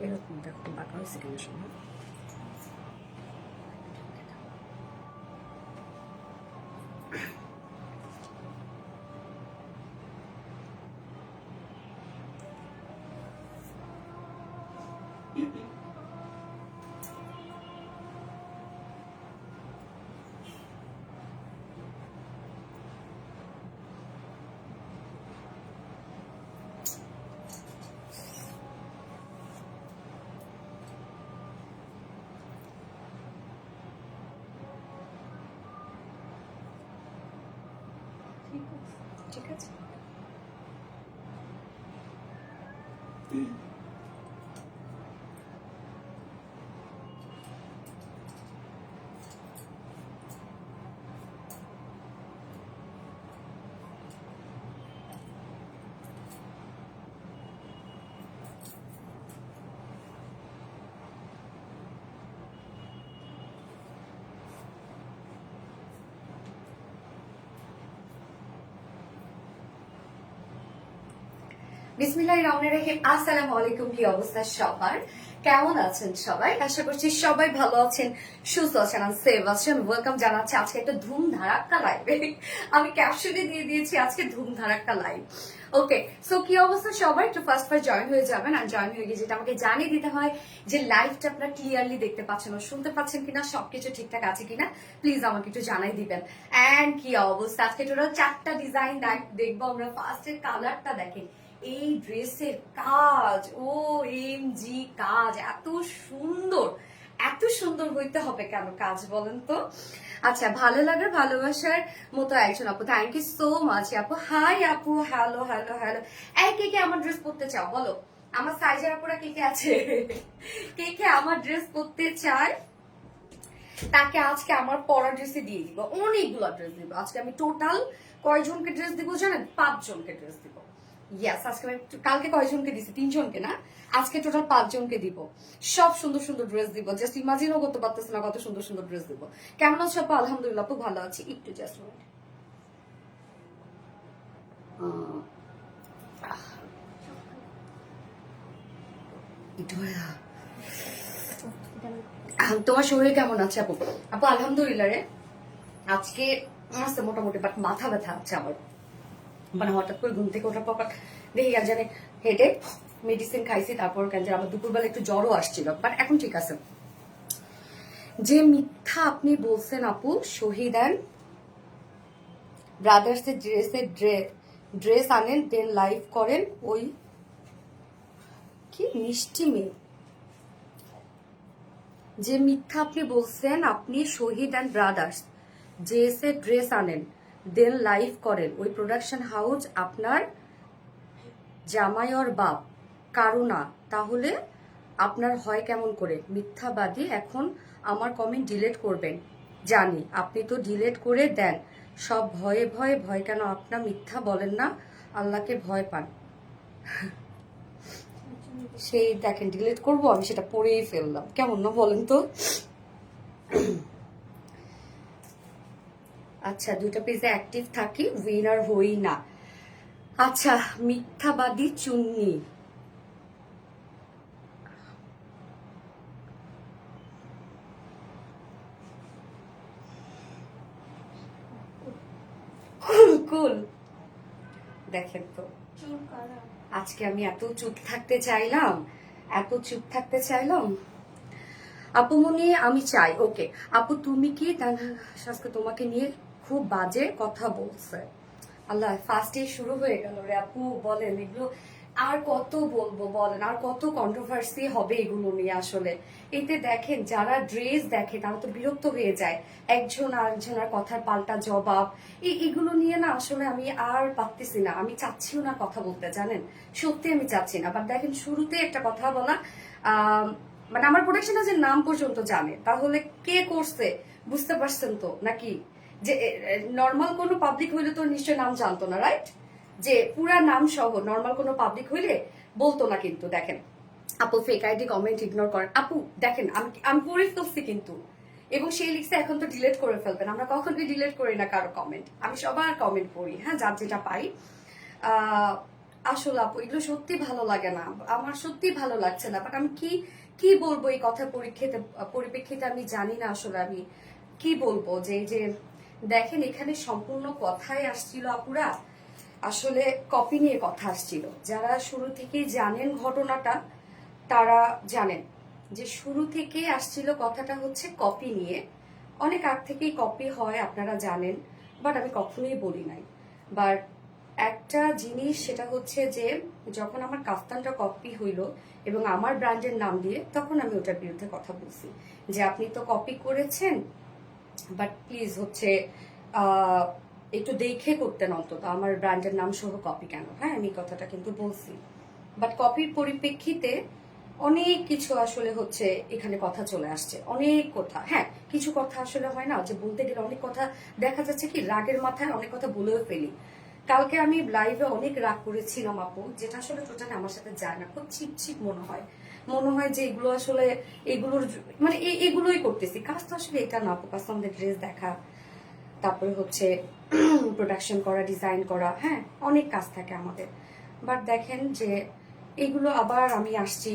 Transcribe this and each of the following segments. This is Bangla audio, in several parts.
এরকম দেখো বাঁকা হয়েছে কেন সময় ঠিক আছে বিসমিল্লাহির রহমানির রহিম। আসসালামু আলাইকুম। কি অবস্থা সবার? কেমন আছেন সবাই? আশা করছি সবাই ভালো আছেন, সুস্থ আছেন, সেভ আছেন। ওয়েলকাম জানাচ্ছি আজকে একটা ধুম ধারাক্কা লাইভে। আমি ক্যাপশনে দিয়ে দিয়েছি আজকে ধুম ধারাক্কা লাইভ। ওকে, সো কি অবস্থা সবাই? একটু ফার্স্ট জয়েন হয়ে যাবেন। আর জয়েন হয়ে গিয়ে যেটা আমাকে জানিয়ে দিতে হয় যে লাইভটা আপনারা ক্লিয়ারলি দেখতে পাচ্ছেন ও শুনতে পাচ্ছেন কিনা, সবকিছু ঠিকঠাক আছে কিনা প্লিজ আমাকে একটু জানাই দিবেন। এন্ড কি অবস্থা? আজকে টোটাল 4টা ডিজাইন দেখবো আমরা। ফার্স্টের কালারটা দেখেন, এই ড্রেসের কাজ, ও এম জি কাজ, এত সুন্দর, এত সুন্দর হইতে হবে কেন কাজ বলেন তো? আচ্ছা, ভালো লাগার ভালোবাসার মতো একজন আপু, থ্যাংক ইউ সো মাচ আপু। হাই আপু, হ্যালো হ্যালো হ্যালো। এই কে কে আমার ড্রেস পরতে চাও বলো? আমার সাইজের আপুরা কে কে আছে? কে কে আমার ড্রেস পরতে চায় তাকে আজকে আমার পরা ড্রেসে দিয়ে দিব। অনেকগুলো ড্রেস দিব আজকে আমি। টোটাল কয়জনকে ড্রেস দিব জানেন? 5 জনকে ড্রেস দিব। ইয়েস, আজকে কালকে কয়জনকে দিছি? 3 জনকে না, আজকে টোটাল 5 জনকে দিব। সব সুন্দর সুন্দর ড্রেস দিব, জাস্ট ইমাজিনও করতে পারতেছি না কত সুন্দর সুন্দর ড্রেস দিব। কেমন আছো আপু? আলহামদুলিল্লাহ আপু, ভালো আছি। একটু জাস্ট তোমার শরীর কেমন আছে আপু? আপু আলহামদুলিল্লাহ রে, আজকে আছে মোটামুটি, বাট মাথা ব্যথা আছে আমার। মানে হঠাৎ করে ঘুম থেকে ওঠার পর দেখি কেন জানে হেডে মেডিসিন খাইছি, তারপর কেন জানে আমার দুপুরবেলা একটু জ্বরও আসছিল, বাট এখন ঠিক আছে। যে মিথ্যা আপনি বলছেন আপু, শহীদ অ্যান্ড ব্রাদার্স এর ড্রেস আনেন দেন লাইভ করেন, ওই কি মিষ্টি মেয়ে। যে মিথ্যা আপনি বলছেন, আপনি শহীদ অ্যান্ড ব্রাদার্স জেএস এর ড্রেস আনেন দেন লাইভ করেন, ওই প্রোডাকশন হাউস আপনার জামাই ওর বাপ কারো না, তাহলে আপনার হয় কেমন করে? মিথ্যাবাদী। এখন আমার কমেন্ট ডিলিট করবেন জানি, আপনি তো ডিলিট করে দেন সব। ভয়ে ভয়ে ভয় কেন? আপনার মিথ্যা বলেন না, আল্লাহকে ভয় পান। সেই দেখেন ডিলিট করবো আমি, সেটা পড়েই ফেললাম। কেমন না বলেন তো? আচ্ছা, 2টা পেজে অ্যাক্টিভ থাকি, উইনার হই না। আচ্ছা, মিথ্যাবাদী চুন্নি। কুল দেখেন তো, আজকে আমি এত চুপ থাকতে চাইলাম, এত চুপ থাকতে চাইলাম। আপু মনি আমি চাই। ওকে আপু, তুমি কি আজকে তোমাকে নিয়ে খুব বাজে কথা বলছে? আল্লাহ, ফার্স্টে শুরু হয়ে গেল রে আপু। বলেন এগুলো আর কত বলবো বলেন? আর কত কন্ট্রোভার্সি হবে এগুলো নিয়ে? আসলে এতে দেখেন যারা ড্রেস দেখে তারা তো বিরক্ত হয়ে যায়, একজন আরেকজনের কথার পাল্টা জবাব, এগুলো নিয়ে না আসলে আমি আর পারতেছি না। আমি চাচ্ছিও না কথা বলতে, জানেন, সত্যি আমি চাচ্ছি না। বাট দেখেন শুরুতে একটা কথা বলা, মানে আমার প্রোডাকশন হাউসের নাম পর্যন্ত জানে, তাহলে কে করছে বুঝতে পারছেন তো নাকি? যে নর্মাল কোনো পাবলিক হইলে তো নিশ্চয় নাম জানতো না, রাইট? যে পুরা নাম সহ নর্মাল কোনো পাবলিক হইলে বলতো না। কিন্তু দেখেন আপু ফেক আইডি কমেন্ট ইগনোর করেন। আপু দেখেন আমি আমি পড়ে ফেলছি কিন্তু, এবং সেই লিখছে এখন তো ডিলিট করে ফেলবেন। আমরা কখনোই ডিলিট করি না কারো কমেন্ট, আমি সবার কমেন্ট পড়ি, হ্যাঁ, যার যেটা পাই। আহ আসলে আপু এগুলো সত্যি ভালো লাগে না, আমার সত্যি ভালো লাগছে না। বাট আমি কি কি বলবো এই কথা পরিপ্রেক্ষিতে আমি জানি না আসলে আমি কি বলবো। যে এই যে দেখেন এখানে সম্পূর্ণ কথাই আসছিল আপুরা, আসলে কপি নিয়ে কথা আসছিল। যারা শুরু থেকেই জানেন ঘটনাটা তারা জানেন যে শুরু থেকেই আসছিল কথাটা হচ্ছে কপি নিয়ে। অনেক আগ থেকেই কপি হয় আপনারা জানেন, বাট আমি কখনোই বলি নাই। বাট একটা জিনিস সেটা হচ্ছে যে যখন আমার কাফতানটা কপি হইলো এবং আমার ব্র্যান্ডের নাম দিয়ে, তখন আমি ওটার বিরুদ্ধে কথা বলছি যে আপনি তো কপি করেছেন, বাট প্লিজ হচ্ছে আহ, একটু দেখে করতেন অন্তত, আমার ব্র্যান্ডের নাম সহ কপি কেন। হ্যাঁ, আমি কথাটা কিন্তু বলছি। বাট কপির পরিপ্রেক্ষিতে অনেক কিছু আসলে হচ্ছে এখানে কথা চলে আসছে, অনেক কথা। হ্যাঁ, কিছু কথা আসলে হয় না যে বলতে গেলে অনেক কথা দেখা যাচ্ছে কি রাগের মাথায় অনেক কথা বলেও ফেলি। কালকে আমি লাইভে অনেক রাগ করেছিলাম আপু, যেটা আসলে টোটালি আমার সাথে যায় না, খুব চিপ চিপ মনে হয় যে এগুলো আসলে এগুলোর মানে এগুলোই করতেছি। কাজ তো আসলে এটা না আপু, কাজ তো আমাদের ড্রেস দেখা, তারপরে হচ্ছে প্রোডাকশন করা, ডিজাইন করা, হ্যাঁ, অনেক কাজ থাকে আমাদের। বাট দেখেন যে এগুলো আবার আমি আসছি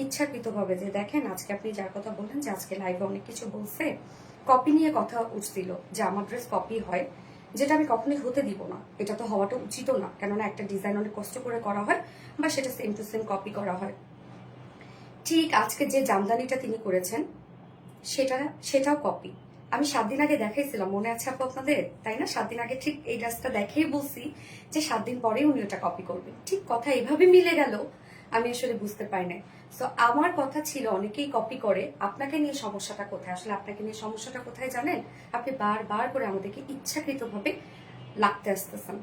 ইচ্ছাকৃতভাবে। যে দেখেন আজকে আপনি যার কথা বললেন যে আজকে লাইভে অনেক কিছু বলছে, কপি নিয়ে কথা উঠছিল যে আমার ড্রেস কপি হয়, যেটা আমি কখনোই হতে দিব না। এটা তো হওয়াটা উচিতও না, কেননা একটা ডিজাইন অনেক কষ্ট করে করা হয় বা সেটা সেম টু সেম কপি করা হয়। ঠিক আজকে যে জামদানিটা তিনি করেছেন সেটাও কপি। আমি 7 দিন আগে দেখাইছিলাম, মনে আছে আপু আপনাদের, তাই না? 7 দিন আগে ঠিক এই ড্রেসটা দেখেই বলছি যে 7 দিন পরেই উনি ওটা কপি করবেন। ঠিক কথা এভাবে মিলে গেল, আমি আসলে বুঝতে পারি না। তো আমার কথা ছিল অনেকেই কপি করে, আপনাকে নিয়ে সমস্যাটা কোথায়? আসলে আপনাকে নিয়ে সমস্যাটা কোথায় জানেন? আপনি বারবার করে আমাদেরকে ইচ্ছাকৃতভাবে লাগতে আসতেছেন,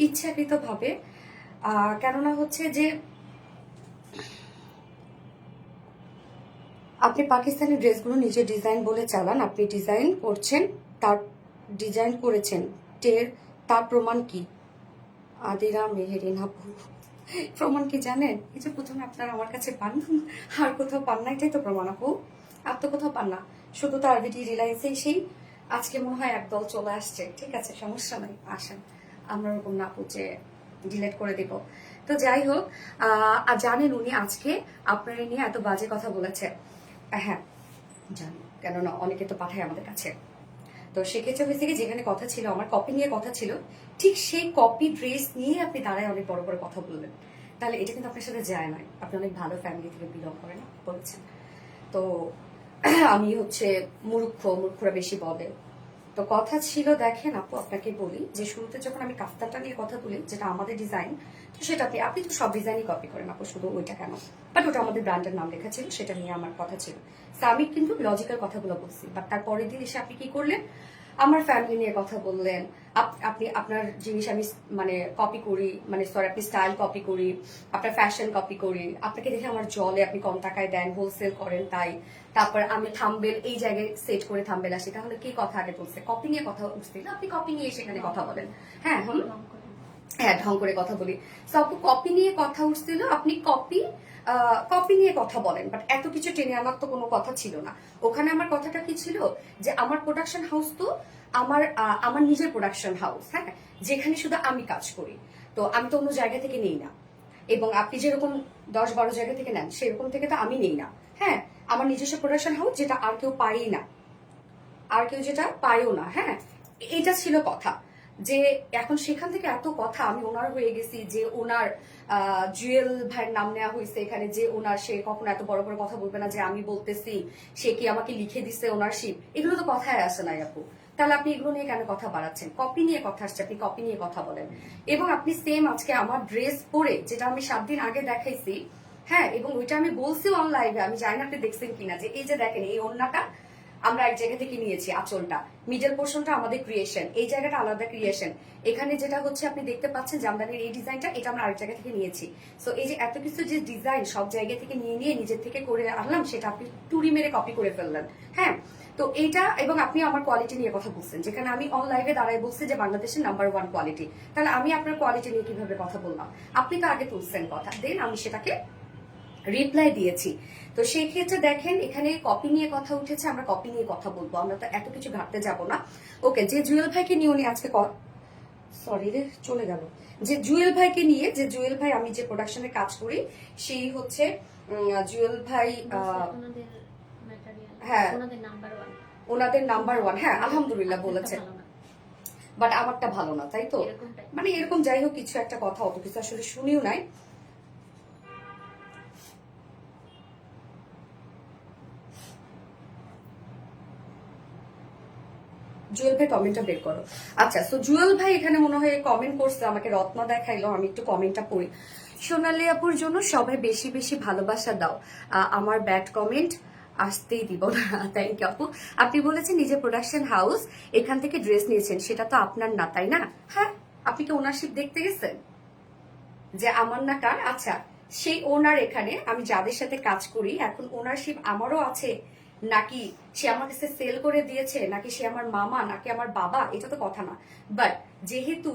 ইচ্ছাকৃতভাবে। কেননা হচ্ছে যে আপনি পাকিস্তানি ড্রেসগুলো নিজে ডিজাইন বলে চালান, আপনি ডিজাইন করছেন, তার ডিজাইন করেছেন, টের তার প্রমাণ কি? আদিরা মেহেরিন আপু, প্রমাণ কি জানেন? এই যে প্রথমে আপনারা আমার কাছে পান, আর কোথাও পান না, এটাই তো প্রমাণ আপু। আর তো কোথাও পান না, শুধু তো আরবিটি রিলায়েন্সে সেই আজকে মনে হয় একদল চলে আসছে। ঠিক আছে, সমস্যা নাই, আসেন, আমরা ওরকম না আপু যে ডিলেট করে দিব। তো যাই হোক, আর জানেন উনি আজকে আপনারা নিয়ে এত বাজে কথা বলেছে। হ্যাঁ জানি, কেননা অনেকে তো পাঠায় আমাদের কাছে। তো সেক্ষেত্রে হয়েছে কি, যেখানে কথা ছিল আমার কপি নিয়ে কথা ছিল, ঠিক সেই কপি ড্রেস নিয়ে আপনি দাঁড়ায় অনেক বড় বড় কথা বললেন। তাহলে এটা কিন্তু আপনার সাথে যায় না। আপনি অনেক ভালো ফ্যামিলি থেকে বিলং করেন বলেছেন। তো আমি হচ্ছে মূর্খরা বেশি বলে। তো কথা ছিল, দেখেন আপু আপনাকে বলি যে শুরুতে যখন আমি কাফতানটা নিয়ে কথা বলি, যেটা আমাদের ডিজাইন, তো সেটা আপনি তো সব ডিজাইনই কপি করেন আপু, শুধু ওইটা কেন? বাট ওটা আমাদের ব্র্যান্ডের নাম লেখা ছিল, সেটা নিয়ে আমার কথা ছিল। তো আমি কিন্তু লজিক্যাল কথাগুলো বলছি, বাট তার পরের দিন এসে আপনি কি করলেন? আমার ফ্যামিলি নিয়ে কথা বললেন। আপনি আপনার জিনিস আমি মানে কপি করি, মানে সরি আপনি স্টাইল কপি করি, আপনার ফ্যাশন কপি করি, আপনাকে দেখে আমার জলে আপনি কম টাকায় দেন, হোলসেল করেন তাই। তারপর আমি থাম্বেল এই জায়গায় সেট করে থাম্বেল আসি, তাহলে কি কথা আগে বলছে? কপি নিয়ে কথা উঠছিল, আপনি কপি নিয়ে সেখানে কথা বলেন। হ্যাঁ হ্যাঁ, ঢং করে কথা বলি। তো আপু কপি নিয়ে কথা উঠছিল, আপনি কপি নিয়ে কথা বলেন, বাট এত কিছু টেনে আনার তো কোনো কথা ছিল না। ওখানে আমার কথাটা কি ছিল যে আমার প্রোডাকশন হাউস তো আমার নিজের প্রোডাকশন হাউস, হ্যাঁ, যেখানে শুধু আমি কাজ করি। তো আমি তো অন্য জায়গা থেকে নেই না, এবং আপনি যেরকম 10-12 জায়গা থেকে নেন সেরকম থেকে তো আমি নেই না। হ্যাঁ, আমার নিজস্ব প্রোডাকশন হাউস, যেটা আর কেউ পায়ই না, আর কেউ যেটা পায়ও না। হ্যাঁ, এটা ছিল কথা। যে এখন সেখান থেকে এত কথা, আমি ওনার হয়ে গেছি যে ওনার জুয়েল ভাইয়ের নাম নেওয়া হয়েছে এখানে, যে ওনার, সে কখনো এত বড় বড় কথা বলবে না যে আমি বলতেছি, সে কি আমাকে লিখে দিচ্ছে ওনারশিপ, এগুলো তো কথায় আসে নাই আপু। তাহলে আপনি এগুলো নিয়ে কেন কথা বাড়াচ্ছেন? কপি নিয়ে কথা আসছে, আপনি কপি নিয়ে কথা বলেন। এবং আপনি সেম আজকে আমার ড্রেস পরে, যেটা আমি 7 দিন আগে দেখাইছি, হ্যাঁ, এবং ওইটা আমি বলছি অন লাইভে, আমি জানি না আপনি দেখছেন কিনা, যে এই যে দেখেন এই ওড়নাটা আমরা এক জায়গা থেকে নিয়েছি, আঁচলটা, মিডল পোর্শনটা আমাদের ক্রিয়েশন, এই জায়গাটা আলাদা ক্রিয়েশন। এখানে যেটা হচ্ছে আপনি দেখতে পাচ্ছেন জামদানির এই ডিজাইনটা, এটা আমরা আরেক জায়গা থেকে নিয়েছি। সো এই যে এত কিছু যে ডিজাইন সব জায়গা থেকে নিয়ে নিজের থেকে করে আনলাম, সেটা আপনি টুরি মেরে কপি করে ফেললেন। হ্যাঁ, তো এইটা, এবং আপনি আমার কোয়ালিটি নিয়ে কথা বলছেন, যেখানে আমি অন লাইভে দাঁড়ায় বলছি যে বাংলাদেশের নাম্বার 1 কোয়ালিটি। তাহলে আমি আপনার কোয়ালিটি নিয়ে কিভাবে কথা বললাম? আপনি তো আগে তুলছেন কথা, দেন আমি সেটাকে রিপ্লাই দিয়েছি। তো সেই ক্ষেত্রে দেখেন এখানে কপি নিয়ে কথা উঠেছে, আমরা কপি নিয়ে কথা বলবো, আমরা তো এত কিছু ঘাটতে যাব না। ওকে, যে জুয়েল ভাইকে নিয়ে উনি আজকে সরি রে চলে গেল, যে জুয়েল ভাইকে নিয়ে, যে জুয়েল ভাই আমি যে প্রোডাকশনে কাজ করি সেই হচ্ছে জুয়েল ভাই, হ্যাঁ ওনাদের নাম্বার ওয়ান, হ্যাঁ আলহামদুলিল্লাহ বলেছে, বাট আমারটা ভালো না, তাই তো? মানে এরকম যাই হোক কিছু একটা কথা, অত কিছু আসলে শুনিও নাই। জুয়েল ভাই কমেন্টটা বের করো। আচ্ছা, তো জুয়েল ভাই এখানে মনে হয় কমেন্ট করছে, আমাকে রত্ন দেখাইলো, আমি একটু কমেন্টটা পড়ি। সোনালী আপুর জন্য সবাই বেশি বেশি ভালোবাসা দাও, আমার ব্যাড কমেন্ট আসতেই দিব না। থ্যাংক ইউ আপু। আপনি বলেছেন নিজে প্রোডাকশন হাউস, এখান থেকে ড্রেস নিয়েছেন, সেটা তো আপনার না, তাই না? হ্যাঁ, আপনি কি ওনারশিপ দেখতে গেছেন যে আমার না কার? আচ্ছা, সেই ওনার এখানে আমি যাদের সাথে কাজ করি, এখন ওনারশিপ আমারও আছে নাকি সে আমার কাছে সেল করে দিয়েছে, নাকি সে আমার মামা, নাকি আমার বাবা, এটা তো কথা না। বাট যেহেতু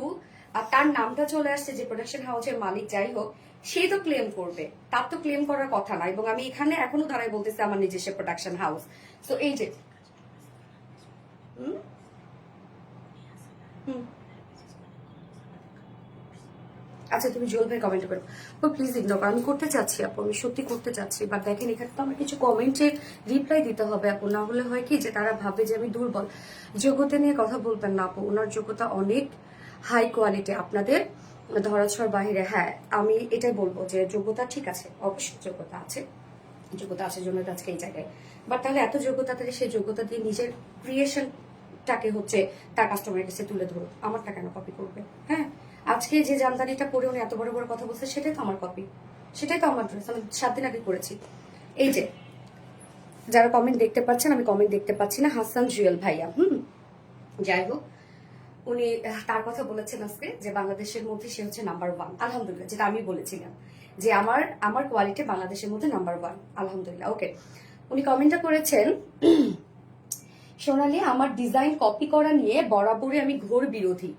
তার নামটা চলে আসছে, যে প্রোডাকশন হাউসের মালিক যাই হোক, সে তো ক্লেম করবে, তার তো ক্লেম করার কথা না। এবং আমি এখানে এখনো দাঁড়াই বলতেছি আমার নিজস্ব প্রোডাকশন হাউস। তো এই যে হুম হুম আচ্ছা, তুমি জুয়েল ভাই কমেন্ট করো প্লিজ, ইগনোর করো। আমি করতে চাচ্ছি আপু, আমি সত্যি করতে চাচ্ছি, বাট দেখেন এখানে তো আমার কিছু কমেন্টে রিপ্লাই দিতে হবে আপু, না হলে হয় কি যে তারা ভাবে যে আমি দুর্বল। যোগ্যতা নিয়ে কথা বলবেন না আপু, ওনার যোগ্যতা অনেক হাই কোয়ালিটি, আপনাদের ধরাছোঁয়ার বাহিরে। হ্যাঁ, আমি এটাই বলবো যে যোগ্যতা ঠিক আছে, অবশ্যই যোগ্যতা আছে, যোগ্যতা আছে জন্য তো আজকে এই জায়গায়। বাট তাহলে এত যোগ্যতা থেকে সেই যোগ্যতা দিয়ে নিজের ক্রিয়েশনটাকে হচ্ছে তার কাস্টমারের কাছে তুলে ধরো, আমারটা কেন কপি করবে? হ্যাঁ, আজকে যে জামদানিটা পরে উনি এত বড় বড় কথা বলছে, সেটাই তো আমার কপি, সেটাই তো আমার ড্রেস, আমি 7 দিন আগে করেছি। এই যে যারা কমেন্ট দেখতে পাচ্ছেন, আমি কমেন্ট দেখতে পাচ্ছি না। হাসান জুয়েল ভাইয়া, যাই হোক, উনি তার কথা বলেছেন আজকে যে বাংলাদেশের মধ্যে সে হচ্ছে নাম্বার ওয়ান, আলহামদুলিল্লাহ, যেটা আমি বলেছিলাম যে আমার আমার কোয়ালিটি বাংলাদেশের মধ্যে নাম্বার ওয়ান, আলহামদুলিল্লাহ। ওকে, উনি কমেন্টটা করেছেন, সোনালী আমার ডিজাইন কপি করা নিয়ে বরাবরই আমি ঘোর বিরোধী,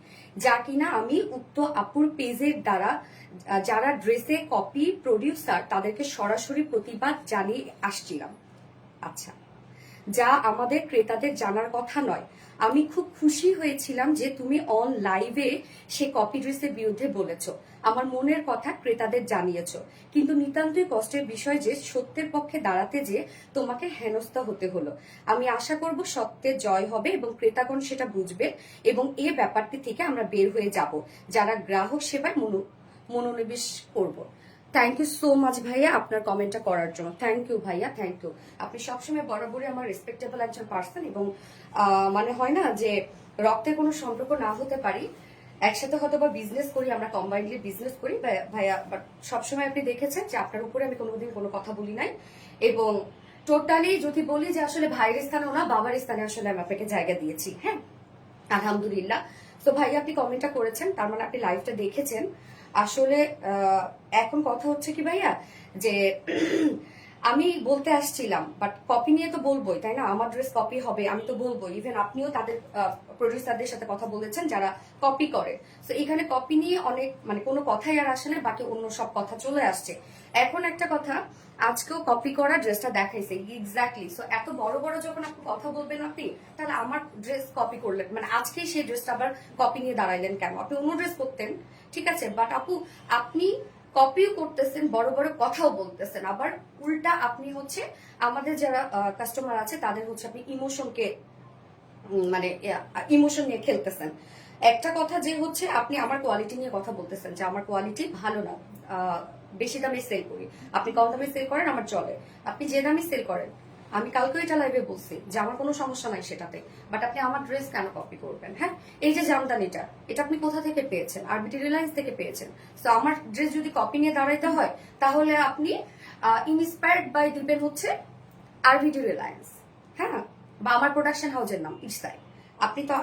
যা কিনা আমি উক্ত আপুর পেজের দ্বারা যারা ড্রেসে কপি প্রডিউসার তাদেরকে সরাসরি প্রতিবাদ জানিয়ে আসছিলাম। আচ্ছা, যা আমাদের ক্রেতাদের জানার কথা নয়। আমি খুব খুশি হয়েছিলাম যে তুমি অন লাইভে সে কপি ড্রেসের বিরুদ্ধে বলেছো, আমার মনের কথা ক্রেতাদের জানিয়েছো, কিন্তু নিতান্তই কষ্টের বিষয় যে সত্যের পক্ষে দাঁড়াতে যে তোমাকে হেনস্থা হতে হলো। আমি আশা করব সত্যের জয় হবে এবং ক্রেতাগণ সেটা বুঝবে এবং এ ব্যাপারটি থেকে আমরা বের হয়ে যাব, যারা গ্রাহক সেবায় মনোনিবেশ করব। থ্যাংক ইউ সো মাচ ভাইয়া আপনার কমেন্টটা করার জন্য। থ্যাংক ইউ ভাইয়া, থ্যাংক ইউ। আপনি সবসময় বরাবরই আমার রেসপেক্টেবল একজন পার্সন, এবং মানে হয় না যে রক্তের কোনো সম্পর্ক না হতে পারি, একসাথে হয়তো বা বিজনেস করি, আমরা কম্বাইন্ডলি বিজনেস করি ভাইয়া, বাট সবসময় আপনি দেখেছেন যে আপনার উপরে আমি কোনোদিন কোনো কথা বলি নাই। এবং টোটালি যদি বলি যে আসলে ভাইয়ের স্থানেও না বাবার স্থানে আসলে আমি আপনাকে জায়গা দিয়েছি। হ্যাঁ, আলহামদুলিল্লাহ। তো ভাই আপনি কমেন্টটা করেছেন, তার মানে আপনি লাইভটা দেখেছেন। আসলে এখন কথা হচ্ছে কি ভাইয়া, যে আমি বলতে আসছিলাম, বাট কপি নিয়ে তো বলবোই, তাই না? আমার ড্রেস কপি হবে, আমি তো বলবো। ইভেন আপনিও তাদের প্রডিউসারদের সাথে কথা বলেছেন যারা কপি করে। তো এখানে কপি নিয়ে অনেক মানে কোনো কথাই আর আসে না, বাকি অন্য সব কথা চলে আসছে। এখন একটা কথা, আজকেও কপি করা ড্রেসটা দেখাইছে এক্স্যাক্টলি। সো এত বড় বড় যখন আপনি কথা বলবেন আপনি, তাহলে আমার ড্রেস কপি করলেন, মানে আজকে সেই ড্রেসটা আবার কপি নিয়ে দাঁড়াইলেন কেন? আপনি অন্য ড্রেস করতেন, ঠিক আছে, বাট আপু আপনি কপিও করতেছেন, বড় বড় কথাও বলতেছেন, আবার উল্টা আপনি হচ্ছে আমাদের যারা কাস্টমার আছে তাদের হচ্ছে আপনি ইমোশনকে মানে ইমোশন নিয়ে খেলতেছেন। একটা কথা যে হচ্ছে আপনি আমার কোয়ালিটি নিয়ে কথা বলতেছেন যে আমার কোয়ালিটি ভালো না, বেশি দামে সেল করি, আপনি কম দামে সেল করেন আমার চলে, আপনি যে দামে সেল করেন, আমি কালকে এটা লাইভে বলছি যে আমার কোনো সমস্যা নাই সেটাতে, বাট আপনি আমার ড্রেস কেন কপি করবেন? হ্যাঁ, এই যে জামদানিটা, এটা আপনি কোথা থেকে পেয়েছেন? আরবিটি রিলায়েন্স থেকে পেয়েছেন। তো আমার ড্রেস যদি কপি নিয়ে দাঁড়াইতে হয়, তাহলে আপনি ইন্সপায়ার্ড বাই দিবেন হচ্ছে আরবিটি রিলায়েন্স, হ্যাঁ, বা আমার প্রোডাকশন হাউসের নাম ইটসাই। আপনি তো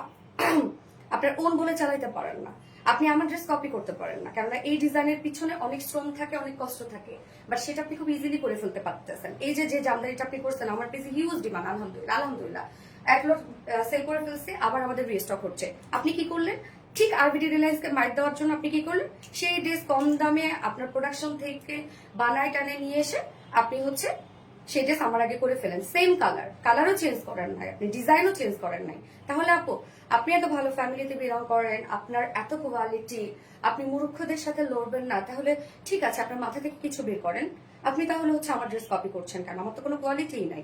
আপনার ওন বলে চালাইতে পারেন না, আপনি আমার ড্রেস কপি করতে পারেন না, কেননা এই ডিজাইনের পিছনে অনেক শ্রম থাকে, অনেক কষ্ট থাকে, বাট সেটা আপনি খুব ইজিলি করে ফেলতে পারতেছেন। এই যে যে জামদানিটা আপনি করছেন, আমার পেজে হিউজ ডিমান্ড, আলহামদুলিল্লাহ আলহামদুলিল্লাহ, 1 লট সেল করে ফেলছে, আবার আমাদের রিস্টক হচ্ছে। আপনি কি করলেন? ঠিক আরবিডি রিলায়েন্সকে মাইট দেওয়ার জন্য আপনি কি করলেন, সেই ড্রেস কম দামে আপনার প্রোডাকশন থেকে বানায় টানে নিয়ে এসে আপনি হচ্ছে সেই ড্রেস আমার আগে করে ফেলেন, সেম কালারও চেঞ্জ করেন নাই, আপনি ডিজাইনও চেঞ্জ করেন নাই। তাহলে আপু আপনি এত ভালো ফ্যামিলিতে বিলং করেন, আপনার এত কোয়ালিটি, আপনি মূর্খদের সাথে লড়বেন না, তাহলে ঠিক আছে আপনার মাথা থেকে কিছু বের করেন। আপনি তাহলে হচ্ছে আমার ড্রেস কপি করছেন কেন? আমার তো কোনো কোয়ালিটিই নাই,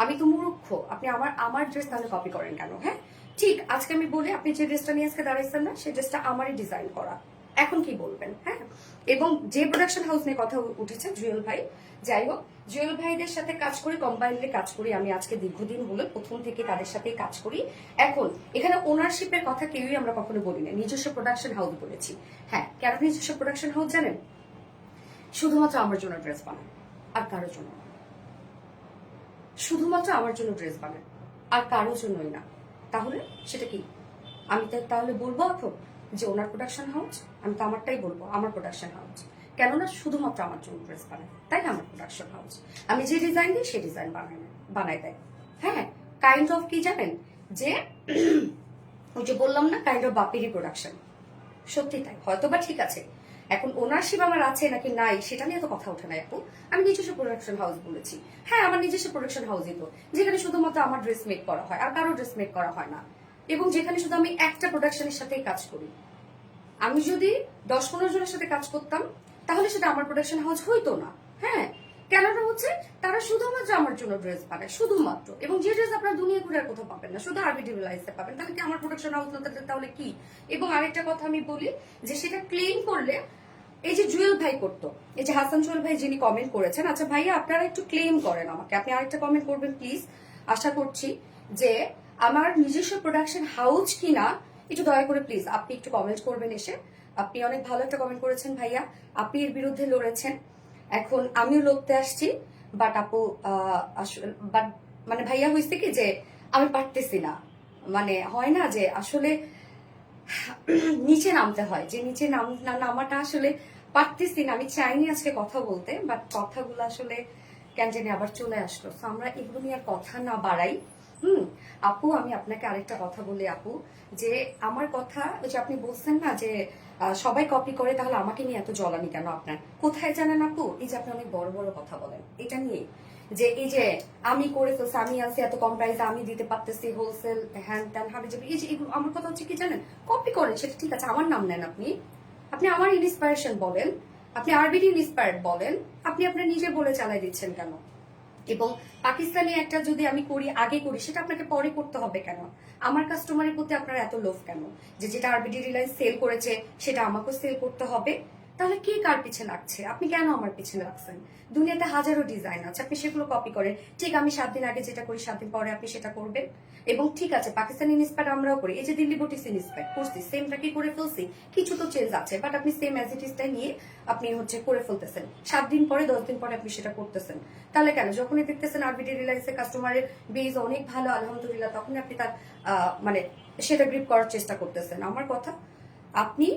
আমি তো মূর্খ, আপনি আমার ড্রেস তাহলে কপি করেন কেন? হ্যাঁ ঠিক, আজকে আমি বলি আপনি যে ড্রেসটা নিয়ে আজকে দাঁড়াইছেন না, সেই ড্রেসটা আমারই ডিজাইন করা, এখন কি বলবেন? হ্যাঁ, এবং যে প্রোডাকশন হাউস নিয়ে কথা উঠেছে জুয়েল ভাই, যাই হোক জুয়েল ভাইদের সাথে কাজ করি, কম্বাইন্ডলি কাজ করি আমি আজকে দীর্ঘদিন হলো, প্রথম থেকে তাদের সাথেই কাজ করি। এখন এখানে ওনারশিপের কথা কেউই আমরা কখনো বলি না, নিজস্ব প্রোডাকশন হাউস বলেছি। হ্যাঁ, কেন নিজস্ব প্রোডাকশন হাউস জানেন? শুধুমাত্র আমার জন্য ড্রেস বানান, আর কারোর জন্য না। শুধুমাত্র আমার জন্য ড্রেস বানান, আর কারোর জন্যই না। তাহলে সেটা কি? আমি তাহলে বলবো এখন যে ওনার প্রোডাকশন হাউস? আমি তো আমারটাই বলবো, আমার প্রোডাকশন হাউস। কেননা শুধুমাত্র আমার জন্য ড্রেস বানায়, তাই আমার প্রোডাকশন হাউস। আমি যে ডিজাইন দিই সেই ডিজাইন বানায় দেয়। হ্যাঁ, কাইন্ড অফ কি জানেন, যে ওই যে বললাম না, কাইন্ড অফ বাপিরই প্রোডাকশন। সত্যি তাই, হয়তো বা ঠিক আছে, এখন ওনারশিপ আমার আছে নাকি নাই সেটা নিয়ে তো কথা ওঠে না আপু। আমি নিজস্ব প্রোডাকশন হাউস বলেছি। হ্যাঁ, আমার নিজস্ব প্রোডাকশন হাউসই তো, যেখানে শুধুমাত্র আমার ড্রেস মেক করা হয়, আর কারো ড্রেস মেক করা হয় না, এবং যেখানে শুধু আমি একটা প্রোডাকশনের সাথেই কাজ করি। আমি যদি 10-15 জনের সাথে কাজ করতাম তাহলে সেটা আমার প্রোডাকশন হাউস হইতো না। হ্যাঁ, কেননা হচ্ছে তারা শুধুমাত্র আমার জন্য ড্রেস বানায়, শুধুমাত্র, এবং যে ড্রেস আপনার দুনিয়া ঘুরে আর কোথাও পাবেন না, শুধু আরবিডি রিলায়েন্সে পাবেন। তাহলে কি আমার প্রোডাকশন হাউস না তাহলে কি? এবং আরেকটা কথা আমি বলি, যে সেটা ক্লেম করলে, এই যে জুয়েল ভাই করতো, এই যে হাসান জুয়েল ভাই যিনি কমেন্ট করেছেন, আচ্ছা ভাইয়া আপনারা একটু ক্লেম করেন আমাকে, আপনি আরেকটা কমেন্ট করবেন প্লিজ, আশা করছি, যে আমার নিজস্ব প্রোডাকশন হাউস কিনা একটু দয়া করে প্লিজ আপনি একটু কমেন্ট করবেন এসে। আপনি অনেক ভালো একটা কমেন্ট করেছেন ভাইয়া, আপনি এর বিরুদ্ধে লড়েছেন, এখন আমিও লড়তে আসছি। বাট আপু বাট মানে ভাইয়া হয়েছে কি, যে আমি পারতেছি না, মানে হয় না যে আসলে নিচে নামতে হয়, যে নিচে নামাটা আসলে পারতেছি না। আমি চাইনি আজকে কথা বলতে, বাট কথাগুলো আসলে কেন জানি আবার চলে আসলো। তো আমরা এগুলো নিয়ে আর কথা না বাড়াই। আপু আমি আপনাকে আরেকটা কথা বলি আপু, যে আমার কথা ওই যে আপনি বলছেন না যে সবাই কপি করে, তাহলে আমাকে নিয়ে এত জ্বলানি কেন আপনার? কোথায় জানেন আপু, এই যে আপনি অনেক বড় বড় কথা বলেন এটা নিয়ে, যে এই যে আমি করে ফেলছি, আমি আছি এত কম প্রাইসে, আমি দিতে পারতেছি হোলসেল, হ্যান ত্যান হাবি যাবে, এই যে এগুলো। আমার কথা হচ্ছে কি জানেন, কপি করেন সেটা ঠিক আছে, আমার নাম নেন আপনি, আপনি আমার ইন্সপায়ারেশন বলেন, আপনি আরবিডি ইন্সপায়ার্ড বলেন, আপনি আপনার নিজে বলে চালাই দিচ্ছেন কেন? এবং পাকিস্তানি একটা যদি আমি করি, আগে করি, সেটা আপনাকে পরে করতে হবে কেন? আমার কাস্টমারের প্রতি আপনার এত লোভ কেন, যে যেটা আরবিডি রিলায়েন্স সেল করেছে সেটা আমাকেও সেল করতে হবে? তাহলে কি কার পিছনে লাগছে? আপনি কেন আমার পিছনে লাগছেন? দুনিয়াতে হাজারো ডিজাইন আছে, আপনি সেগুলো কপি করেন। ঠিক আমি 7 দিন আগে যেটা করি 7 দিন পরে আপনি সেটা করবেন। এবং ঠিক আছে পাকিস্তানি ইন্সপায়ার আমরাও করি, এই যে দিল্লি বুটিক্স ইন্সপায়ার করছি, সেমটা কি করে ফেলছি, কিছু তো চেঞ্জ আছে, বাট আপনি সেম অ্যাজ ইট ইজটাই নিয়ে আপনি হচ্ছে করে ফেলতেছেন। 7 দিন পরে 10 দিন পরে আপনি সেটা করতেছেন। তাহলে কেন? যখনই দেখতেছেন আরবিডি রিলায়েন্সের কাস্টমারের বেজ অনেক ভালো আলহামদুলিল্লাহ, তখন আপনি তার মানে সেটা গ্রিপ করার চেষ্টা করতেছেন। আমার কথা, আপনি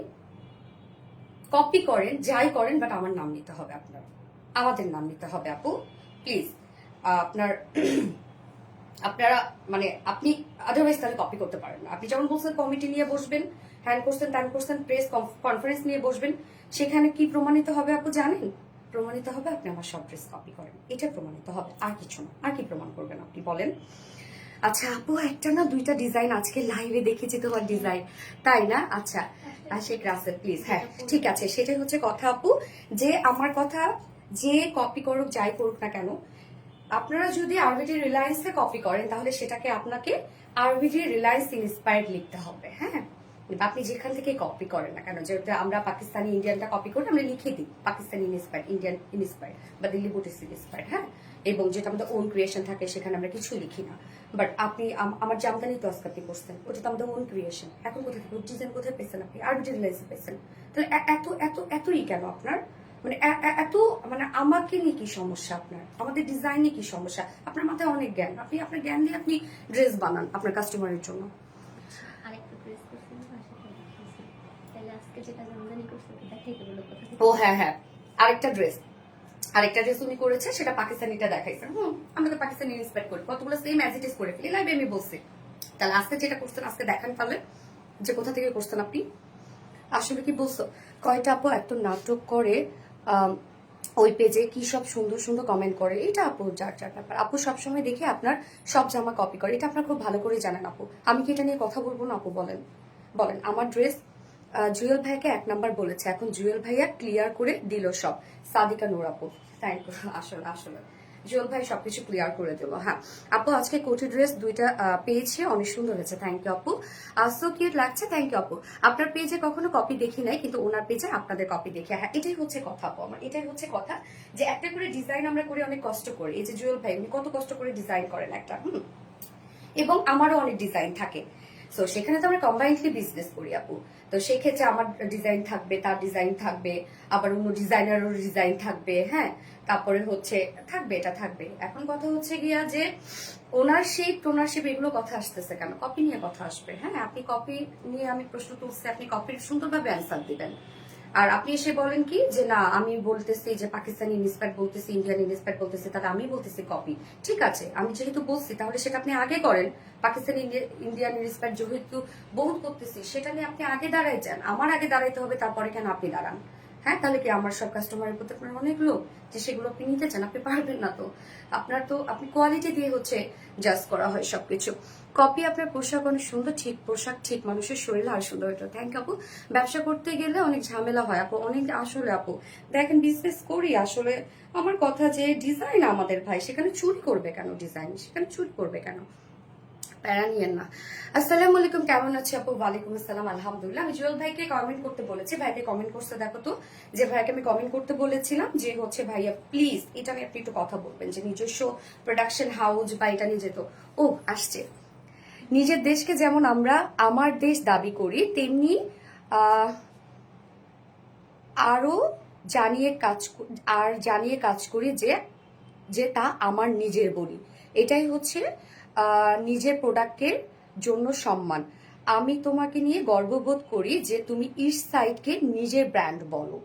কপি করেন যাই করেন, বাট আমার নাম নিতে হবে, আপনার আমাদের নাম নিতে হবে আপু প্লিজ। আপনার আপনারা মানে আপনি আদারওয়াইজ তাহলে কপি করতে পারেন না। আপনি যেমন বলছেন কমিটি নিয়ে বসবেন, হ্যান করছেন ত্যান করছেন, প্রেস কনফারেন্স নিয়ে বসবেন, সেখানে কি প্রমাণিত হবে আপু জানেন? প্রমাণিত হবে আপনি আমার সব ড্রেস কপি করেন, এটা প্রমাণিত হবে, আর কিছু না। আর কি প্রমাণ করবেন আপনি বলেন? আচ্ছা আপু, একটা না দুইটা ডিজাইন আজকে লাইভে দেখেছি তোমার ডিজাইন, তাই না? আচ্ছা শেখ রাসেল প্লিজ, হ্যাঁ ঠিক আছে, সেটাই হচ্ছে কথা আপু, যে আমার কথা, যে কপি করুক যাই করুক না কেন, আপনারা যদি আরবিডি রিলায়েন্সে কপি করেন তাহলে সেটাকে আপনাকে আরবিডি রিলায়েন্স ইন্সপায়ার্ড লিখতে হবে। হ্যাঁ, আপনি যেখান থেকে কপি করেন না কেন, যেহেতু আমরা পাকিস্তানি ইন্ডিয়ানটা কপি করি, আমরা লিখে দিই পাকিস্তানি ইন্সপায়ার্ড, ইন্ডিয়ান ইন্সপায়ার্ড বা দিল্লি বুটিক্স ইন্সপায়ার্ড। হ্যাঁ, এবং যেটা আমাদের ওন ক্রিয়েশন থাকে সেখানে আমরা কিছু লিখি না। বাট আপনি আমার জামদানি তো আজকে আপনি করছেন, ওটা তো আমাদের ওন ক্রিয়েশন, এখন কোথায় থেকে ডিজাইন কোথায় পেয়েছেন আপনি? আরবিডি রিলায়েন্সে পেয়েছেন, তাহলে এত এত এতই কেন আপনার? মানে এত মানে আমাকে নিয়ে কি সমস্যা আপনার? আমাদের ডিজাইনে কি সমস্যা? আপনার মাথায় অনেক জ্ঞান, আপনি আপনার জ্ঞান দিয়ে আপনি ড্রেস বানান আপনার কাস্টমারের জন্য। ও হ্যাঁ হ্যাঁ, আরেকটা ড্রেস উনি করেছে, সেটা পাকিস্তানিটা দেখাইছেন। আমরা তো পাকিস্তানি ইন্সপায়ার করি, কতগুলো সেম অ্যাজ ইট ইজ করে ফেলি, লাইভে আমি বলছি। তাহলে আজকে যেটা করছেন আজকে দেখান, তাহলে যে কোথা থেকে করছেন আপনি? আসলে কি বলছো? কয়টা আপু এত নাটক করে ওই পেজে কি সব সুন্দর সুন্দর কমেন্ট করে, এটা আপু যার যার ব্যাপার। আপু সবসময় দেখে আপনার সব জামা কপি করে, এটা আপনার খুব ভালো করে জানেন আপু। আমি কি এটা নিয়ে কথা বলবো না আপু? বলেন বলেন। আমার ড্রেস জুয়েল ভাইকে 1 নাম্বার বলেছে, এখন জুয়েল ভাইয়া ক্লিয়ার করে দিল সব। সাদিকা নূর আপু, থ্যাংক ইউ। আসলে আসলে জুয়েল ভাই সবকিছু ক্লিয়ার করে দিল। হ্যাঁ আপু, আজকে কোটি ড্রেস 2টা পেয়েছি, অনেক সুন্দর হয়েছে, থ্যাংক ইউ আপু। সো কিউট লাগছে, থ্যাংক ইউ আপু। আপনার পেজে কখনো কপি দেখি নাই, কিন্তু ওনার পেজে আপনাদের কপি দেখি। হ্যাঁ এটাই হচ্ছে কথা আপু, আমার এটাই হচ্ছে কথা, যে একটা করে ডিজাইন আমরা করে অনেক কষ্ট করি। এই যে জুয়েল ভাই উনি কত কষ্ট করে ডিজাইন করেন একটা, এবং আমারও অনেক ডিজাইন থাকে। সো সেখানে তো আমরা কম্বাইন্ডলি বিজনেস করি আপু। তো সেক্ষেত্রে আমার ডিজাইন থাকবে, তার ডিজাইন থাকবে, আবার অন্য ডিজাইনারও ডিজাইন থাকবে। হ্যাঁ তারপরে হচ্ছে থাকবে, এটা থাকবে। এখন কথা হচ্ছে গিয়া যে ওনারশিপ এগুলো কথা আসতেছে কেন? কপি নিয়ে কথা আসবে। হ্যাঁ আপনি কপি নিয়ে আমি প্রশ্ন তুলছি, আপনি কপির সুন্দরভাবে অ্যান্সার দিবেন। আর আপনি এসে বলেন কি যে না আমি বলতেছি যে পাকিস্তানি ইন্সপায়ার বলতেছি, ইন্ডিয়ান ইন্সপায়ার বলতেছি, তাহলে আমি বলতেছি কপি। ঠিক আছে, আমি যেহেতু বলছি তাহলে সেটা আপনি আগে করেন। পাকিস্তানি ইন্ডিয়ান ইন্সপায়ার যেহেতু বহুত করতেছি, সেটা নিয়ে আপনি আগে দাঁড়াই যান। আমার আগে দাঁড়াইতে হবে, তারপরে কেন আপনি দাঁড়ান? হ্যাঁ তাহলে কি আমার সব কাস্টমারের প্রতি আপনার অনেক লোক যে সেগুলো আপনি নিতে চান? আপনি পারবেন না। তো আপনি কোয়ালিটি দিয়ে হচ্ছে জাজ করা হয় সবকিছু। কপি আপনার পোশাক অনেক সুন্দর, ঠিক পোশাক ঠিক মানুষের শরীরে আর সুন্দর। এটা থ্যাংক ইউ আপু। ব্যবসা করতে গেলে অনেক ঝামেলা হয় আপু, অনেক। আসলে আপু দেখেন বিজনেস করি, আসলে আমার কথা যে ডিজাইন আমাদের ভাই, সেখানে চুরি করবে কেন? ডিজাইন সেখানে চুরি করবে কেন? প্যারা নিয়েন না। আসসালামু আলাইকুম, কেমন আছে আপু? ওয়ালাইকুম আসসালাম, আলহামদুলিল্লাহ। আমি জুয়েল ভাইকে কমেন্ট করতে বলেছি, ভাইকে কমেন্ট করতে দেখো তো। যে ভাইকে আমি কমেন্ট করতে বলেছিলাম যে হচ্ছে ভাইয়া প্লিজ এটা নিয়ে আপনি একটু কথা বলবেন, যে নিজস্ব প্রোডাকশন হাউস বা এটা নিয়ে যেত। ও আসছে। নিজের দেশকে যেমন আমরা আমার দেশ দাবি করি, তেমনি আরো জানিয়ে কাজ করি যে যে তা আমার নিজের বলি। এটাই হচ্ছে নিজের প্রোডাক্টের জন্য সম্মান। আমি তোমাকে নিয়ে গর্ববোধ করি যে তুমি ইস্ট সাইডকে নিজের ব্র্যান্ড বলো।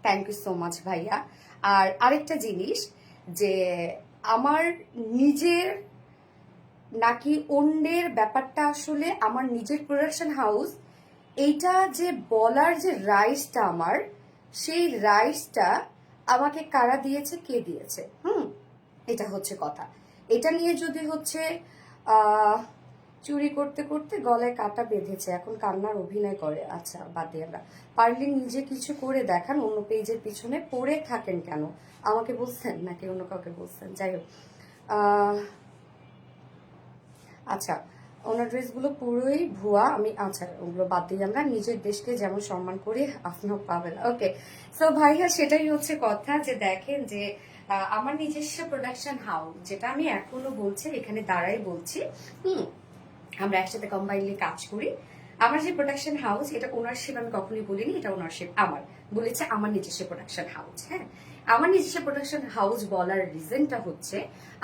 থ্যাংক ইউ সো মাচ ভাইয়া। আর আরেকটা জিনিস, যে আমার নিজের নাকি অন্যের ব্যাপারটা, আসলে আমার নিজের প্রোডাকশন হাউস, এইটা যে বলার যে রাইটসটা আমার, সেই রাইটসটা আমাকে কারা দিয়েছে, কে দিয়েছে? এটা হচ্ছে কথা। এটা নিয়ে যদি হচ্ছে চুরি করতে করতে গলায় কাটা বেঁধেছে, এখন কান্নার অভিনয় করে। আচ্ছা বাদ দিয়ে আমরা, পারলে নিজে কিছু করে দেখান, অন্য পেজের পিছনে পড়ে থাকেন কেন? আমাকে বলছেন নাকি অন্য কাউকে বলছেন? যাই হোক, আচ্ছা ওনার ড্রেসগুলো পুরোই ভুয়া। আমি আচ্ছা ওগুলো বাদ দিয়ে আমরা নিজের দেশকে যেমন সম্মান করি আপনিও পাবেন। ওকে সো ভাইয়া, সেটাই হচ্ছে কথা, যে দেখেন যে আমার নিজস্ব প্রোডাকশন হাউস, যেটা আমি এখনো বলছি, এখানে দাঁড়াই বলছি, আমরা একসাথে কম্বাইনলি কাজ করি। আমার যে প্রোডাকশন হাউস, এটা ওনারশিপ আমি কখনোই বলিনি, এটা ওনারশিপ আমার বলেছে আমার নিজস্ব প্রোডাকশন হাউস। হ্যাঁ আমার নিজস্ব প্রোডাকশন হাউস বলার রিজনটা হচ্ছে,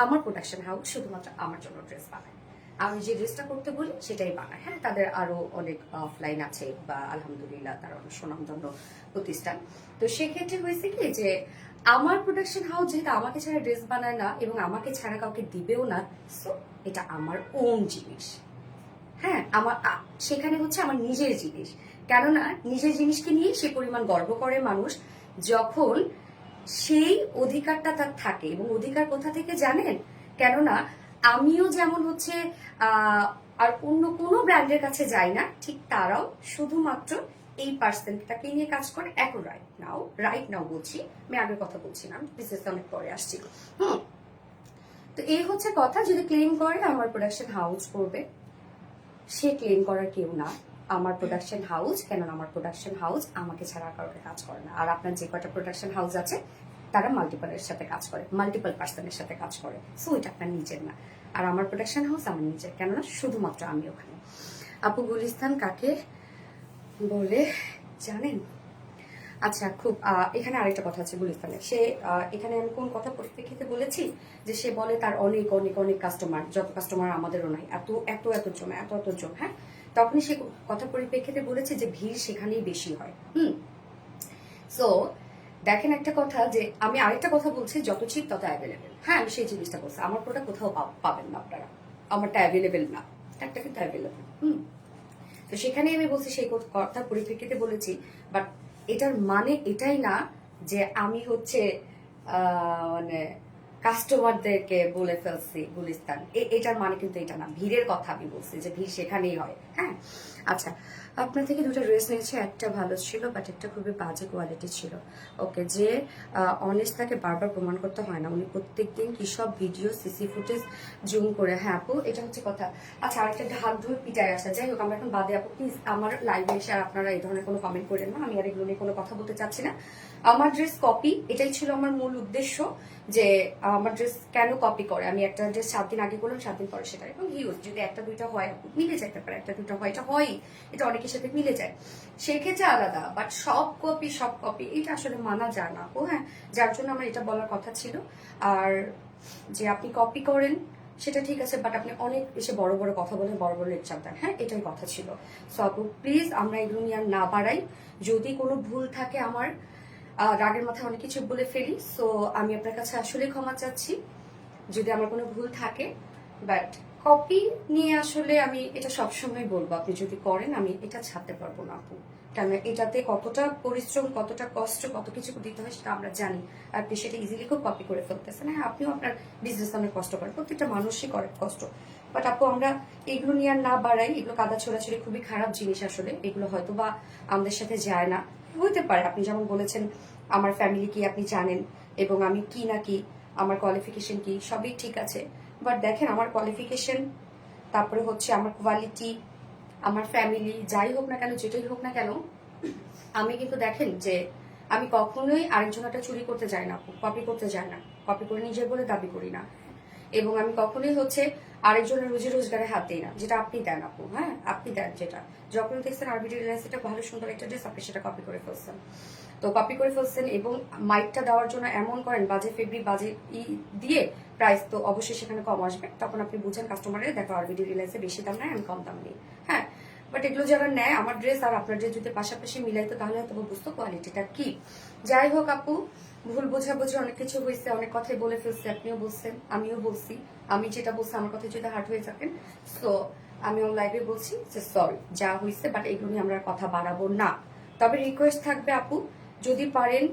আমার প্রোডাকশন হাউস শুধুমাত্র আমার জন্য ড্রেস বানায়, আমি যে ড্রেসটা করতে বলি সেটাই বানায়। হ্যাঁ তাদের আরো অনেক অফলাইন আছে, বা আলহামদুলিল্লাহ তার অনেক সুনামধন্য প্রতিষ্ঠান। তো সেক্ষেত্রে হয়েছে কি, যে আমার প্রোডাকশন হাউস যেহেতু আমাকে ছাড়া ড্রেস বানায় না, এবং আমাকে ছাড়া কাউকে দিবেও না, সো এটা আমার ওন জিনিস। হ্যাঁ আমার সেখানে হচ্ছে আমার নিজের জিনিস। কেননা নিজের জিনিসকে নিয়ে সে পরিমাণ গর্ব করে মানুষ, যখন সেই অধিকারটা তার থাকে। এবং অধিকার কোথা থেকে জানেন? কেননা আমিও যেমন হচ্ছে আর অন্য কোনো ব্র্যান্ডের কাছে যাই না, ঠিক তারাও শুধুমাত্র এই পার্সেন্টটাকে নিয়ে কাজ করে। এখন রাইট নাও বলছি, আমি আগের কথা বলছি না, বিশেষ অনেক পরে আসছি। তো এই হচ্ছে কথা। যদি ক্লেম করে আমার প্রোডাকশন হাউস করবে, সে ক্লেম করার কেউ না আমার প্রোডাকশন হাউস, কেননা আমার প্রোডাকশন হাউস আমাকে ছাড়া কাউকে কাজ করে না। আর আপনার যে কয়টা প্রোডাকশন হাউস আছে, তারা মাল্টিপলের সাথে কাজ করে, মাল্টিপল পার্সনের সাথে কাজ করে। সো এটা আপনার নিজের না। আর আমার প্রোডাকশন হাউস আমার নিজের, কেননা শুধুমাত্র আমি ওখানে। আপু গুলিস্তান কাকে বলে জানেন? আচ্ছা খুব এখানে আরেকটা কথা আছে গুলিস্তানের। সে এখানে আমি কোন কথা পরিপ্রেক্ষিতে বলেছি, যে সে বলে তার অনেক অনেক অনেক কাস্টমার, যত কাস্টমার আমাদেরও নাই, এত এত এত জন, এত এত জন। হ্যাঁ তখনই সে কথা পরিপ্রেক্ষিতে বলেছে যে ভিড় সেখানেই বেশি হয়। সো দেখেন একটা কথা, যে আমি আরেকটা কথা বলছি, যত চিপ তত অ্যাভেলেবেল। হ্যাঁ আমি সেই জিনিসটা বলছি, আমার প্রোডাক্ট কোথাও পাবেন না আপনারা, আমারটা অ্যাভেলেবেল না, একটা কিন্তু অ্যাভেলেবেল। তো সেখানে আমি বলছি সেই কথার পরিপ্রেক্ষিতে বলেছি, বাট এটার মানে এটাই না যে আমি হচ্ছে মানে কাস্টমারদেরকে বলে ফেলছি গুলিস্তান, এটার মানে কিন্তু এটা না। ভিড়ের কথা আমি বলছি যে ভিড় সেখানেই হয়। হ্যাঁ, আচ্ছা, আপনার থেকে দুটো ড্রেস নিয়েছে, একটা ভালো ছিল বাট একটা খুবই বাজে কোয়ালিটি ছিল। ওকে, যে অনেস্ট তাকে বারবার প্রমাণ করতে হয় না, উনি প্রত্যেকদিন কি সব ভিডিও সিসি ফুটেজ জুম করে। হ্যাঁ আপু, এটা হচ্ছে কথা। আচ্ছা, আরেকটা ঢাক ঢোল পিটায় আসা, যাই হোক আমরা এখন বাদে। আপু প্লিজ আমার লাইভে এসে আর আপনারা এই ধরনের কোনো কমেন্ট করেন না, আমি আর এগুলো নিয়ে কোনো কথা বলতে চাচ্ছি না। আমার ড্রেস কপি, এটাই ছিল আমার মূল উদ্দেশ্য, যে আমার ড্রেস কেন কপি করে। আমি একটা ড্রেস 7 দিন আগে করলাম, 7 দিন পরে সেটা, এবং হিউজ যদি একটা দুইটা হয় মিলে যেতে পারে, একটা দুইটা হয়, এটা হয়, এটা অনেকের সাথে মিলে যায়, সেক্ষেত্রে আলাদা। বাট সব কপি এটা আসলে মানা যায় না। ও হ্যাঁ, যার জন্য আমার এটা বলার কথা ছিল। আর যে আপনি কপি করেন সেটা ঠিক আছে, বাট আপনি অনেক এসে বড় বড় কথা বলেন, বড় বড় লেকচার দেন। হ্যাঁ, এটাই কথা ছিল। সো আপু প্লিজ আমরা এগুলো নিয়ে আর না বাড়াই। যদি কোনো ভুল থাকে আমার, রাগের মাথায় অনেক কিছু বলে ফেলি, সো আমি আপনার কাছে আসলে ক্ষমা চাচ্ছি যদি আমার কোনো ভুল থাকে। বাট কপি নিয়ে আসলে আমি এটা সবসময় বলবো, আপনি যদি করেন আমি এটা ছাড়তে পারবো না আপু, কেন এটাতে কতটা পরিশ্রম, কতটা কষ্ট, কত কিছু দিতে হয় সেটা আমরা জানি। আপনি সেটা ইজিলি খুব কপি করে ফেলতেছেন। হ্যাঁ, আপনিও আপনার বিজনেস অনেক কষ্ট করেন, প্রত্যেকটা মানুষই করে কষ্ট। বাট আপু আমরা এগুলো নিয়ে আর না বাড়াই, এগুলো কাদা ছোড়াছড়ি খুবই খারাপ জিনিস আসলে, এগুলো হয়তো বা আমাদের সাথে যায় না। হতে পারে আপনি যেমন বলেছেন আমার ফ্যামিলি কি আপনি জানেন, এবং আমি কি না কি, আমার কোয়ালিফিকেশন কি, সবই ঠিক আছে। বাট দেখেন আমার কোয়ালিফিকেশন, তারপরে হচ্ছে আমার কোয়ালিটি, আমার ফ্যামিলি, যাই হোক না কেন, যেটাই হোক না কেন, আমি কিন্তু দেখেন যে আমি কখনোই আরেকজনটা চুরি করতে যাই না, কপি করতে যাই না, কপি করে নিজের বলে দাবি করি না। এবং আমি কখনোই হচ্ছে আরেকজনের রুজি রোজগারে হাত দিই না, যেটা আপনি দেন আপু। হ্যাঁ, আপনি দেন যেটা, যখন দেখছেন আরবিডি রিলায়েন্স এটা ভালো সুন্দর একটা ড্রেস, আপনি সেটা কপি করে ফেলছেন। তো কপি করে ফেলছেন এবং মাইকটা দেওয়ার জন্য এমন করেন বাজে ফেব্রিক, বাজে দিয়ে প্রাইস তো অবশ্যই সেখানে কম আসবে, তখন আপনি বুঝেন কাস্টমারের দেখো আরবিডি রিলায়েন্সে বেশি দাম নেয়, আমি কম দাম নেই। হ্যাঁ, বাট এগুলো যারা নেয় আমার ড্রেস আর আপনার ড্রেস যদি পাশাপাশি মিলাইতো তাহলে হয়তো বুঝতো কোয়ালিটিটা কি। যাই হোক আপু, ভুল বোঝাবুঝি অনেক কিছু হয়েছে, অনেক কথাই বলে ফেলছে, আপনিও বলছেন, আমিও বলছি। আমি যেটা বলছি আমার কথা যদি হার্ট হয়ে থাকেন, সো আমি লাইভে বলছি যে সরি, যা হয়েছে, বাট এগুলো নিয়ে আমরা কথা বাড়াবো না। তবে রিকোয়েস্ট থাকবে আপু, যদি পারেন,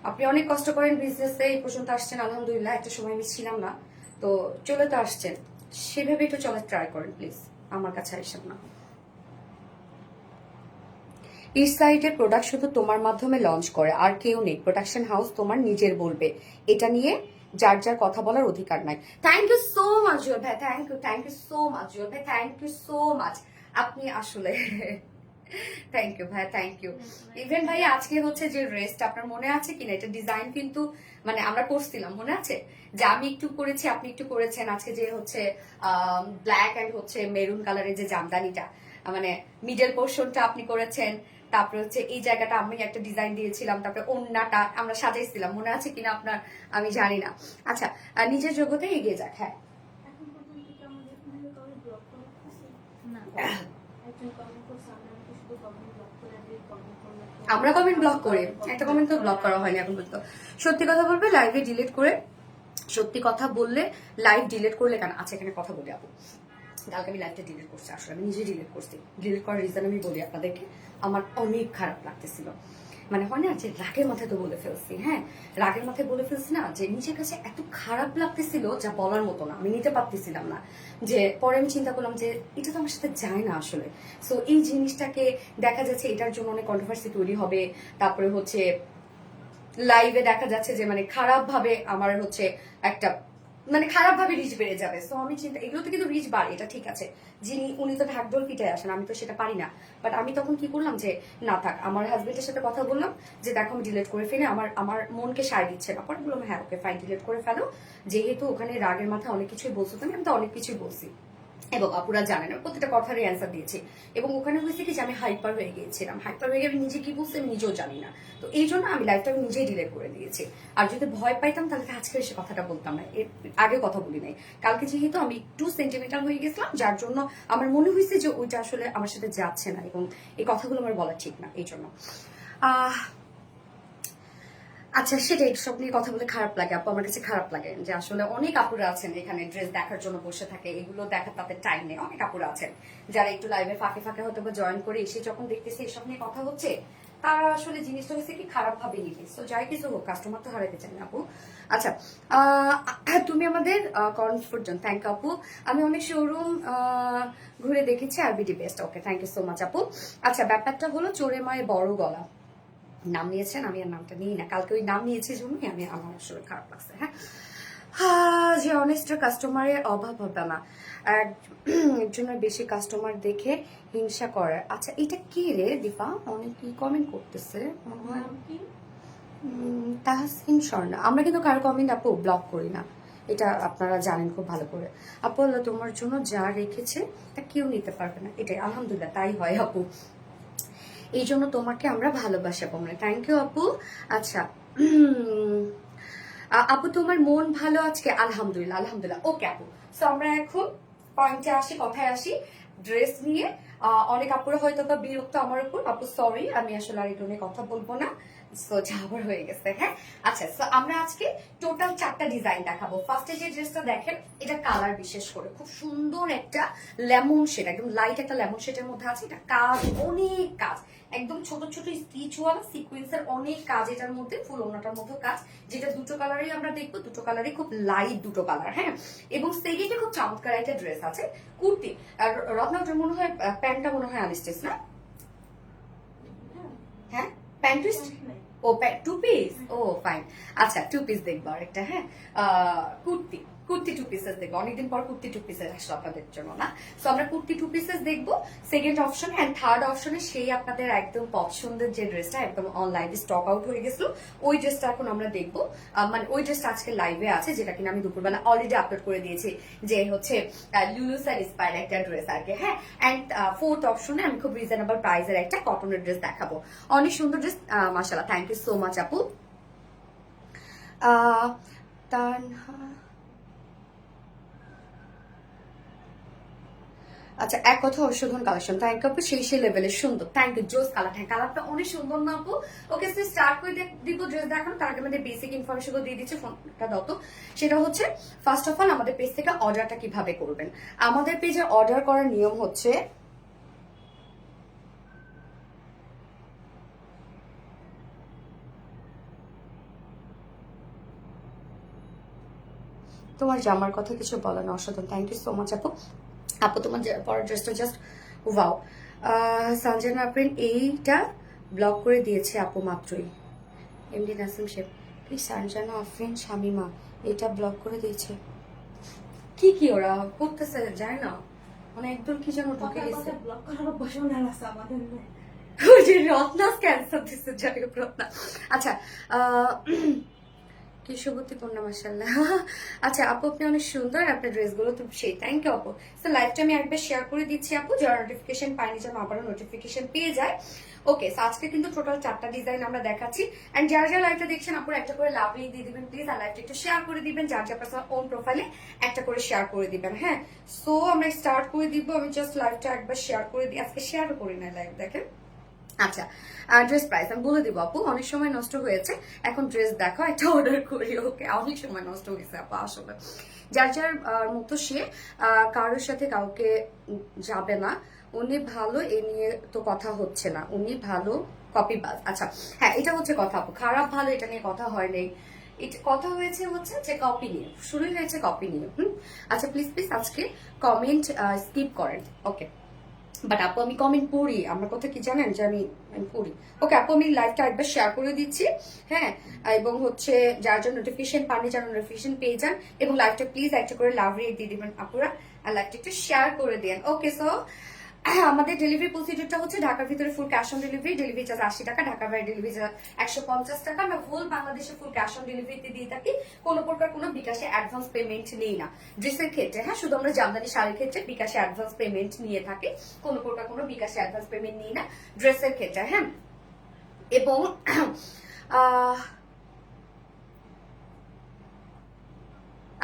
আপনি অনেক কষ্ট করেন বিজনেসে, এই পর্যন্ত আসছেন আলহামদুলিল্লাহ, একটা সময় আমি ছিলাম না, তো চলে তো আসছেন, সেভাবে একটু চলার ট্রাই করেন প্লিজ, আমার কাছে আসেন না। ইস্ট সাইডের প্রোডাক্ট শুধু তোমার মাধ্যমে লঞ্চ করে, আর কেউ নেই, প্রোডাকশন হাউস তোমার নিজের বলবে, এটা নিয়ে যার যার কথা বলার অধিকার নাই। Thank you so much Jewel ভাই, thank you so much Jewel ভাই, থ্যাংক ইউ সো মাচ। আপনি আসলে থ্যাংক ইউ ভাই, থ্যাংক ইউ। ইভেন ভাই আজকে হচ্ছে যে ড্রেসটা আপনার মনে আছে কিনা, এটা ডিজাইন কিন্তু মানে আমরা করছিলাম, মনে আছে যে আমি একটু করেছি, আপনি একটু করেছেন। আজকে যে হচ্ছে ব্ল্যাক এন্ড হচ্ছে মেরুন কালারের যে জামদানিটা, মানে মিডল পোর্শনটা আপনি করেছেন, তারপরে হচ্ছে এই জায়গাটা আমি একটা ডিজাইন দিয়েছিলাম, তারপরে ওন্নাটা আমরা সাজাইছিলাম, মনে আছে কিনা আপনার আমি জানি না। আচ্ছা, নিজের যোগ্যতায় এগিয়ে যাক। হ্যাঁ, আমরা কমেন্ট ব্লক করে, একটা কমেন্ট তো ব্লক করা হয়নি এখন পর্যন্ত। সত্যি কথা বলবে লাইভে ডিলিট করে, সত্যি কথা বললে লাইভ ডিলিট করলে কেন। আচ্ছা, এখানে কথা বলি আপু, কালকে আমি লাইভটা ডিলিট করছি, আসলে আমি নিজে ডিলিট করছি। ডিলিট করার রিজন আমি বলি আপনাদেরকে, আমার অনেক খারাপ লাগতেছিল, মানে হয় না যে রাগের মাথায় তো বলে ফেলছি। হ্যাঁ, রাগের মাথায় বলে ফেলছি না, যে নিজের কাছে এত খারাপ লাগতেছিল যা বলার মতো না, আমি নিতে পারতেছিলাম না। যে পরে আমি চিন্তা করলাম যে এটা তো আমার সাথে যায় না আসলে। সো এই জিনিসটাকে দেখা যাচ্ছে এটার জন্য অনেক কন্ট্রোভার্সি তৈরি হবে, তারপরে হচ্ছে লাইভে দেখা যাচ্ছে যে মানে খারাপ ভাবে আমার হচ্ছে একটা মানে খারাপ ভাবে রিচ বেড়ে যাবে। সো আমি চিন্তা, এগুলোতে কিন্তু রিচ বাড়ে, এটা ঠিক আছে, যিনি উনি তো ঢাকঢোল পিটায় আসেন, আমি তো সেটা পারি না। বাট আমি তখন কি করলাম যে না থাক, আমার হাজবেন্ডের সাথে কথা বললাম যে দেখো আমি ডিলিট করে ফেলি, আমার আমার মনকে সায় দিচ্ছে না। পরে বললাম হ্যাঁ ওকে ফাইন, ডিলিট করে ফেলো, যেহেতু ওখানে রাগের মাথায় অনেক কিছুই বলছো তুমি, আমি তো অনেক কিছুই বলছি, এবং আপুরা জানেন আমি প্রত্যেকটা কথারই অ্যান্সার দিয়েছি। এবং ওখানে হয়েছে কি যে আমি হাইপার হয়ে গিয়েছিলাম, হাইপার হয়ে গিয়ে আমি নিজে কি বলছি আমি নিজেও জানি না। তো এই জন্য আমি লাইফটা আমি নিজেই ডিলেট করে দিয়েছি। আর যদি ভয় পাইতাম তাহলে আজকে এসে কথাটা বলতাম না, এর আগে কথা বলি নাই। কালকে যেহেতু আমি একটু সেন্টিমেন্টাল হয়ে গেছিলাম, যার জন্য আমার মনে হয়েছে যে ওইটা আসলে আমার সাথে যাচ্ছে না, এবং এই কথাগুলো আমার বলা ঠিক না, এই জন্য আচ্ছা, সেটাই সব নিয়ে কথা বলে খারাপ লাগে আপু, আমার কাছে খারাপ লাগে যে আসলে অনেক আপুরা আছেন এখানে ড্রেস দেখার জন্য বসে থাকে, এগুলো দেখার তাদের টাইম নেই। অনেক আপুরা আছেন যারা একটু লাইভে ফাঁকে ফাঁকে হয়তো বা জয়েন করে এসে যখন দেখতেছে এসব নিয়ে কথা হচ্ছে, তারা আসলে জিনিসটা হচ্ছে কি খারাপ ভাবে নিবে। তো যাই কিছু হোক, কাস্টমার তো হারাইতে চাই না আপু। আচ্ছা, তুমি আমাদের কনফোর্ট জোন, থ্যাংক ইউ আপু। আমি অনেক শোরুম ঘুরে দেখেছি, RBD best. Okay, thank you so much আপু। আচ্ছা, ব্যাপারটা হলো চোরে মায়ে বড় গলা নাম নিয়েছেন, আমি আর নামটা নিই না, কালকে ওই নাম নিয়েছি জন্যই আমার আসলে খারাপ লাগছে। হ্যাঁ, যে অনেস্ট কাস্টমারের অভাব হবে না, একজনের বেশি কাস্টমার দেখে হিংসা করে। আচ্ছা, এটা কি রে দীপা, অনেক কি কমেন্ট করতেছে মনে হয়। তাহসিন স্বর্ণা, আমরা কিন্তু কারো কমেন্ট আপু ব্লক করি না, এটা আপনারা জানেন খুব ভালো করে। আপু আল্লাহ তোমার জন্য যা রেখেছে তা কেউ নিতে পারবে না, এটাই আলহামদুলিল্লাহ তাই হয় আপু, এই জন্য তোমাকে আমরা ভালোবাসাবো। মানে থ্যাংক ইউ আপু। আচ্ছা, আপু তোমার মন ভালো আজকে? আলহামদুলিল্লাহ আলহামদুলিল্লাহ। ওকে আপু, সো আমরা এখন পয়েন্টে আসি, কথায় আসি ড্রেস নিয়ে। অনেক আপুরা হয়তো বা বিরক্ত আমার উপর, আপু সরি, আমি আসলে আর এগুলো নিয়ে কথা বলবো না, সো ঝাবর হয়ে গেছে। হ্যাঁ, আচ্ছা, সো আমরা আজকে টোটাল 4টা ডিজাইন দেখাবো। ফার্স্টে যে ড্রেসটা দেখেন, এটা কালার বিশেষ করে খুব সুন্দর একটা লেমন শেড, একদম লাইট একটা লেমন শেডের মধ্যে আছে। এটা কাজ, অনেক কাজ, একদম ছোট ছোট স্টিচওয়ালা সিকোয়েন্সের অনেক কাজ এটার মধ্যে, ফুল ওনাটার মধ্যে কাজ, যেটা দুটো কালারই আমরা দেখবো, দুটো কালারই খুব লাইট দুটো কালার। হ্যাঁ, এবং সেকেন্ডে খুব চমৎকার একটা ড্রেস আছে, কুর্তি। আর রত্নাটার মনে হয় প্যান্টটা মনে হয় আনস্টিচ না? হ্যাঁ, প্যান্ট ও টু পিস, ও ফাইন। আচ্ছা, টু পিস দেখবো আরেকটা। হ্যাঁ, কুর্তি, কুর্তি টু পিসেস দেখবো, অনেকদিন পর কুর্তি টু পিসেস আসলো আপনাদের জন্য না, সো আমরা কুর্তি টু পিসেস দেখবো সেকেন্ড অপশনে। এন্ড থার্ড অপশনে সেই আপনাদের একদম পছন্দের যে ড্রেসটা একদম অনলাইনে স্টক আউট হয়ে গেছিল, ওই ড্রেসটা এখন আমরা দেখবো। মানে ওই ড্রেসটা আজকে লাইভে আছে, যেটা কিনা আমি দুপুরবেলা অলরেডি আপলোড করে দিয়েছি, যে হচ্ছে লুলু স্যাটিসফাইড একটা ড্রেস আর কি। হ্যাঁ, এন্ড ফোর্থ অপশনে আমি খুব রিজনেবল প্রাইসের একটা কটনের ড্রেস দেখাবো, অনেক সুন্দর ড্রেস, মাশাআল্লাহ। থ্যাংক ইউ সো মাচ আপু। তানহা, আচ্ছা, এক কথা অসাধারণ কালেকশন, থ্যাংক ইউ আপু, সেই লেভেলের সুন্দর, থ্যাংক ইউ, জোস কালার। হ্যাঁ, কালারটা অনেক সুন্দর না আপু? ওকে, স্টার্ট করে দিব ড্রেস দেখানো, তার আগে আমাদের বেসিক ইনফরমেশন দিয়ে দিচ্ছি, ফোনটা দাও তো। সেটা হচ্ছে ফার্স্ট অফ অল আমাদের পেজ থেকে অর্ডারটা কিভাবে করবেন। আমাদের পেজে অর্ডার করার নিয়ম হচ্ছে, তোমার জামার কথা কিছু বলে না, অসাধারণ, থ্যাংক ইউ সো মাচ আপু। আপু তোমার পরের ড্রেসটা জাস্ট ওয়াও। সঞ্জনা আফরিন এইটা ব্লক করে দিয়েছে আপু মাত্রই, এমডি নাসিম শেখ, প্লিজ সঞ্জনা আফরিন শামিমা এটা ব্লক করে দিয়েছে। কি কি ওরা করতেছে যায় না, মানে একদম কি যেন ঢুকে গেছে। ব্লক করার অভ্যাস আছে আমাদের, ওই যে রত্না ক্যান্সার দিচ্ছে, যাই হোক রত্না। আচ্ছা, কেশবতী পূর্ণা, মাশাআল্লাহ। আচ্ছা আপু, আপনি অনেক সুন্দর, আপনার ড্রেসগুলো তো সেই, থ্যাংক ইউ আপু। তো লাইভটা আমি একবার শেয়ার করে দিচ্ছি আপু, যারা নোটিফিকেশন পায়নি যেন আবারও নোটিফিকেশন পেয়ে যায়। ওকে, আজকে কিন্তু টোটাল 4টা ডিজাইন আমরা দেখাচ্ছি। এন্ড যারা যারা লাইভটা দেখছেন আপুর একটা করে লাভ দিয়ে দিবেন প্লিজ, আর লাইভটা একটু শেয়ার করে দিবেন, যার যার পার্সোনাল ওন প্রোফাইলে একটা করে শেয়ার করে দিবেন। হ্যাঁ, সো আমরা স্টার্ট করে দিব, আমি জাস্ট লাইভটা একবার শেয়ার করে দিই, আজকে শেয়ারও করি না লাইভ, দেখেন। আচ্ছা, ড্রেস প্রাইস আমি বলে দিব আপু, অনেক সময় নষ্ট হয়েছে, এখন ড্রেস দেখো একটা অর্ডার করি। ওকে, অনেক সময় নষ্ট হয়েছে আপু, আসলে যার যার মতো সে, কারোর সাথে কাউকে যাবে না, উনি ভালো এ নিয়ে তো কথা হচ্ছে না, উনি ভালো কপি বাজ। আচ্ছা, হ্যাঁ, এটা হচ্ছে কথা আপু, খারাপ ভালো এটা নিয়ে কথা হয় নাই, এটা কথা হয়েছে হচ্ছে যে কপি নিয়ে, শুরুই হয়েছে কপি নিয়ে। আচ্ছা, প্লিজ প্লিজ আজকে কমেন্ট স্কিপ করেন। ওকে, বাট আপু আমি কমেন্ট পড়ি, আমার কথা কি জানেন যে আমি পড়ি। ওকে আপু, আমি লাইভটা একবার শেয়ার করে দিচ্ছি। হ্যাঁ, এবং হচ্ছে যার জন্য নোটিফিকেশন পাননি, যার নোটিফিকেশন পেয়ে যান, এবং লাইভটা প্লিজ একটা করে লাভ রেট দিয়ে দিবেন আপুরা, আর লাইভটা একটু শেয়ার করে দেন। ওকে, সো আমাদের ডেলিভারি প্রসিডিউরটা হচ্ছে ঢাকার ভিতরে full cash on delivery charge 80 টাকা, ঢাকার বাইরে ডেলিভারি চার্জ 150 টাকা। আমরা ফুল বাংলাদেশে ফুল ক্যাশ অন ডেলিভারিতে দিয়ে থাকি, কোনো প্রকার কোনো বিকাশে অ্যাডভান্স পেমেন্ট নেই না ড্রেসের ক্ষেত্রে। হ্যাঁ, শুধু আমরা জামদানি শাড়ির ক্ষেত্রে বিকাশে অ্যাডভান্স পেমেন্ট নিয়ে থাকি, কোনো প্রকার কোনো বিকাশে অ্যাডভান্স পেমেন্ট নিই না ড্রেসের ক্ষেত্রে। হ্যাঁ, এবং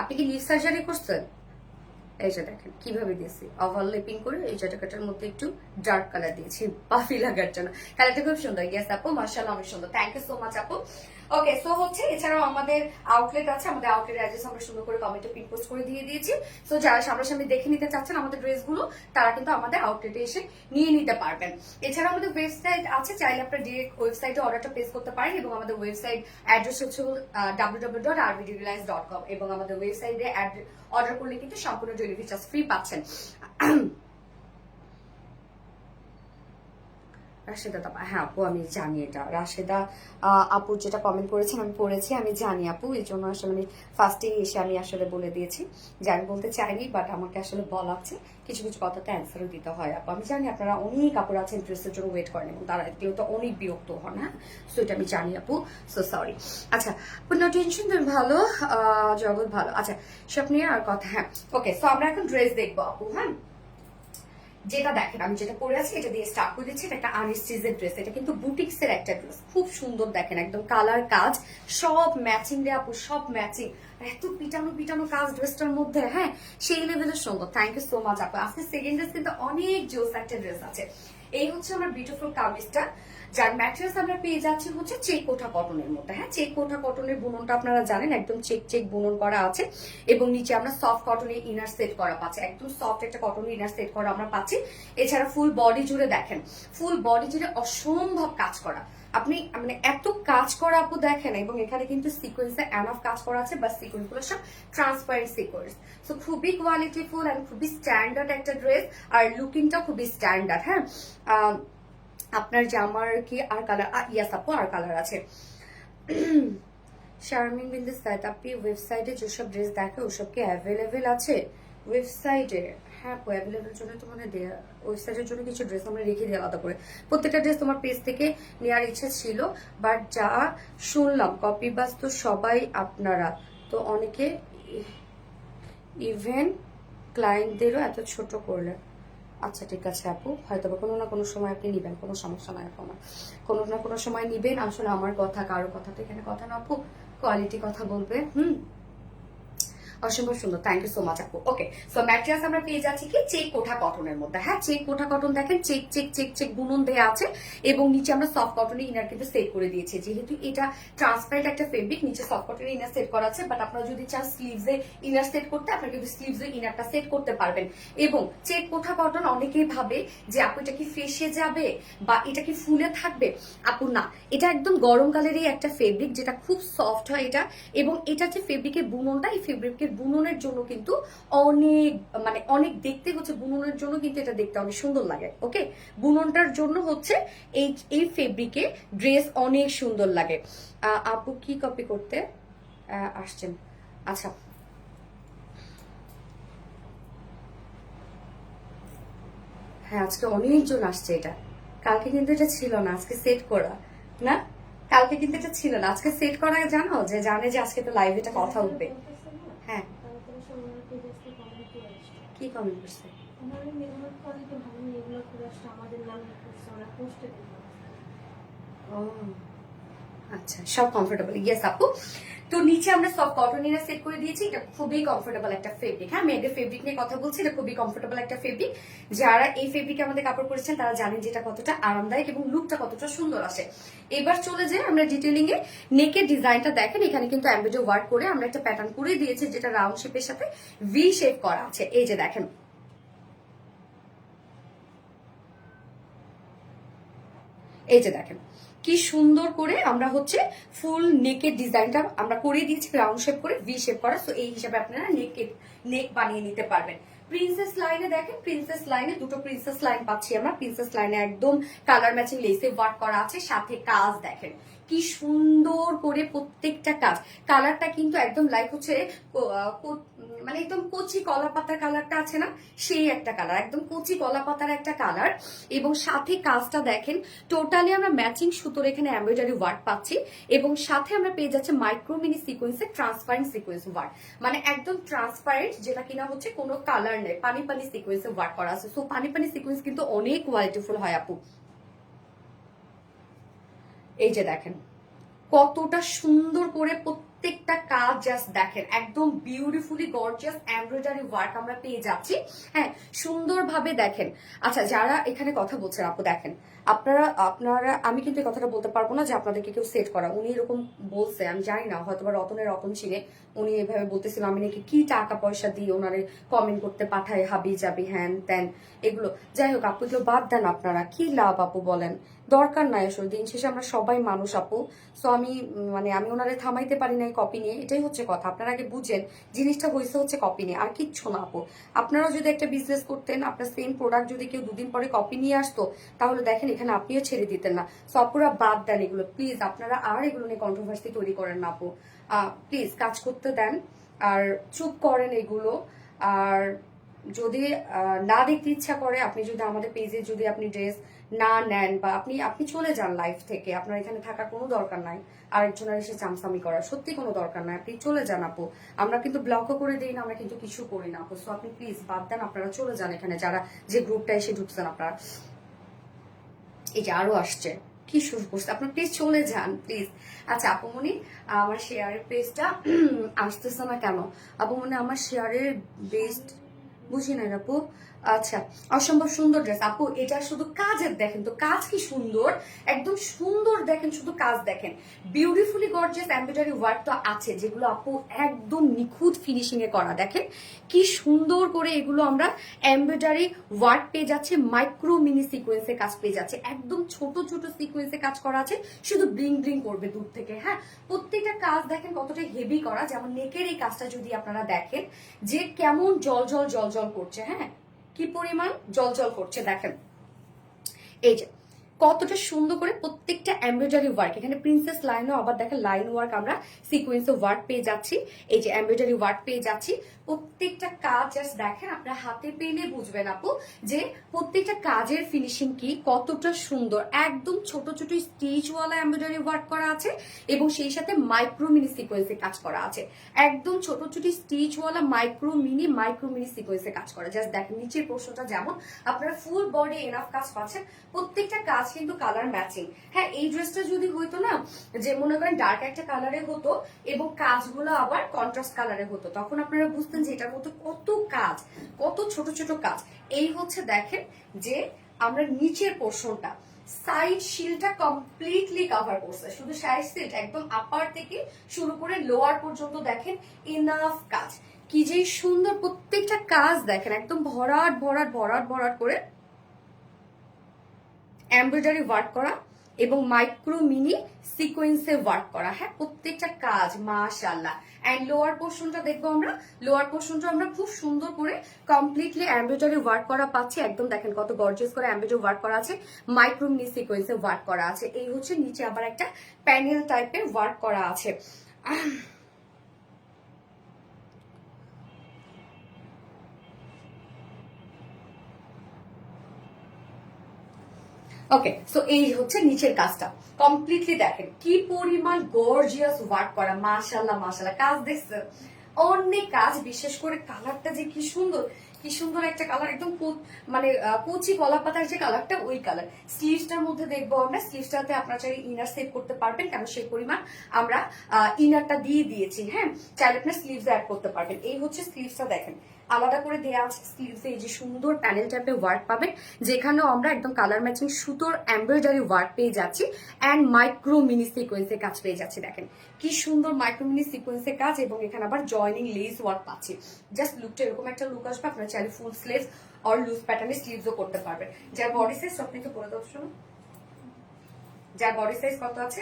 আপনি কি লিপ সার্জারি করছেন? এই যে দেখেন কিভাবে দিয়েছি, ওভারলেপিং করে এই জায়গাটার মধ্যে একটু ডার্ক কালার দিয়েছি পাফি লাগার জন্য, কালারটা খুব সুন্দর। ইয়েস আপু, মাশাআল্লাহ অনেক সুন্দর, থ্যাংক ইউ সো মাচ আপু। ওকে, সো হচ্ছে এছাড়াও আমাদের আউটলেট আছে, আমাদের আউটলেট অ্যাড্রেস আমরা সুন্দর করে কমেন্টে পিন পোস্ট করে দিয়ে দিয়েছি। সো যারা সামনাসামনি দেখে নিতে চাচ্ছেন আমাদের ড্রেসগুলো, তারা কিন্তু আমাদের আউটলেটে এসে নিয়ে নিতে পারবেন। এছাড়া আমাদের ওয়েবসাইট আছে, চাইলে আপনারা ডিরেক্ট ওয়েবসাইটে অর্ডারটা প্লেস করতে পারেন, এবং আমাদের ওয়েবসাইট অ্যাড্রেস হচ্ছে www.rvdreliance.com, এবং আমাদের ওয়েবসাইটে অর্ডার করলে কিন্তু সম্পূর্ণ ডেলিভারি চার্জ ফ্রি পাচ্ছেন। রাশেদা হ্যাঁ আপু, আমি জানি এটা রাশেদা আপুর যেটা কমেন্ট করেছেন আমি পড়েছি, আমি জানি আপু, এই জন্য আসলে আমি ফার্স্টে এসে আমি আসলে বলে দিয়েছি যে আমি বলতে চাইনি, বাট আমাকে আসলে বলাচ্ছে কিছু কিছু কথাতে অ্যান্সারও দিতে হয় আপু। আমি জানি আপনারা অনেক আপুর আছেন ড্রেসের জন্য ওয়েট করেন, এবং তারা কেউ তো অনেক বিরক্ত হন। হ্যাঁ, সো এটা আমি জানি আপু, সো সরি। আচ্ছা, নো টেনশন, তুমি ভালো, জগৎ ভালো। আচ্ছা, সব নিয়ে আর কথা। হ্যাঁ, ওকে, সো আমরা এখন ড্রেস দেখবো আপু। হ্যাঁ, যেটা দেখেন আমি যেটা পরে আছি এটা দিয়ে স্টার্ট করে দিচ্ছি। এটা একটা আনস্টিচের ড্রেস, এটা কিন্তু বুটিক্স এর একটা ড্রেস, খুব সুন্দর দেখেন, একদম কালার কাজ সব ম্যাচিং রে আপু, সব ম্যাচিং, এত পিটানো পিটানো কাজ ড্রেসটার মধ্যে। হ্যাঁ, সেই লেভেলের সুন্দর। থ্যাংক ইউ সো মাচ আপু। আজকে সেকেন্ড ড্রেস কিন্তু অনেক জোস একটা ড্রেস আছে। এই হচ্ছে আমার বিউটিফুল কামিজটা, যার ম্যাটেরিয়ালস আমরা পেয়ে যাচ্ছি হচ্ছে চেক কোঠা কটনের মধ্যে। হ্যাঁ, চেক কোঠা কটনের বুননটা আপনারা জানেন, একদম চেক চেক বুনন করা আছে, এবং নিচে আমরা সফট কটনের ইনার সেট করা পাচ্ছি, একদম সফট একটা কটনের ইনার সেট করা আমরা পাচ্ছি। এছাড়া ফুল বডি জুড়ে দেখেন, ফুল বডি জুড়ে অসম্ভব কাজ করা, আপনি মানে এত কাজ করা আপু দেখেন, এবং এখানে কিন্তু সিকোয়েন্সে এনাফ কাজ করা আছে, বা সিকোয়েন্স গুলো সব ট্রান্সপারেন্ট সিকোয়েন্স। সো খুবই কোয়ালিটিফুল এন্ড খুবই স্ট্যান্ডার্ড একটা ড্রেস, আর লুকিংটা খুবই স্ট্যান্ডার্ড। হ্যাঁ, আপনার জামার কি আর কালার? ইয়াস আপু, আর কালার আছে। শারমিন বিন্দু সাইদ, আপনি ওয়েবসাইটে যেসব ড্রেস দেখে ওসব কি অ্যাভেলেবেল আছে ওয়েবসাইটে? হ্যাঁ আপু, অ্যাভেলেবেল জন্য তো মানে ওয়েবসাইটের জন্য কিছু ড্রেস আমরা রেখে দিই আলাদা করে। প্রত্যেকটা ড্রেস তোমার পেজ থেকে নেওয়ার ইচ্ছা ছিল, বাট যা শুনলাম কপি বাস তো সবাই আপনারা, তো অনেকে ইভেন ক্লায়েন্টদেরও এত ছোট করলে। আচ্ছা ঠিক আছে আপু, হয়তো কোনো না কোনো সময় আপনি নিবেন, কোনো সমস্যা নাই আপু, আমার কোনো না কোনো সময় নিবেন। আসলে আমার কথা কারো কথা তো এখানে কথা না আপু, কোয়ালিটি কথা বলবে। অসম্ভব সুন্দর, থ্যাংক ইউ সো মাচ আপু। ওকে, সো ম্যাটেরিয়ালস আমরা পেয়ে যাচ্ছি কি চেক কোঠা কটনের মধ্যে। হ্যাঁ, চেক কোঠা কটন দেখেন, চেক চেক চেক চেক বুনন দেয়া আছে, এবং নিচে আমরা সফট কটনের ইনার কিন্তু সেট করে দিয়েছি। যেহেতু এটা ট্রান্সপারেন্ট একটা ফেব্রিক, নিচে সফট কটনের ইনার সেট করা আছে, বাট আপনারা যদি চান স্লিভসে ইনার সেট করতে, আপনারা কিন্তু স্লিভসে ইনারটা সেট করতে পারবেন। এবং চেক কোঠা কটন অনেকেই ভাবে যে আপু এটা কি ফেসে যাবে বা এটা কি ফুলে থাকবে, আপু না, এটা একদম গরমকালেরই একটা ফেব্রিক, যেটা খুব সফট হয় এটা। এবং এটা যে ফেব্রিকের বুননটা, এই ফেব্রিকের বুননের জন্য কিন্তু অনেক মানে অনেক দেখতে হচ্ছে, বুননের জন্য কিন্তু এটা দেখতে অনেক সুন্দর লাগে। ওকে, বুননটার জন্য হচ্ছে এই ফেব্রিকে ড্রেস অনেক সুন্দর লাগে। আপু কি কপি করতে আসছেন? আচ্ছা, হ্যাঁ আজকে অনেকজন আসছে, এটা কালকে কিন্তু এটা ছিল না, আজকে সেট করা না, কালকে কিন্তু এটা ছিল না, আজকে সেট করা। জানো যে জানে যে আজকে তো লাইভে এটা কথা উঠবে। হ্যাঁ, কি কমেন্ট করছে? ও আচ্ছা, সব কমফোর্টেবল। ইয়েস আপু, তো নিচে আমরা সব কটন ইনার সেট করে দিয়েছি। এটা খুবই কমফোর্টেবল একটা ফেব্রিক। হ্যাঁ, মেয়েদের ফেব্রিক নিয়ে কথা বলছি, এটা খুবই কমফোর্টেবল একটা ফেব্রিক। যারা এই ফেব্রিকে আমাদের কাপড় পরেছেন তারা জানেন যে এটা কতটা আরামদায়ক এবং লুকটা কতটা সুন্দর আসে। এবার চলে যাই আমরা ডিটেইলিং এ। নেকের ডিজাইনটা দেখেন, এখানে কিন্তু এমব্রয়ডারি ওয়ার্ক করে আমরা একটা প্যাটার্ন করে দিয়েছি, যেটা রাউন্ড শেপের সাথে ভি শেপ করা আছে। এই যে দেখেন, এই যে দেখেন কি সুন্দর করে আমরা হচ্ছে ফুল নেকের ডিজাইনটা আমরা করে দিয়েছি, রাউন্ড শেপ করে ভি শেপ করা। সো এই হিসাবে আপনারা নেক বানিয়ে নিতে পারবেন। প্রিন্সেস লাইনে দেখেন, প্রিন্সেস লাইনে দুটো প্রিন্সেস লাইন পাচ্ছি আমরা। প্রিন্সেস লাইনে একদম কালার ম্যাচিং লেসে ওয়ার্ক করা আছে, সাথে কাজ দেখেন কি সুন্দর করে প্রত্যেকটা কাজ। কালারটা কিন্তু একদম লাইক হচ্ছে মানে একদম কচি কলা পাতার কালারটা আছে না, সেই একটা কালার, একদম কচি কলা পাতার একটা কালার। এবং সাথে কাজটা দেখেন, টোটালি আমরা ম্যাচিং সুতোর এখানে এমব্রয়ডারি ওয়ার্ক পাচ্ছি, এবং সাথে আমরা পেয়ে যাচ্ছি মাইক্রো মিনি সিকোয়েন্সে ট্রান্সপারেন্ট সিকোয়েন্স ওয়ার্ক, মানে একদম ট্রান্সপারেন্ট, যেটা কিনা হচ্ছে কোনো কালার নেই, পানি পানি সিকোয়েন্সে ওয়ার্ক করা আছে। সো পানি পানি সিকোয়েন্স কিন্তু অনেক কোয়ালিটিফুল হয় আপু। এই যে দেখেন কতটা সুন্দর করে প্রত্যেকটা কাজ জাস্ট দেখেন, একদম বিউটিফুলি গর্জিয়াস এমব্রয়ডারি ওয়ার্ক আমরা পেয়ে যাচ্ছি। হ্যাঁ, সুন্দরভাবে দেখেন। আচ্ছা, যারা এখানে কথা বলছেন আপু দেখেন, আপনারা আপনারা আমি কিন্তু এই কথাটা বলতে পারবো না যে আপনাদেরকে কেউ সেট করা, উনি এরকম বলছে, আমি জানি না, হয়তো বা রতনের রতন চিনে উনি এভাবে বলতেছিল আমি নাকি কি টাকা পয়সা দিয়ে ওনারে কমেন্ট করতে পাঠাই হাবি যাবি হ্যান ত্যান এগুলো। যাই হোক আপু, এগুলো বাদ দেন, আপনারা কি লাভ আপু বলেন, দরকার নাই আসলে। দিন শেষে আমরা সবাই মানুষ আপু। সো আমি আমি ওনারে থামাইতে পারি নাই কপি নিয়ে, এটাই হচ্ছে কথা। আপনারা আগে বুঝেন জিনিসটা হয়েছে হচ্ছে কপি নিয়ে, আর কিচ্ছু না আপু। আপনারা যদি একটা বিজনেস করতেন, আপনার সেম প্রোডাক্ট যদি কেউ দুদিন পরে কপি নিয়ে আসতো, তাহলে দেখেন এখানে আপনিও ছেড়ে দিতেন না। সো আপুরা বাদ দেন এগুলো প্লিজ, আপনারা আর এগুলো নিয়ে কন্ট্রোভার্সি তৈরি করেন না আপু। প্লিজ কাজ করতে দেন আর চুপ করেন এগুলো। আর যদি না দেখতে ইচ্ছা করে, আপনি যদি আমাদের পেজে যদি আপনি ড্রেস না নেন বা আপনি আপনি চলে যান লাইফ থেকে, আপনার এখানে থাকার কোনো দরকার নাই। আরেকজনের এসে চামচামি করার সত্যি কোনো দরকার নাই, আপনি চলে যান আপু। আমরা কিন্তু ব্লকও করে দিই না, আমরা কিন্তু কিছু করি না আপু। সো আপনি প্লিজ বাদ দেন, আপনারা চলে যান এখানে, যারা যে গ্রুপটা এসে ঢুকছেন আপনারা। এই যে আরো আসছে, কি শুরু করছে, আপনার প্লিজ চলে যান প্লিজ। আচ্ছা আপুমনি, আমার শেয়ারের পেজটা আসতেছে না কেন আপুমনি? আমার শেয়ারের বেস্ট বুঝি না আপু। আচ্ছা, অসম্ভব সুন্দর ড্রেস আপু, এটা শুধু কাজের দেখেন তো, কাজ কি সুন্দর, একদম সুন্দর দেখেন, শুধু কাজ দেখেন। বিউটিফুলি গর্জিয়াস এমব্রয়ডারি ওয়ার্ক তো আছে, যেগুলো আপু একদম নিখুঁত ফিনিশিং এ করা। দেখেন কি সুন্দর করে এগুলো আমরা এমব্রয়ডারি ওয়ার্ক পেয়ে যাচ্ছে, মাইক্রো মিনি সিকোয়েন্সে কাজ পেয়ে যাচ্ছে, একদম ছোট ছোট সিকোয়েন্সে কাজ করা আছে, শুধু ব্লিং ব্লিং করবে দূর থেকে। হ্যাঁ, প্রত্যেকটা কাজ দেখেন কতটা হেভি করা। যেমন নেকের এই কাজটা যদি আপনারা দেখেন যে কেমন জল জল জল জল করছে, হ্যাঁ কি পরিমাণ জল জল করছে দেখেন। এই যে কতটা সুন্দর করে প্রত্যেকটা এমব্রয়ডারি ওয়ার্ক, এখানে প্রিন্সেস লাইনও আবার দেখেন লাইন ওয়ার্ক আমরা সিকোয়েন্সে ওয়ার্ক পেয়ে যাচ্ছি, এই যে এমব্রয়ডারি ওয়ার্ক পেয়ে যাচ্ছি। প্রত্যেকটা কাজ জাস্ট দেখেন, আপনার হাতে পেলে বুঝবেন আপু যে প্রত্যেকটা কাজের ফিনিশিং কি কতটা সুন্দর। একদম ছোট ছোট স্টিচওয়ালা এমব্রয়ডারি ওয়ার্ক করা আছে এবং সেই সাথে মাইক্রো মিনি সিকোয়েন্সে কাজ করা আছে, একদম ছোট ছোট স্টিচওয়ালা মাইক্রো মিনি সিকোয়েন্সে কাজ করা। জাস্ট দেখেন নিচের পোর্শনটা যেমন আপনারা ফুল বডি এনাফ কাজ পাচ্ছেন, প্রত্যেকটা কাজ কিন্তু কালার ম্যাচিং। হ্যাঁ, এই ড্রেসটা যদি হইতো না যে মনে করেন ডার্ক একটা কালারে হতো এবং কাজগুলো আবার কন্ট্রাস্ট কালারে হতো, তখন আপনারা বুঝতেন যে এটার মধ্যে কত কাজ, কত ছোট ছোট কাজ। এই হচ্ছে দেখেন যে আমরা নিচের পোর্শনটা সাইড শিলটা কমপ্লিটলি কভার করছে, শুধু সাইড শিল একদম আপার থেকে শুরু করে লোয়ার পর্যন্ত দেখেন এনাফ কাজ। কি যে সুন্দর প্রত্যেকটা কাজ দেখেন, একদম ভরাট ভরাট ভরাট ভরাট করে এমব্রয়ডারি ওয়ার্ক করা এবং মাইক্রো মিনি সিকোয়েন্সে ওয়ার্ক করা। হ্যাঁ, প্রত্যেকটা কাজ মাশাআল্লাহ। এন্ড লোয়ার পোর্শনটা দেখবো আমরা, লোয়ার পোর্শনটা আমরা খুব সুন্দর করে কমপ্লিটলি এমব্রয়ডারি ওয়ার্ক করা পাচ্ছি। একদম দেখেন কত গর্জিয়াস করে এমব্রয়ডারি ওয়ার্ক করা আছে, মাইক্রো মিনি সিকোয়েন্সে ওয়ার্ক করা আছে। এই হচ্ছে নিচে আবার একটা প্যানেল টাইপের ওয়ার্ক করা আছে। ওকে, সো এই হচ্ছে নিচের কাজটা কমপ্লিটলি দেখেন কি পরিমাণ গর্জিয়াস ওয়ার্ক করা। মাশাআল্লাহ মাশাআল্লাহ, কাজ দেখছেন অনেক কাজ, বিশেষ করে কালারটা যে কি সুন্দর, কি সুন্দর একটা কালার, একদম কচি কলা পাতার যে কালারটা ওই কালার। স্লিভসটার মধ্যে দেখবো আমরা, স্লিভসটাতে আপনারা চাইলে ইনার সেভ করতে পারবেন, কারণ সেই পরিমাণ আমরা ইনারটা দিয়ে দিয়েছি। হ্যাঁ, চাইলে আপনার স্লিভস অ্যাড করতে পারবেন। এই হচ্ছে স্লিভসটা দেখেন আলাদা করে দেওয়া আছে, স্লিভসে এই যে সুন্দর প্যানেল টাইপের ওয়ার্ক পাবেন, যেখানেও আমরা একদম কালার ম্যাচিং সুতোর এমব্রয়ডারি ওয়ার্ক পেয়ে যাচ্ছি অ্যান্ড মাইক্রো মিনি সিকোয়েন্সের কাজ পেয়ে যাচ্ছি। দেখেন কি সুন্দর মাইক্রো মিনি সিকোয়েন্সের কাজ এবং এখানে আবার জয়নিং লেস ওয়ার্ক পাচ্ছি। জাস্ট লুকটা এরকম একটা লুক আসবে। আপনারা চাইলে ফুল স্লিভস আর লুজ প্যাটার্নের স্লিভসও করতে পারবেন। যার বডি সাইজ আপনি তো বলে দাও শুনুন, যার বডি সাইজ কত আছে?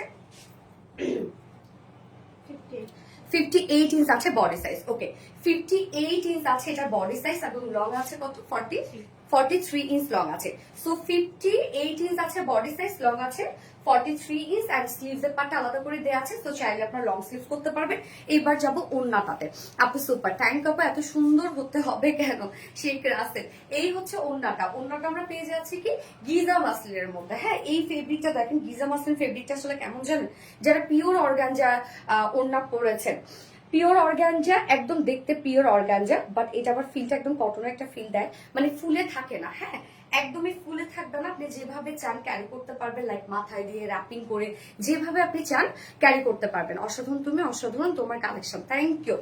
58 ইঞ্চ আছে বডি সাইজ। ওকে, 58 ইঞ্চ আছে এটার বডি সাইজ এবং লং আছে কত? 43 ইঞ্চ লং আছে। সো 58 ইঞ্চ আছে বডি সাইজ, লং আছে 43 ইঞ্চ অ্যান্ড স্লিভস এর পার্টটা আলাদা করে দেওয়া আছে। তো চাইলে আপনার লং স্লিভস করতে পারবেন। এবার যাব ওড়নাটাতে। আপু সুপার থ্যাংক আপু, এত সুন্দর হতে হবে কেন শেখ রাসেল। এই হচ্ছে ওড়নাটা, ওড়নাটা আমরা পেয়ে যাচ্ছি কি গিজা মাসলিনের মধ্যে। হ্যাঁ, এই ফেব্রিকটা দেখেন, গিজা মাসলিন ফেব্রিকটা আসলে কেমন জানেন? যারা পিওর অর্গানজা ওড়না পরেছেন, পিওর অর্গানজা একদম দেখতে পিওর অর্গানজা, বাট এটা আবার ফিলটা একদম কটনের একটা ফিল দেয়, মানে ফুলে থাকে না। হ্যাঁ, একদমই ফুলে থাকবে না, আপনি যেভাবে চান ক্যারি করতে পারবেন, লাইক মাথায় দিয়ে র্যাপিং করে যেভাবে আপনি চান ক্যারি করতে পারবেন। অসাধারণ তুমি, অসাধারণ তোমার কালেকশন, থ্যাংক ইউ।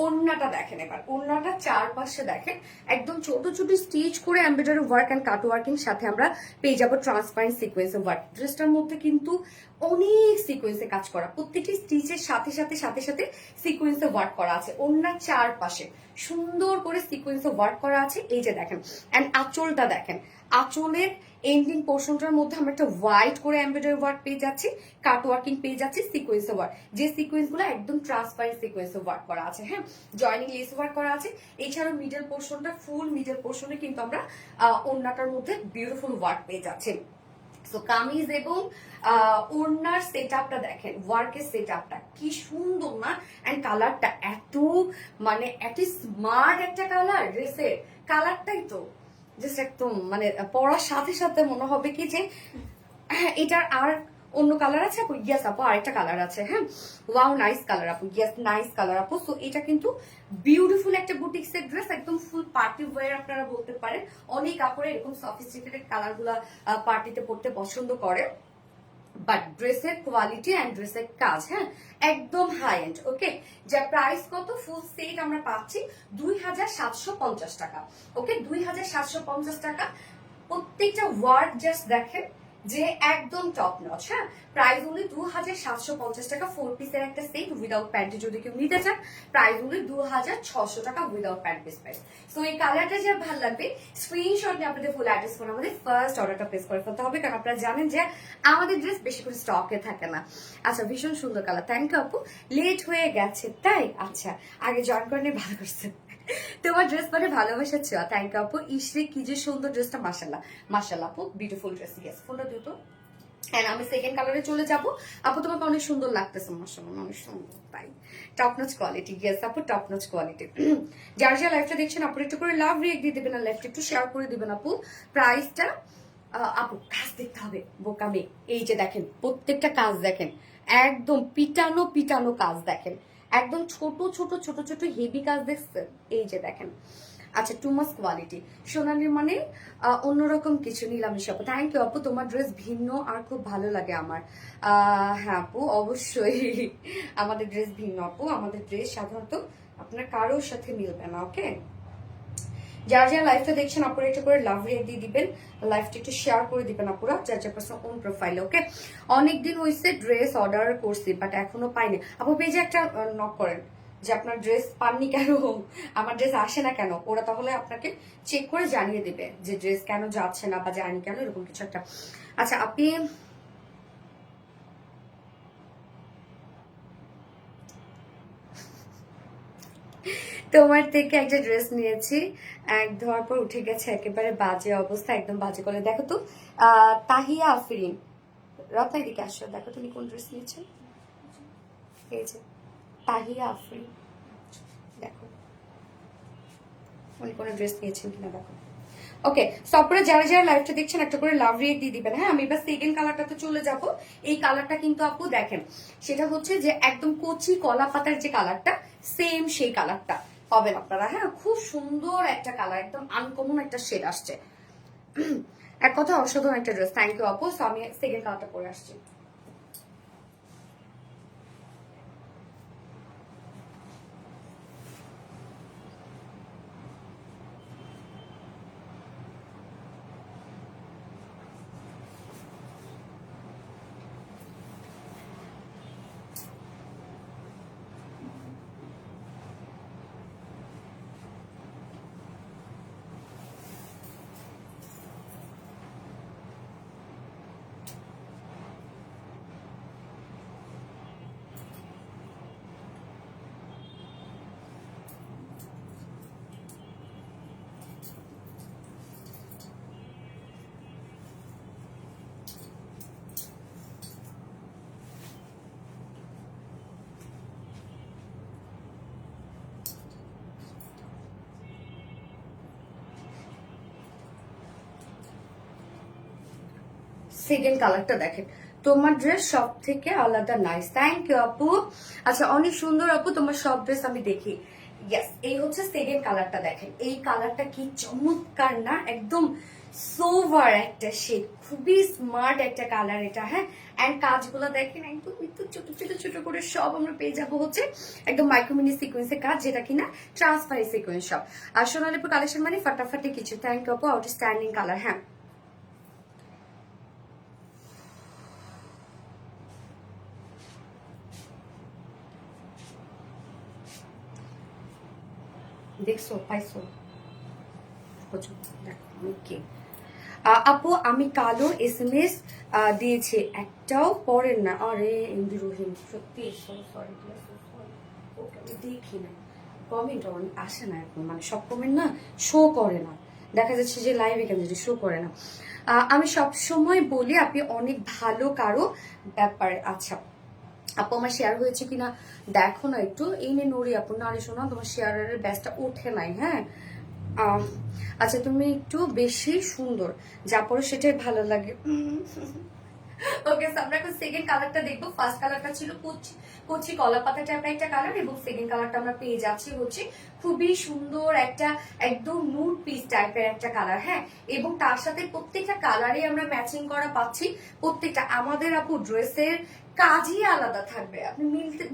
ওড়নাটা দেখেন, এবার ওড়নাটা চারপাশে দেখেন একদম ছোট ছোট স্টিচ করে embroidery work and cut working সাথে আমরা পেয়ে যাবো ট্রান্সপারেন্ট সিকোয়েন্স ওয়ার্ক। ড্রেসটার মধ্যে কিন্তু অনেক সিকোয়েন্সে কাজ করা, প্রত্যেকটি স্টিচের সাথে সাথে সাথে সাথে সিকোয়েন্সে ওয়ার্ক করা আছে। ওড়নার চারপাশে সুন্দর করে সিকোয়েন্সে ওয়ার্ক করা আছে। এই যে দেখেন, অ্যান্ড আঁচলটা দেখেন, আঁচলের এন্ডিং পোর্শনটার মধ্যে আমরা একটা হোয়াইট করে এমব্রয়ডারি ওয়ার্ক পেয়ে যাচ্ছি, কাট ওয়ার্কিং পেয়ে যাচ্ছি, সিকোয়েন্স ওয়ার্ক, যে সিকোয়েন্স গুলো একদম ট্রান্সপারেন্ট সিকোয়েন্স ওয়ার্ক করা আছে। হ্যাঁ, জয়নিং লেস ওয়ার্ক করা আছে। এছাড়াও মিডল পোর্শনটা, ফুল মিডল পোর্শনে কিন্তু আমরা ওড়নাটার মধ্যে বিউটিফুল ওয়ার্ক পেয়ে যাচ্ছি। সো কামিজ এবং ওড়নার সেট আপটা দেখেন, ওয়ার্কের সেট আপটা কি সুন্দর না, অ্যান্ড কালারটা এত মানে এত স্মার্ট একটা কালার, ড্রেসের কালারটাই তো জাস্ট একদম মানে পরার সাথে সাথে মনে হবে কি যে এটার আর অন্য কালার আছে আপু? ইয়াস আপু, আরেকটা কালার আছে। হ্যাঁ, ওয়াও নাইস কালার আপু, ইয়াস নাইস কালার আপু। সো এটা কিন্তু বিউটিফুল একটা বুটিক্সের ড্রেস, একদম ফুল পার্টি ওয়্যার আপনারা বলতে পারেন। অনেক আপুরা এরকম সফিস্টিকেটেড কালার গুলা পার্টিতে পড়তে পছন্দ করে, বাট ড্রেসের কোয়ালিটি অ্যান্ড ড্রেসের কাজ হ্যাঁ একদম হাই এন্ড। ওকে, যার প্রাইস কত, ফুল সেট আমরা পাচ্ছি 2750 টাকা। ওকে, 2750 টাকা। প্রত্যেকটা ওয়ার্ক জাস্ট দেখেন যে একদম টপ নচ। হ্যাঁ, প্রাইস only 2750 টাকা। 4 পিসের একটা সেট উইদাউট প্যান্টে যদি কেউ নিতে চান, প্রাইস only 2600 টাকা without pant piece price. So এই কালারটা যে ভালো লাগবে, স্ক্রিনশট নিয়ে আপনাদের ফুল অ্যাড্রেস ফোন আমাদের ফার্স্ট অর্ডারটা প্লেস করে ফেলতে হবে, কারণ আপনারা জানেন যে আমাদের ড্রেস বেশি করে স্টকে থাকে না। আচ্ছা, ভীষণ সুন্দর কালার, থ্যাংক ইউ আপু। লেট হয়ে গেছে তাই? আচ্ছা, আগে জয়েন করে নিয়ে ভালো করছেন। তোমার ড্রেস পরে ভালোবাসা ছিল, থ্যাংক ইউ আপু। ইসরে কি যে সুন্দর ড্রেসটা, মাশাআল্লাহ মাশাআল্লাহ আপু, বিউটিফুল ড্রেস। ইয়েস, ফোনটা দিও তো। হ্যাঁ, আমি সেকেন্ড কালারে চলে যাব আপু। তোমাকে অনেক সুন্দর লাগতেছে, মাশাআল্লাহ অনেক সুন্দর, তাই টপ নচ কোয়ালিটি। ইয়েস আপু, টপ নচ কোয়ালিটি। যারা যারা লাইভটা দেখছেন আপু একটু করে লাভ রিয়েক্ট দিয়ে দিবেন, আর লাইভটা একটু শেয়ার করে দিবেন আপু। প্রাইসটা আপু কাজ দেখতে হবে বোকামে। এই যে দেখেন প্রত্যেকটা কাজ দেখেন, একদম পিটানো পিটানো কাজ দেখেন, একদম ছোট ছোট ছোট ছোট হেভি কাজ দেখছেন। এই যে দেখেন, আচ্ছা টু মাস কোয়ালিটি, সোনালির মানে অন্যরকম কিছু। নিলামিশা আপু, থ্যাংক ইউ আপু, তোমার ড্রেস ভিন্ন আর খুব ভালো লাগে আমার। হ্যাঁ আপু, অবশ্যই আমাদের ড্রেস ভিন্ন আপু, আমাদের ড্রেস সাধারণত আপনার কারোর সাথে মিলবে না। ওকে, যারা যারা লাইভটা দেখছেন আপুরা একটু করে লাভ রিয়েক্ট দিয়ে দিবেন, লাইভটা একটু শেয়ার করে দিবেন আপুরা, যার যার পার্সোনাল ওন প্রোফাইলে। ওকে, অনেকদিন হয়েছে ড্রেস অর্ডার করছি বাট এখনো পাইনি আপু। পেজে একটা নক করেন যে আপনার ড্রেস পাননি কেন, আমার ড্রেস আসে না কেন, ওরা তাহলে আপনাকে চেক করে জানিয়ে দেবে যে ড্রেস কেন যাচ্ছে না বা যায়নি কেন, এরকম কিছু একটা। আচ্ছা, আপনি তোমার থেকে একটা ড্রেস নিয়েছি, এক ধোয়ার পর উঠে গেছে, একেবারে বাজে অবস্থা, একদম বাজে করে। দেখো তো তাহিয়া আফরিন, রত্না দিকে আসো, দেখো তুমি কোন ড্রেস নিয়েছো। এই যে তাহিয়া আফরিন, দেখো উনি কোন ড্রেস নিয়েছেন কিনা দেখো। ওকে, সপরে যারা যারা লাইভটা দেখছেন একটা করে লাভ রিয়েক্ট দিয়ে দিবেন। হ্যাঁ, আমি এবার সেকেন্ড কালারটাতে চলে যাব। এই কালারটা কিন্তু আপু দেখেন, সেটা হচ্ছে যে একদম কচি কলা পাতার যে কালারটা, সেম সেই কালারটা পাবেন আপনারা। হ্যাঁ, খুব সুন্দর একটা কালার, একদম আনকমন একটা শেড আসছে। এক কথা অসাধারণ একটা ড্রেস, থ্যাংক ইউ আপু। সো আমি সেকেন্ড কালারটা পরে আসছি। সেকেন্ড কালারটা দেখেন, তোমার ড্রেস সব থেকে আলাদা নাইস, থ্যাংক ইউ আপু। আচ্ছা, অনেক সুন্দর আপু, তোমার সব ড্রেস আমি দেখি। ইয়েস, এই হচ্ছে সেকেন্ড কালারটা দেখেন, এই কালারটা কি চমৎকার না, একদম সোভার একটা শেড, খুবই স্মার্ট একটা কালার এটা। হ্যাঁ, এন্ড কাজগুলো দেখেন একদম ছোট ছোট ছোট করে সব আমরা পেয়ে যাবো হচ্ছে একদম মাইক্রোমিনি সিকোয়েন্সের কাজ, যেটা কিনা ট্রান্সপারেন্ট সিকোয়েন্স সব। আর সোনালীপুর কালেকশন মানে ফাটাফাটি কিছু। থ্যাংক ইউ আপু, আউটস্ট্যান্ডিং কালার। হ্যাঁ, দেখছো পাইছো ওকে। আপু আমি কালো SMS দিয়েছি, একটাও পড়েন না। আরে ইন্দু রহিম, সত্যি সরি, ওকে আমি দেখি না, কমেন্ট আসে না এখন, মানে সব কমেন্ট না শো করে না, দেখা যাচ্ছে যে লাইভ এখানে যদি শো করে না। আমি সব সময় বলি আপনি অনেক ভালো কারো ব্যাপারে। আচ্ছা আপু আমার শেয়ার হয়েছে কিনা দেখো না একটু। এই নে নড়ি আপু, নারী শোনা তোমার শেয়ারের ব্যাচটা ওঠে নাই। হ্যাঁ, আচ্ছা তুমি একটু বেশি সুন্দর, যা পরে সেটাই ভালো লাগে। ওকে, আমরা এখন সেকেন্ড কালারটা দেখবো। ফার্স্ট কালারটা ছিল কচি কলা পাতা টাইপের একটা কালার, এবং সেকেন্ড কালারটা আমরা পেয়ে যাচ্ছি হচ্ছে খুবই সুন্দর একটা একদম নুড পিস টাইপের একটা কালার। হ্যাঁ, এবং তার সাথে প্রত্যেকটা কালারে আমরা ম্যাচিং করা পাচ্ছি। প্রত্যেকটা আমাদের আপু ড্রেসের কাজই আলাদা থাকবে, আপনি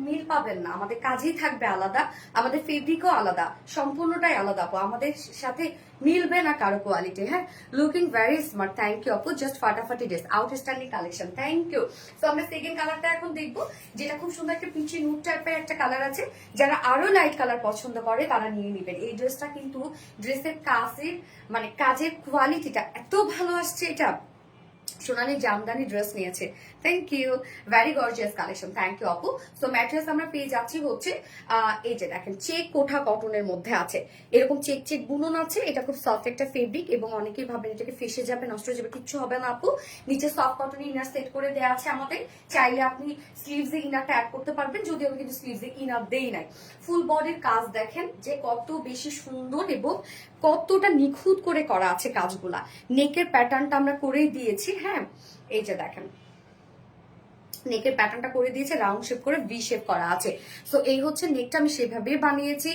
মিল পাবেন না, আমাদের কাজই থাকবে আলাদা, আমাদের ফেব্রিকও আলাদা, সম্পূর্ণটাই আলাদা আপু, আমাদের সাথে মিলবে না কারো কোয়ালিটি। হ্যাঁ, looking very smart, thank you আপু, জাস্ট ফাটাফাটি dress, outstanding collection, thank you. তো আমরা সেকেন্ড কালারটা এখন দেখবো, যেটা খুব সুন্দর একটা পিচি নুড টাইপের একটা কালার আছে। যারা আরো লাইট কালার পছন্দ করে তারা নিয়ে নিবেন। এই ড্রেসটা কিন্তু ড্রেসের কাজের মানে কাজের কোয়ালিটিটা এত ভালো আসছে, এটা সোনালী জামদানি ড্রেস নিয়েছে। Thank you, very gorgeous collection, thank you আপু। সো ম্যাটেরিয়ালস আমরা পেয়ে যাচ্ছি হচ্ছে এই যে দেখেন চেক কোঠা কটনের মধ্যে আছে, এরকম চেক চেক বুনন আছে। এটা খুব সফট একটা ফেব্রিক, এবং অনেকেই ভাবেন এটাকে ফেসে যাবে, নষ্ট হয়ে যাবে, কিচ্ছু হবে না আপু। নিচে সফট কটনের ইনার সেট করে দেওয়া আছে আমাদের, চাইলে আপনি স্লিভস এ ইনারটা অ্যাড করতে পারবেন, যদিও আমি কিন্তু স্লিভস এ ইনার দেই নাই। ফুল বডির কাজ দেখেন যে কত বেশি সুন্দর এবং কতটা নিখুঁত করে করা আছে কাজগুলা। নেকের প্যাটার্নটা আমরা করেই দিয়েছি। হ্যাঁ, এই যে দেখেন নেকের প্যাটার্নটা করে দিয়েছে, রাউন্ড শেপ করে ভি শেপ করা আছে। সো এই হচ্ছে নেকটা, আমি সেভাবেই বানিয়েছি।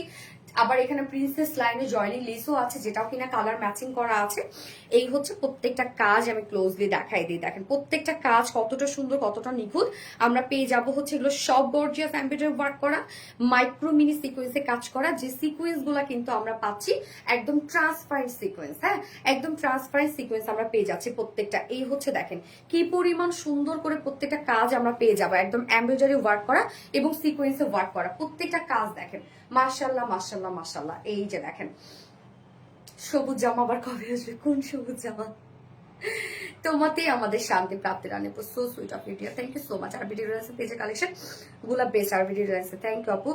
আবার এখানে প্রিন্সেস লাইনে জয়নিং লেসও আছে, যেটাও কিনা কালার ম্যাচিং করা আছে। এই হচ্ছে প্রত্যেকটা কাজ, আমি ক্লোজলি দেখাই দিই। দেখেন প্রত্যেকটা কাজ কতটা সুন্দর, কতটা নিখুঁত। আমরা পেয়ে যাব হচ্ছে এগুলো সব গর্জিয়াস এমব্রয়ডারি ওয়ার্ক করা, মাইক্রো মিনি সিকোয়েন্সে কাজ করা, যে সিকোয়েন্স গুলা কিন্তু আমরা পাচ্ছি একদম ট্রান্সপারেন্ট সিকোয়েন্স। হ্যাঁ, একদম ট্রান্সপারেন্ট সিকোয়েন্স আমরা পেয়ে যাচ্ছি প্রত্যেকটা। এই হচ্ছে দেখেন কি পরিমাণ সুন্দর করে প্রত্যেকটা কাজ আমরা পেয়ে যাবো, একদম এমব্রয়ডারি ওয়ার্ক করা এবং সিকোয়েন্সে ওয়ার্ক করা প্রত্যেকটা কাজ। দেখেন মাশাল্লাহ মাশাল্লাহ মাশাল্লাহ। এই যে দেখেন সবুজ জামা আবার কবে আসবে? কোন সবুজ জামা? তোমাতেই আমাদের শান্তি প্রাপ্তির আনে। So sweet of you dear, thank you so much. আর ভিডিও রয়েছে পেজের কালেকশন গুলা বেস্ট, আর ভিডিও রয়েছে, থ্যাংক ইউ আপু।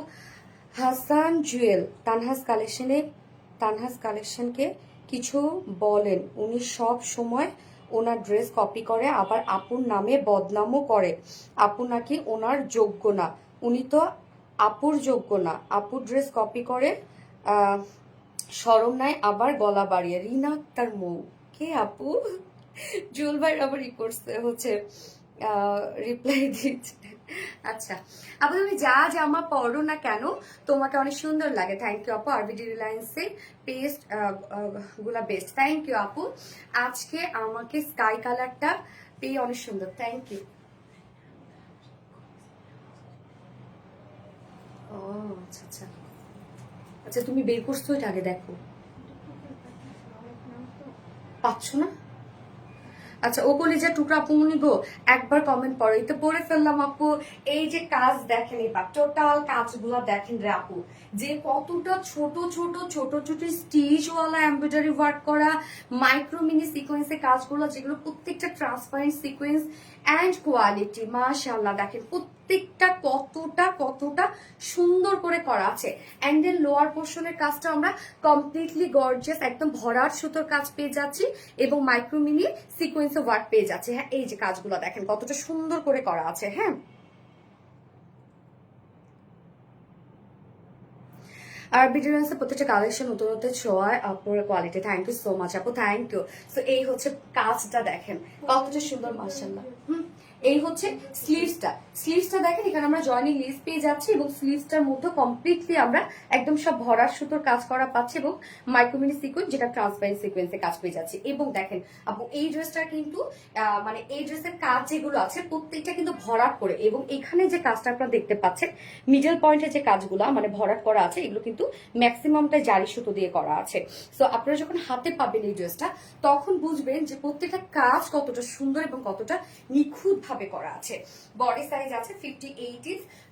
হাসান জুয়েল, তানহাস কালেকশনকে কিছু বলেন, উনি সব সময় ওনার ড্রেস কপি করে, আবার আপুর নামে বদনামও করে। আপু নাকি ওনার যোগ্য না, উনি তো আপুর যোগ্য না, আপুর ড্রেস কপি করে, শরম নাই, আবার গলা বাড়িয়ে। রিনা আক্তার মৌ, কে আপু? জুয়েল ভাই আবার ই করছে হচ্ছে রিপ্লাই দিচ্ছে। আচ্ছা আপু, তুমি যা জামা পরো না কেন তোমাকে অনেক সুন্দর লাগে, থ্যাংক ইউ আপু। আরবিডি রিলায়েন্সে পেস্ট গুলা বেস্ট, থ্যাংক ইউ আপু। আজকে আমাকে স্কাই কালারটা পেয়ে অনেক সুন্দর, থ্যাংক ইউ। ও আচ্ছা আচ্ছা আচ্ছা, তুমি বের করছো এটা আগে দেখো, পাচ্ছ না? আচ্ছা ও কলিজা টুকরা আপু মনি গো, একবার কমেন্ট পড়ো, এই তো পড়ে ফেললাম আপু। এই যে কাজ দেখেন, এবার টোটাল কাজগুলো দেখেন রে আপু, যে কতটা ছোট ছোট ছোট ছোট স্টিচওয়ালা এমব্রয়ডারি ওয়ার্ক করা মাইক্রো মিনি সিকোয়েন্সের কাজগুলো, যেগুলো প্রত্যেকটা ট্রান্সপারেন্ট সিকোয়েন্স অ্যান্ড কোয়ালিটি মাশাআল্লাহ। দেখেন প্রত্যেকটা কতটা কতটা সুন্দর করে করা আছে। অ্যান্ড দেন লোয়ার পোর্শনের কাজটা আমরা কমপ্লিটলি গর্জিয়াস একদম ভরাট সুতোর কাজ পেয়ে যাচ্ছি, এবং মাইক্রো মিনি সিকোয়েন্সে ওয়ার্ক পেয়ে যাচ্ছে। হ্যাঁ, এই যে কাজগুলো দেখেন কতটা সুন্দর করে করা আছে। হ্যাঁ, আর ভিডিওসে প্রত্যেকটা কালেকশন নতুন নতুন ছোঁয়ায় আপুর quality, thank you so much আপু, থ্যাংক ইউ। সো এই হচ্ছে কাজটা দেখেন কতটা সুন্দর মাশাআল্লাহ। এই হচ্ছে স্লিভসটা দেখেন এখানে আমরা জয়নিং লেস পেয়ে যাচ্ছি এবং স্লিভসটার মধ্যে কমপ্লিটলি আমরা একদম সব ভরার সুতোর কাজ করা পাচ্ছি এবং মাইক্রোমিনি সিকোয়েন্স যেটা ট্রান্সপারেন্ট সিকোয়েন্সে কাজ পেয়ে যাচ্ছে। এবং দেখেন আপু এই ড্রেসটা কিন্তু মানে এই ড্রেসের কাজ যেগুলো আছে প্রত্যেকটা কিন্তু ভরাট করে, এবং এখানে যে কাজটা আপনারা দেখতে পাচ্ছেন মিডল পয়েন্টে যে কাজগুলো মানে ভরাট করা আছে এগুলো কিন্তু ম্যাক্সিমামটা জারি সুতো দিয়ে করা আছে। সো আপনারা যখন হাতে পাবেন এই ড্রেসটা তখন বুঝবেন যে প্রত্যেকটা কাজ কতটা সুন্দর এবং কতটা নিখুঁত ভাবে করা আছে। বডি সাইজ আছে 58 ইঞ্চ,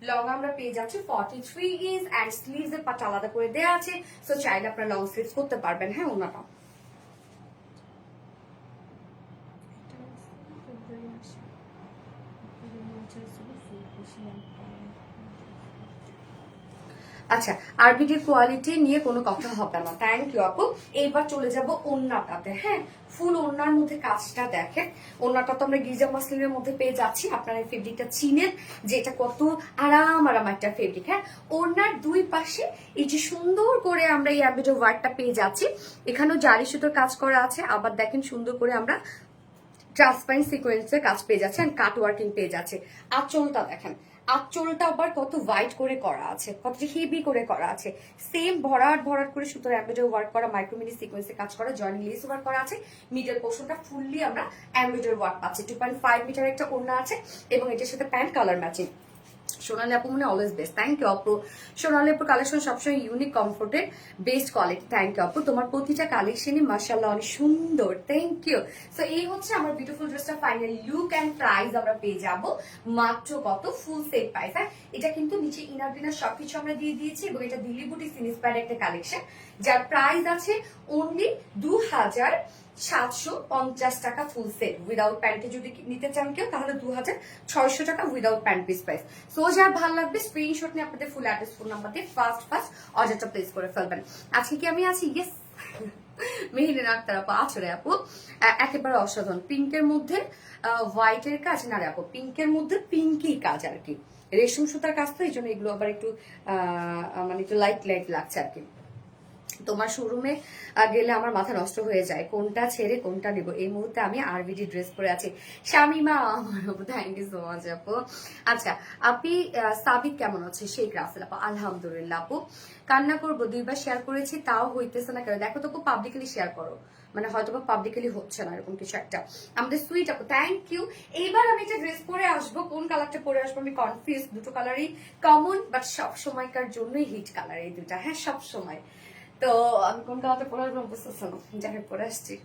লং আমরা পেয়ে যাচ্ছি 43 ইঞ্চ এন্ড স্লিভস এর পাট আলাদা করে দেওয়া আছে। সো চাইলে আপনারা লং স্লিভস করতে পারবেন। হ্যাঁ ওনাটা আচ্ছা, আরবিডির কোয়ালিটি নিয়ে কোনো কথা হবে না, থ্যাংক ইউ আপু। এইবার চলে যাব ওন্নাটাতে। হ্যাঁ ফুল ওন্নার মধ্যে কাজটা দেখেন, ওন্নাটা তো আমরা গিজা মাসলিনের মধ্যে পেয়ে যাচ্ছি। আপনারা এই ফেব্রিকটা চিনেন যে এটা কত আরাম একটা ফেব্রিক। হ্যাঁ ওন্নার দুই পাশে এই যে সুন্দর করে আমরা এই আরবিডের ওয়ার্কটা পেয়ে যাচ্ছি, এখানেও জারি সুতোর কাজ করা আছে। আবার দেখেন সুন্দর করে আমরা ট্রান্সপারেন্ট সিকোয়েন্সের কাজ পেয়ে যাচ্ছে এন্ড কাট ওয়ার্কিং পেয়ে যাচ্ছে। আঁচলটা দেখেন, আঁচলটা আবার কত হোয়াইট করে করা আছে, কত হেভি করে করা আছে। সেম ভরাট করে সুতোর এমব্রয়ডারি ওয়ার্ক করা, মাইক্রোমিনি সিকোয়েন্সে কাজ করা, জয়েনিং লেস ওয়ার্ক করা আছে। মিডল পোর্শনটা ফুললি আমরা এমব্রয়ডারি ওয়ার্ক পাচ্ছি। 2.5 মিটার একটা ওড়না আছে এবং এটার সাথে প্যান্ট কালার ম্যাচিং। সোনালী আপু মানে অলওয়েজ বেস্ট, থ্যাংক ইউ আপু। সোনালী আপুর কালেকশন সবসময় unique, comforted, best quality, thank you আপু। তোমার প্রতিটা কালেকশনই মাশাআল্লাহ অনেক সুন্দর, থ্যাংক ইউ। সো এই হচ্ছে আমার বিউটিফুল ড্রেসটা ফাইনাল লুক এন্ড প্রাইস আমরা পেয়ে যাব মাত্র কত, ফুল সেট প্রাইস। হ্যাঁ এটা কিন্তু নিচে ইনার ডিনার সবকিছু আমরা দিয়ে দিয়েছি এবং এটা দিল্লি বুটিক ইন্সপায়ার্ড একটা কালেকশন যার প্রাইস আছে অনলি 2750 টাকা ফুল সেট। উইদাউট প্যান্টে যদি নিতে চান কেউ তাহলে 2600 টাকা without pant piece price. So যার ভালো লাগবে স্ক্রিনশট নিয়ে আপনাদের ফুল অ্যাড্রেস ফোন নাম্বার দিয়ে ফার্স্ট অর্ডারটা প্লেস করে ফেলবেন। আজকে কি আমি আছি? ইয়েস মেহিদিন আক্তার আপু আছো রে আপু, একেবারে অসাধারণ। পিঙ্কের মধ্যে হোয়াইটের কাজ না রে আপু, পিঙ্কের মধ্যে পিঙ্কি কাজ আর কি, রেশম সুতার কাজ তো এই জন্য এগুলো আবার একটু মানে একটু লাইট লাগছে আর কি। তোমার শোরুমে গেলে আমার মাথা নষ্ট হয়ে যায়, কোনটা ছেড়ে কোনটা নিব। এই মুহূর্তে আমি আরবিডি ড্রেস পরে আছি। শামিমা আমার আপু, থ্যাংক ইউ সো মাচ আপু। আচ্ছা আপনি সাবিক কেমন আছে? শেখ রাসেল আপু আলহামদুলিল্লাহ আপু। কান্না করবো, 2বার শেয়ার করেছি তাও হইতেছে না কেন? দেখো তো পাবলিকলি শেয়ার করো, মানে হয়তো বা পাবলিকলি হচ্ছে না এরকম কিছু একটা। আমাদের সুইট আপু থ্যাংক ইউ। এইবার আমি একটা ড্রেস পরে আসবো, কোন কালারটা পরে আসবো আমি কনফিউজ। দুটো কালারই কমন বাট সব সময়কার জন্যই হিট কালার এই দুটা। হ্যাঁ সব সময়। তো আমি কোন কালারটা পরে আসবো বুঝতেছ না, যাই পরে আসছি।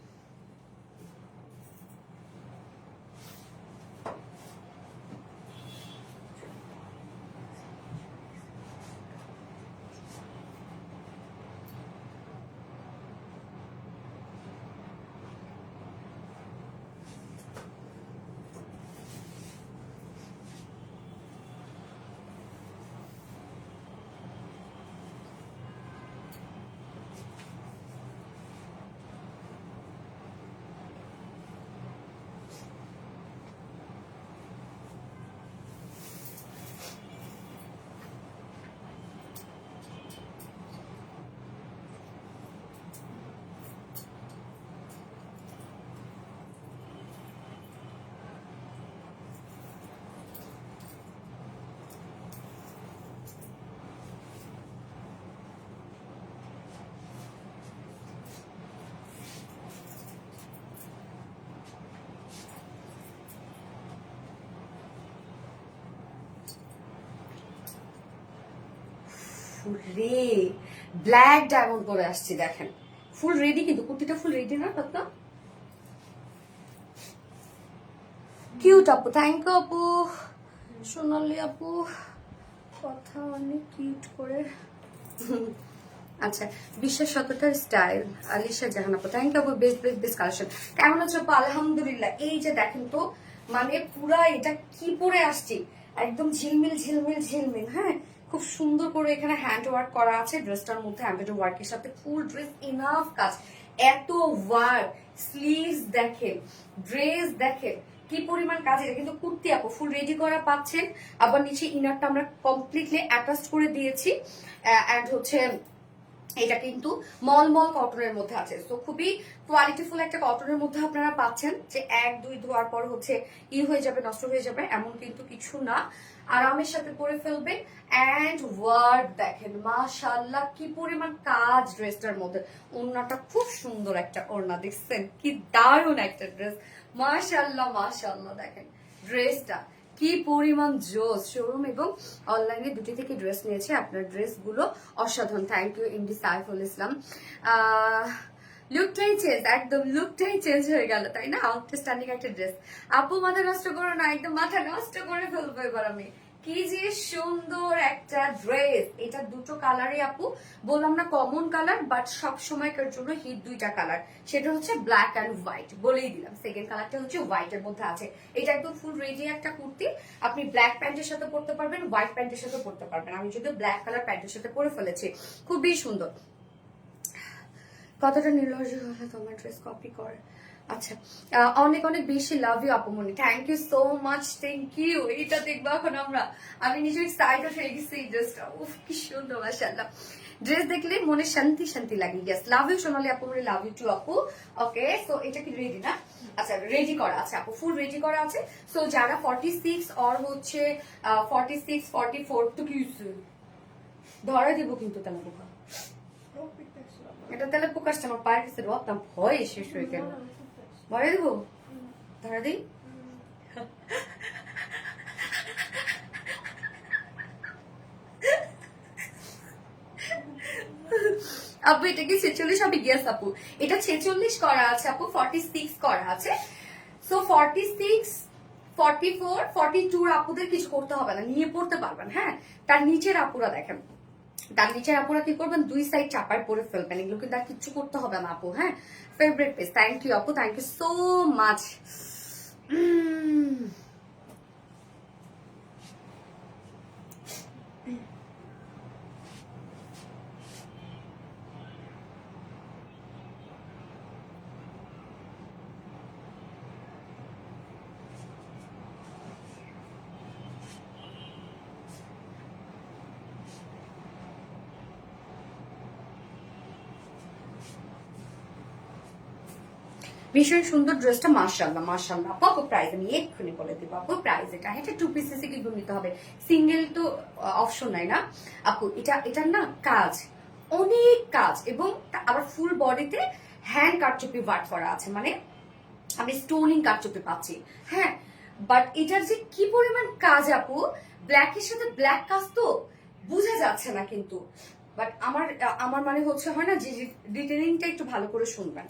রে ব্ল্যাক ডায়মন্ড পরে আসছি দেখেন, ফুল রেডি কিন্তু কুর্তিটা ফুল রেডি না রত্না? কিউট আপু, থ্যাংক ইউ আপু। সোনালি আপু কথা অনেক কিউট করে। আচ্ছা বিশ্বাস সততার স্টাইল, আলিশা জাহান আপু থ্যাংক ইউ আপু, বেস্ট কালেকশন। কেমন আছো আপু? আলহামদুলিল্লাহ। এই যে দেখেন তো মানে পুরা এটা কি পরে আসছি, একদম ঝিলমিল ঝিলমিল ঝিলমিল। হ্যাঁ খুব সুন্দর করে এখানে হ্যান্ড ওয়ার্ক করা আছে ড্রেসটার মধ্যে, এমব্রয়ডারি ওয়ার্কের সাথে ফুল ড্রেস ইনাফ কাজ, এত ওয়ার্ক, স্লিভস দেখেন, ড্রেস দেখেন কি পরিমাণ কাজ। এটা কিন্তু কুর্তি আপু ফুল রেডি করা পাচ্ছেন। আবার নিচে ইনারটা আমরা কমপ্লিটলি অ্যাটাচ করে দিয়েছি এন্ড হচ্ছে এটা কিন্তু মলমল কটনের মধ্যে আছে, তো খুবই কোয়ালিটিফুল একটা কটনের মধ্যে আপনারা পাচ্ছেন, যে 1-2 ধোয়ার পর হচ্ছে হয়ে যাবে, নষ্ট হয়ে যাবে এমন কিন্তু কিছু না, আরামের সাথে পরে ফেলবেন। এন্ড ওয়ার্ড দেখেন মাশাআল্লাহ কি পরিমাণ কাজ ড্রেসটার মধ্যে, ওড়নাটা খুব সুন্দর একটা ওড়না, দেখছেন কি দারুণ একটা ড্রেস, মাশাআল্লাহ মাশাআল্লাহ। দেখেন ড্রেসটা কি পরিমাণ জোস, শোরুম এবং অনলাইনে দুটি থেকে ড্রেস নিয়েছে, আপনার ড্রেসগুলো অসাধারণ। Thank you MD Saiful Islam. লুকটাই চেঞ্জ, একদম লুকটাই চেঞ্জ হয়ে গেল, তাই না? আউটস্ট্যান্ডিং একটা ড্রেস। আপু মাথা নষ্ট করো না, একদম মাথা নষ্ট করে ফেলবো এবার আমি। কি যে সুন্দর একটা ড্রেস, এটা দুটো কালারই আপু, বললাম না কমন কালার, বাট সব সময়কার জন্য হিট দুইটা কালার, সেটা হচ্ছে ব্ল্যাক অ্যান্ড হোয়াইট, বলেই দিলাম। সেকেন্ড কালারটা হচ্ছে হোয়াইট এর মধ্যে আছে। এটা একদম ফুল রেডি একটা কুর্তি, আপনি ব্ল্যাক প্যান্টের সাথে পরতে পারবেন, হোয়াইট প্যান্টের সাথে পরতে পারবেন। আমি যদি ব্ল্যাক কালার প্যান্টের সাথে পরে ফেলেছি, খুবই সুন্দর। কতটা নির্লজ্জ হলে তোমার ড্রেস কপি করে। আচ্ছা, অনেক অনেক বেশি লাভ ইউ আপুমনি, thank you so much, thank you. এটা দেখবো এখন আমরা, আমি নিজে এক্সাইটেড হয়ে গেছি ড্রেসটা, উফ কি সুন্দর মাশাআল্লাহ। ড্রেস দেখলে মনে শান্তি শান্তি লাগে। ইয়েস, লাভ ইউ সোনালি আপুমনি, লাভ ইউ টু আপু। ওকে, সো এটা কি রেডি না? আচ্ছা, রেডি করা আছে আপু, ফুল রেডি করা আছে। সো যারা 46 অর হচ্ছে 46 44 তো কি ধরা দিব কিন্তু তেলা পোকা, এটা তেলে পোকা আসছে আমার পায়ের কাছে, রক্তাম ভয় শেষ হয়ে গেল। ভরে দেবো, ধরা দিই। আপু এটা কি 46 হবে? গিয়াস আপু, এটা 46 করা আছে আপু, 46 করা আছে। সো 46 44 42 আপুদের কিছু করতে হবে না, নিয়ে পড়তে পারবেন। হ্যাঁ, তার নিচের আপুরা দেখেন, তার নিচের আপুরা কি করবেন, দুই সাইড চাপায় পরে ফেলবেন, এগুলো কিন্তু আর কিচ্ছু করতে হবে না আপু। হ্যাঁ, ফেভারিট পিস, থ্যাংক ইউ আপু, থ্যাংক ইউ সো মাচ। ভীষণ সুন্দর ড্রেসটা, মাশাআল্লাহ মাশাআল্লাহ। আপু প্রাইস আমি এক্ষুনি বলে দিব আপু, প্রাইস এটা, এটা 2 পিসেসে কিন্তু নিতে হবে, সিঙ্গেল তো অপশন নাই না আপু। এটার না কাজ, অনেক কাজ, এবং আবার ফুল বডিতে হ্যান্ড কারচুপি ওয়ার্ক করা আছে, মানে আমি স্টোনিং কারচুপি পাচ্ছি। হ্যাঁ, বাট এটার যে কি পরিমাণ কাজ আপু, ব্ল্যাকের সাথে ব্ল্যাক কাজ তো বোঝা যাচ্ছে না কিন্তু, বাট আমার আমার মানে হচ্ছে হয় না যে ডিটেলিংটা একটু ভালো করে শুনবেন।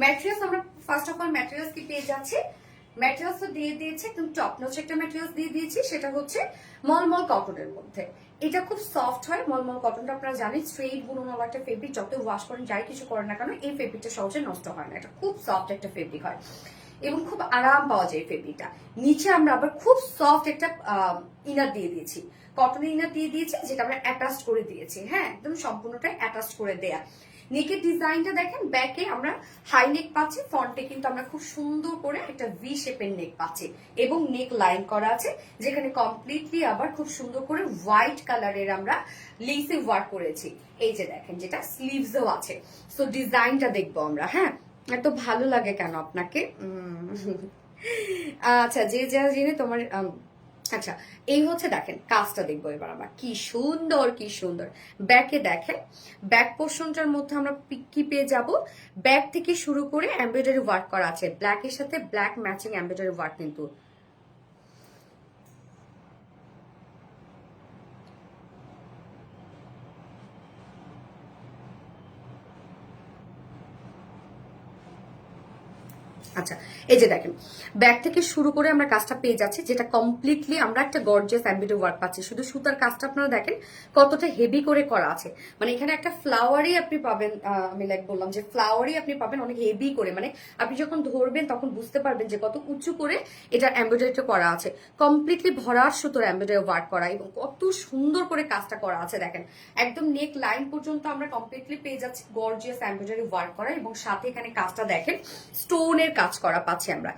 ম্যাটেরিয়ালস আমরা ফার্স্ট অফ অল ম্যাটেরিয়ালস কি পেয়ে যাচ্ছি, ম্যাটেরিয়ালস তো দিয়ে দিয়েছে, একদম টপ নচ একটা ম্যাটেরিয়ালস দিয়ে দিয়েছি, সেটা হচ্ছে মলমল কটনের মধ্যে। এটা খুব সফট হয়, মলমল কটনটা আপনারা জানেন, স্ট্রেইট বুনন একটা ফেব্রিক, যত ওয়াশ করেন যাই কিছু করেন না কেন এই ফেব্রিকটা সহজে নষ্ট হয় না, এটা খুব সফট একটা ফেব্রিক হয় এবং খুব আরাম পাওয়া যায় ফেব্রিকটা। নিচে আমরা আবার খুব সফট একটা ইনার দিয়ে দিয়েছি, কটনের ইনার দিয়ে দিয়েছি, যেটা আমরা অ্যাটাচ করে দিয়েছি। হ্যাঁ, একদম সম্পূর্ণটাই অ্যাটাচ করে দেয়া। নেকের ডিজাইনটা দেখেন, ব্যাকে আমরা হাই নেক পাচ্ছি, ফ্রন্টে কিন্তু আমরা খুব সুন্দর করে একটা ভি শেপের নেক পাচ্ছি, এবং নেক লাইন করা আছে, যেখানে কমপ্লিটলি আবার খুব সুন্দর করে হোয়াইট কালারের আমরা লেসে ওয়ার্ক করেছি। এই যে দেখেন, যেটা স্লিভসও আছে। সো ডিজাইনটা দেখবো আমরা। হ্যাঁ, এত ভালো লাগে কেন আপনাকে? আচ্ছা, যে যা জেনে তোমার আচ্ছা, এই হচ্ছে দেখেন কাজটা দেখবো এবার আমরা, কি সুন্দর কি সুন্দর। ব্যাকে দেখেন, ব্যাক পোর্শনটার মধ্যে আমরা কি পেয়ে যাব, ব্যাক থেকে শুরু করে এমব্রয়ডারি ওয়ার্ক করা আছে, ব্ল্যাকের সাথে ব্ল্যাক ম্যাচিং এমব্রয়ডারি ওয়ার্ক কিন্তু। আচ্ছা, এই যে দেখেন, ব্যাক থেকে শুরু করে আমরা কাজটা পেয়ে যাচ্ছি, যেটা কমপ্লিটলি আমরা একটা গর্জিয়াস এমব্রয়ডারি ওয়ার্ক পাচ্ছি। শুধু সুতার কাজটা আপনারা দেখেন কতটা হেভি করে করা আছে, মানে এখানে একটা ফ্লাওয়ারই আপনি পাবেন, আমি লাইক বললাম যে ফ্লাওয়ারই আপনি পাবেন অনেক হেভি করে, মানে আপনি যখন ধরবেন তখন বুঝতে পারবেন যে কত উঁচু করে এটা এমব্রয়ডারিটা করা আছে, কমপ্লিটলি ভরার সুতোর এমব্রয়ডারি ওয়ার্ক করা, এবং কত সুন্দর করে কাজটা করা আছে দেখেন, একদম নেক লাইন পর্যন্ত আমরা কমপ্লিটলি পেয়ে যাচ্ছি গর্জিয়াস এমব্রয়ডারি ওয়ার্ক করা, এবং সাথে এখানে কাজটা দেখেন স্টোনের কাজ কাজ করা পাচ্ছি আমরা।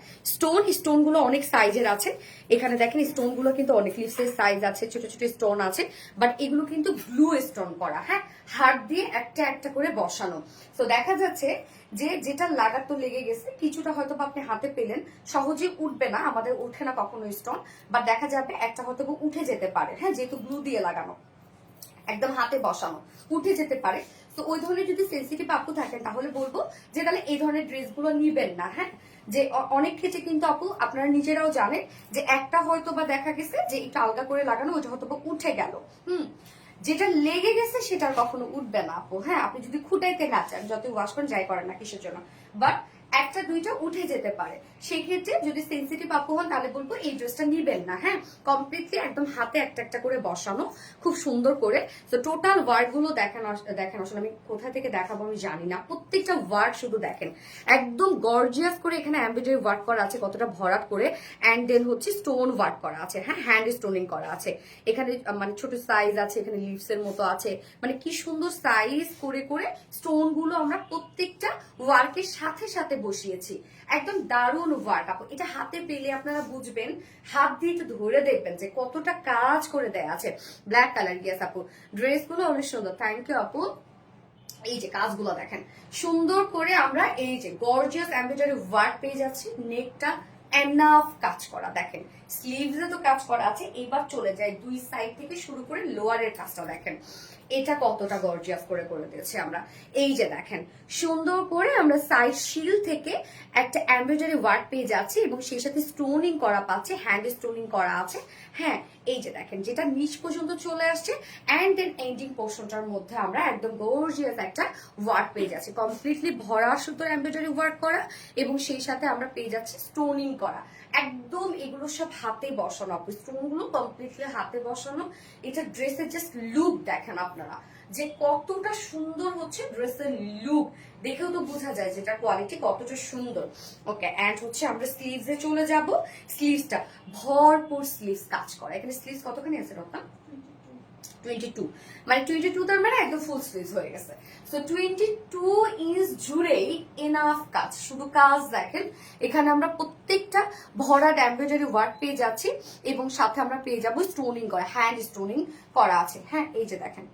স্টোন গুলো অনেক সাইজের আছে, এখানে দেখেন স্টোন গুলো কিন্তু অনেক লিপসের সাইজ আছে, ছোট ছোট স্টোন আছে, বাট এগুলো কিন্তু গ্লু স্টোন করা, হ্যাঁ, হাত দিয়ে একটা একটা করে বসানো। তো দেখা যাচ্ছে যে যেটা লাগার তো লেগে গেছে, কিছুটা হয়তো আপনি হাতে পেলেন, সহজে উঠবে না, আমাদের উঠে না কখনো স্টোন, বাট দেখা যাবে একটা হয়তো উঠে যেতে পারে, হ্যাঁ, যেহেতু গ্লু দিয়ে লাগানো, একদম হাতে বসানো, উঠে যেতে পারে। তো ওই ধরনের যদি সেন্সিটিভ আপু থাকেন তাহলে বলবো যে তাহলে এই ধরনের ড্রেসগুলো নিবেন না, হ্যাঁ। যে অনেক ক্ষেত্রে কিন্তু আপু আপনারা নিজেরাও জানেন যে একটা হয়তো বা দেখা গেছে যে একটু আলগা করে লাগানো, ওইটা হয়তো বা উঠে গেল, যেটা লেগে গেছে সেটা আর কখনো উঠবে না আপু, হ্যাঁ। আপনি যদি খুঁটাইতে না চান, যতই ওয়াশ করেন যাই করেন না কিসের জন্য, বাট একটা দুইটা উঠে যেতে পারে। সেই ক্ষেত্রে যদি সেন্সিটিভ আপু হন তাহলে বলবো এই ড্রেসটা নিবেন না, হ্যাঁ। কমপ্লিটলি একদম হাতে একটা একটা করে বসানো, খুব সুন্দর করে। তো টোটাল ওয়ার্ক গুলো দেখেন, আসলে আমি কোথা থেকে দেখাবো আমি জানি না, প্রত্যেকটা ওয়ার্ক শুধু দেখেন, একদম গর্জিয়াস করে এখানে এমব্রয়ডারি ওয়ার্ক করা আছে, কতটা ভরাট করে, অ্যান্ড দেন হচ্ছে স্টোন ওয়ার্ক করা আছে, হ্যাঁ, হ্যান্ড স্টোনিং করা আছে। এখানে মানে ছোট সাইজ আছে, এখানে লিভস এর মতো আছে, মানে কি সুন্দর সাইজ করে করে স্টোন গুলো আমরা প্রত্যেকটা ওয়ার্কের সাথে সাথে বসিয়েছি। একদম দারুণ ওয়ার্ক আপু, এটা হাতে পেলে আপনারা বুঝবেন, হাত দিয়ে একটু ধরে দেখবেন যে কতটা কাজ করে দেয়া আছে। ব্ল্যাক কালার, ইয়েস আপু, ড্রেস গুলো অনেক সুন্দর, থ্যাংক ইউ আপু। এই যে কাজগুলো দেখেন, সুন্দর করে আমরা এই যে গর্জিয়াস এমব্রয়ডারি ওয়ার্ক পেয়ে যাচ্ছি। নেকটা এনাফ কাজ করা, দেখেন স্লিভসে তো কাজ করা আছে। এবার চলে যায় দুই সাইড থেকে শুরু করে লোয়ারের কাজটা দেখেন, এটা কতটা গর্জিয়াস করে করে দিয়েছি আমরা। এই যে দেখেন সুন্দর করে আমরা সাইড শিল থেকে একটা এমব্রয়ডারি ওয়ার্ক পেয়ে যাচ্ছি এবং সেই সাথে স্টোনিং করা পাচ্ছে, হ্যান্ড স্টোনিং করা আছে, হ্যাঁ। এই যে দেখেন যেটা নিচ পর্যন্ত চলে আসছে, অ্যান্ড দেন এন্ডিং পোর্শনটার মধ্যে আমরা একদম গর্জিয়াস একটা ওয়ার্ক পেয়ে যাচ্ছি, কমপ্লিটলি ভরা সুতোর এমব্রয়ডারি ওয়ার্ক করা, এবং সেই সাথে আমরা পেয়ে যাচ্ছি স্টোনিং করা। একদম এগুলো সব হাতে বসানো, স্টোন গুলো কমপ্লিটলি হাতে বসানো। এটা ড্রেসের জাস্ট লুক দেখেন আপনারা যে কতটা সুন্দর হচ্ছে ড্রেসের লুক, দেখেও তো বোঝা যায় যেটা কোয়ালিটি কতটা সুন্দর। ওকে, এন্ড হচ্ছে আমরা স্লিভসে চলে যাব। স্লিভসটা ভরপুর স্লিভস কাজ করা, এখানে স্লিভস কতখানি আছে রত্না? 22, মানে 22 তার মানে একদম ফুল স্লিভস হয়ে গেছে। সো 22 ইঞ্চ জুড়েই এনাফ কাজ, শুধু কাজ দেখেন। এখানে আমরা প্রত্যেকটা ভরা এমব্রয়ডারি ওয়ার্ক পেয়ে যাচ্ছি এবং সাথে আমরা পেয়ে যাবো স্টোনিং করা, হ্যান্ড স্টোনিং করা আছে, হ্যাঁ। এই যে দেখেন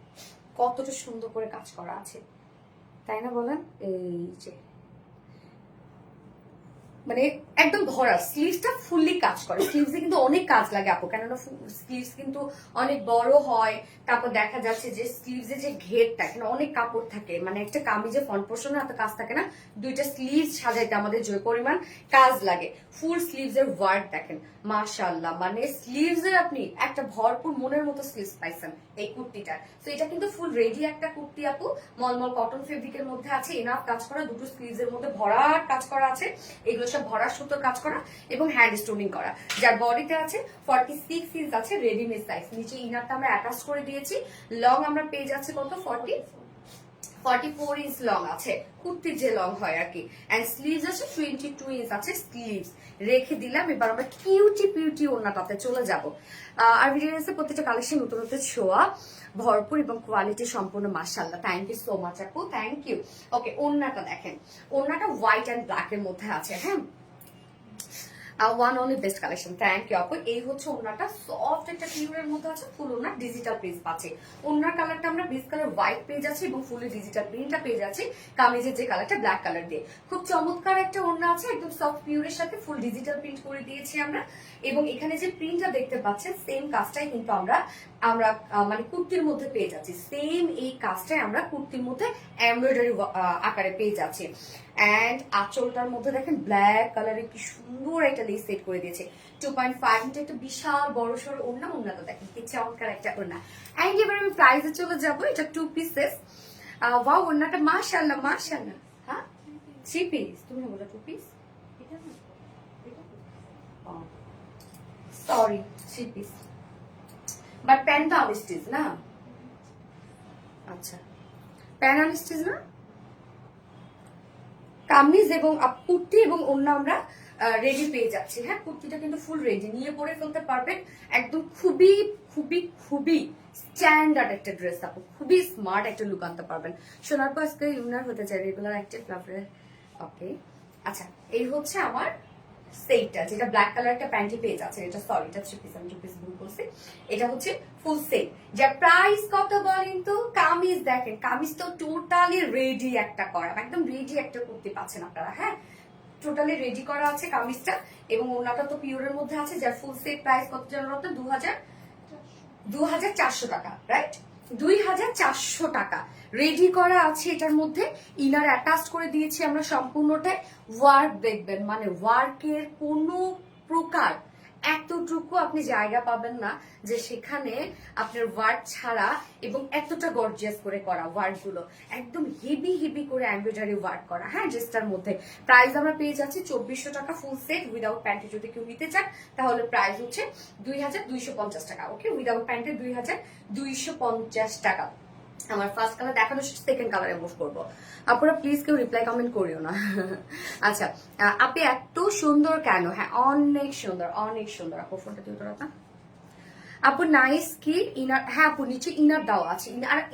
কতটা সুন্দর করে কাজ করা আছে, তাই না বলেন? এই যে মানে একদম ভরা স্লিভসটা ফুললি কাজ করে। স্লিভসে কিন্তু অনেক কাজ লাগে আপু, কেননা স্লিভস কিন্তু অনেক বড় হয়, তারপর দেখা যাচ্ছে যে স্লিভসে যে ঘেরটা, এখানে অনেক কাপড় থাকে, মানে একটা কামিজে ফ্রন্ট পোর্শনে এত কাজ থাকে না, দুইটা স্লিভস সাজাইতে আমাদের যে পরিমাণ কাজ লাগে। ফুল স্লিভস এর ওয়ার্ক দেখেন, মাশাআল্লাহ, মানে স্লিভস এর আপনি একটা ভরপুর মনের মতো স্লিভস পাইছেন এই কুর্তিটার। তো এটা কিন্তু ফুল রেডি একটা কুর্তি আপু, মলমল কটন ফেব্রিকের মধ্যে আছে, এনাফ কাজ করা, দুটো স্লিভস এর মধ্যে ভরাট কাজ করা আছে, এগুলো সব ভরা সুতোর কাজ করা এবং হ্যান্ড স্টোনিং করা। যার বডিতে আছে 46 ইঞ্চ আছে রেডিমেড সাইজ, নিচে ইনারটা আমরা অ্যাটাচ করে দিয়েছি। লং আমরা পেয়ে যাচ্ছে কত? 44 ইঞ্চ লং আছে, কুর্তির যে লং হয় আর কি। এন্ড স্লিভস আছে 22 ইঞ্চ আছে স্লিভস, রেখে দিলাম। এবার আমরা কিউটি ওড়নাটাতে চলে যাব। আর ভিডিওতে প্রত্যেকটা কালেকশন নতুন নতুন ছোঁয়া ভরপুর এবং কোয়ালিটি সম্পূর্ণ, মাশাআল্লাহ, থ্যাংক ইউ সো মাচ আপু, থ্যাংক ইউ। ওকে, ওড়নাটা দেখেন, ওড়নাটা হোয়াইট এন্ড ব্ল্যাক এর মধ্যে আছে, হ্যাঁ। One only best collection, thank you আপু। এই হচ্ছে ওড়নাটা, সফট একটা পিওরের মধ্যে আছে, ফুল ওড়না ডিজিটাল প্রিন্ট পাচ্ছে। ওড়নার কালারটা আমরা বেস কালার হোয়াইট পেয়ে যাচ্ছি এবং ফুলি ডিজিটাল প্রিন্টটা পেয়ে যাচ্ছি, কামিজের যে কালারটা ব্ল্যাক কালার দিয়ে। খুব চমৎকার একটা ওড়না আছে, একদম সফট পিওরের সাথে ফুল ডিজিটাল প্রিন্ট করে দিয়েছি আমরা। এবং এখানে যে প্রিন্টটা দেখতে পাচ্ছেন সেম কাজটাই কিন্তু আমরা মানে কুর্তির মধ্যে পেয়ে যাচ্ছি, সেম এই কাজটাই আমরা কুর্তির মধ্যে এমব্রয়ডারি আকারে পেয়ে যাচ্ছি। এন্ড আঁচলটার মধ্যে দেখেন ব্ল্যাক কালারের কি সুন্দর একটা লেস সেট করে দিয়েছে। 2.5 মিটার একটা বিশাল বড় সড়ো ওড়না, ওড়নাটা দেখেন কি চমৎকার একটা ওড়না। এন্ড এবার আমি প্রাইসে চলে যাব, এটা 2 পিসেস। ওয়াও, ওড়নাটা মাশাআল্লাহ মাশাআল্লাহ। হ্যাঁ, 3 পিস, তুমি বলো 2 পিস, এটা না, সরি 3 পিস, বাট প্যান্টটা আনস্টিচ না, আচ্ছা প্যান্ট আনস্টিচ না। কামিজ এবং কুর্তি এবং ওড়না আমরা রেডি পেয়ে যাচ্ছি, হ্যাঁ। কুর্তিটা কিন্তু ফুল রেডি, নিয়ে পরে ফেলতে পারবেন, একদম খুবই খুবই খুবই স্ট্যান্ডার্ড একটা ড্রেস আপু, খুবই স্মার্ট একটা লুক আনতে পারবেন। সোনার পর আজকে ইউনার হতে চাই রেগুলার অ্যাক্টিভ লাভের। ওকে, আচ্ছা, এই হচ্ছে আমার সেটটা, যেটা ব্ল্যাক কালার একটা প্যান্টি পেজ আছে, এটা সরি, এটা 3 পিস, আমি 2 পিস ভুল করছি। এটা হচ্ছে ফুল সেট, যার প্রাইস কত বলেন তো? কামিজ দেখেন, কামিজ তো টোটালি রেডি একটা করা, একদম রেডি একটা করতে পাচ্ছেন আপনারা। হ্যাঁ, টোটালি রেডি করা আছে কামিজটা, এবং ওনাটা তো পিওরের মধ্যে আছে, যার ফুল সেট প্রাইস কত জানো তো? 2400 টাকা, রাইট? 2400 টাকা রেডি করা আছে। এটার মধ্যে ইনার অ্যাটাচ করে দিয়েছি আমরা সম্পূর্ণটাই। ওয়ার্ক দেখবেন, মানে ওয়ার্কের কোনো প্রকার এতটুকু আপনি জায়গা পাবেন না যে সেখানে আপনার ওয়ার্ক ছাড়া, এবং এতটা গর্জিয়াস করে করা ওয়ার্ক গুলো, একদম হেভি হেভি করে এমব্রয়ডারি ওয়ার্ক করা। হ্যাঁ, ড্রেসটার মধ্যে প্রাইস আমরা পেয়ে যাচ্ছি 2400 টাকা ফুল সেট। উইদাউট প্যান্টে যদি কেউ নিতে চান তাহলে প্রাইস হচ্ছে 2250 টাকা। ওকে, উইদাউট প্যান্টে 2250 টাকা। আমার ফার্স্ট কালার দেখানো, সেকেন্ড কালারে মুভ করবো। আপনারা প্লিজ কেউ রিপ্লাই কমেন্ট করিও না। আচ্ছা, আপনি এত সুন্দর কেন? হ্যাঁ, অনেক সুন্দর, অনেক সুন্দর। আপু ফোনটা দিয়ে তোরা, আপু নাইস কি ইনার? হ্যাঁ আপু, নিচে ইনার দেওয়া আছে,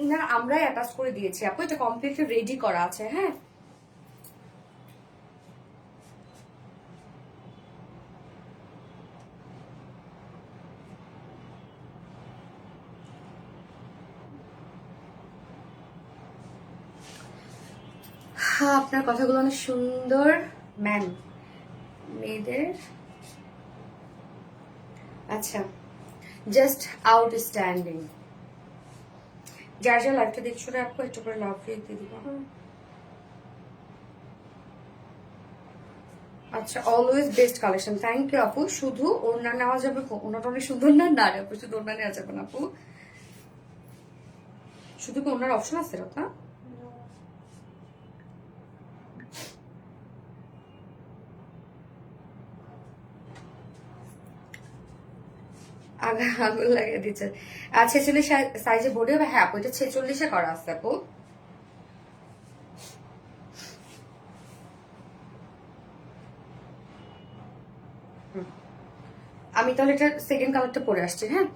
ইনার আমরাই অ্যাটাচ করে দিয়েছি আপু, এটা কমপ্লিটলি রেডি করা আছে। হ্যাঁ, আপনার কথাগুলো অনেক সুন্দর ম্যাম, মেয়েদের। আচ্ছা, জাস্ট আউটস্ট্যান্ডিং। যার যা লাইফটা দেখছো রে আপু, একটু করে লাভ দিয়ে দিবা। আচ্ছা, always best collection, thank you আপু। শুধু ওড়না নেওয়া যাবে? ওনাটা অনেক সুন্দর না? না রে আপু, শুধু ওড়না নেওয়া যাবে না আপু। শুধু কি ওনার অপশন আছে না? আগুন লাগিয়ে দিচ্ছে। 46 সাইজে বডি হবে? হ্যাঁ আপু, এটা 46-এ করা আছে আপু। আমি তাহলে এটা সেকেন্ড কালারটা পরে আসছি। হ্যাঁ,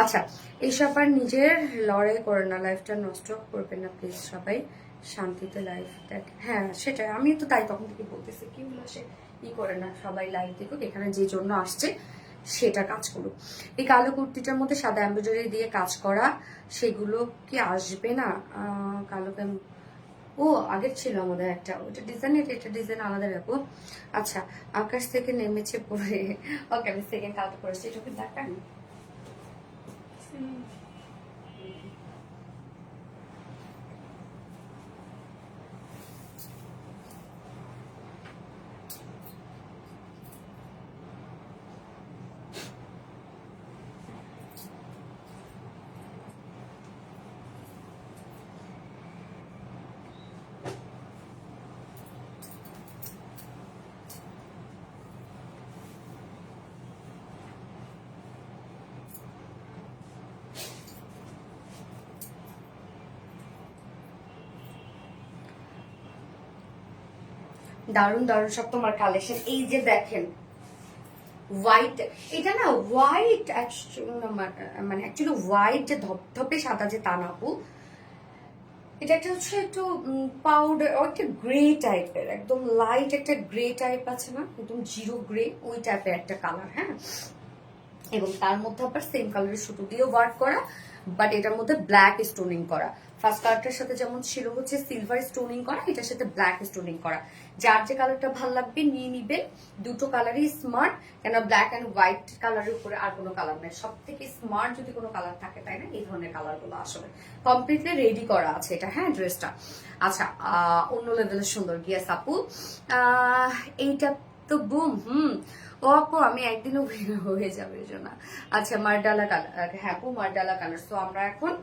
আচ্ছা, এইসব আর নিজের লড়াই করে না, লাইফটা নষ্ট করবেন না প্লিজ, সবাই শান্তিতে লাইফ দেখ। হ্যাঁ সেটাই, আমি তো তাই তখন থেকে বলতেছি, কি হলো সে ই করে না, সবাই লাইফ দেখুক, এখানে যে জন্য আসছে সেটা কাজ করুক। এই কালো কুর্তিটার মধ্যে সাদা এমব্রয়ডারি দিয়ে কাজ করা, সেগুলো কি আসবে না? কালো ও আগের ছিল আমাদের একটা, ওটা ডিজাইন, এটা ডিজাইন আলাদা রাখবো। আচ্ছা, আকাশ থেকে নেমেছে পরে। ওকে, আমি সেকেন্ড কালার করেছি, এটা কি দেখান? দারুন দারুন সব তোমার কালেকশন। এই যে দেখেন হোয়াইট, এটা না হোয়াইট মানে অ্যাকচুয়ালি হোয়াইট যে ধপধপে সাদা যে তা না আপু, এটা একটা হচ্ছে একটু পাউডার, একটা গ্রে টাইপের, একদম লাইট একটা গ্রে টাইপ আছে না, একদম জিরো গ্রে, ওই টাইপের একটা কালার। হ্যাঁ, এবং তার মধ্যে আবার সেম কালারের সুতো দিয়ে ওয়ার্ক করা, বাট এটার মধ্যে ব্ল্যাক স্টোনিং করা। ফার্স্ট কালারটার সাথে যেমন ছিল হচ্ছে সিলভার স্টোনিং করা, এটার সাথে ব্ল্যাক স্টোনিং করা। যার যে কালারটা ভালো লাগবে নিয়ে নিবে, দুটো কালারই স্মার্ট, কেন ব্ল্যাক অ্যান্ড হোয়াইট কালারের উপরে আর কোনো কালার নেই। সব থেকে স্মার্ট যদি কোনো কালার থাকে, তাই না, এই ধরনের কালার গুলো আসলে কমপ্লিটলি রেডি করা আছে এটা। হ্যাঁ, ড্রেসটা আচ্ছা অন্য লেভেলের সুন্দর গিয়াস আপু। এইটা তো বুম। ও আপু, আমি একদিনও হয়ে যাবে জন্য। আচ্ছা, মারডালা কালার। হ্যাঁ আপু, মারডালা কালার। তো আমরা এখন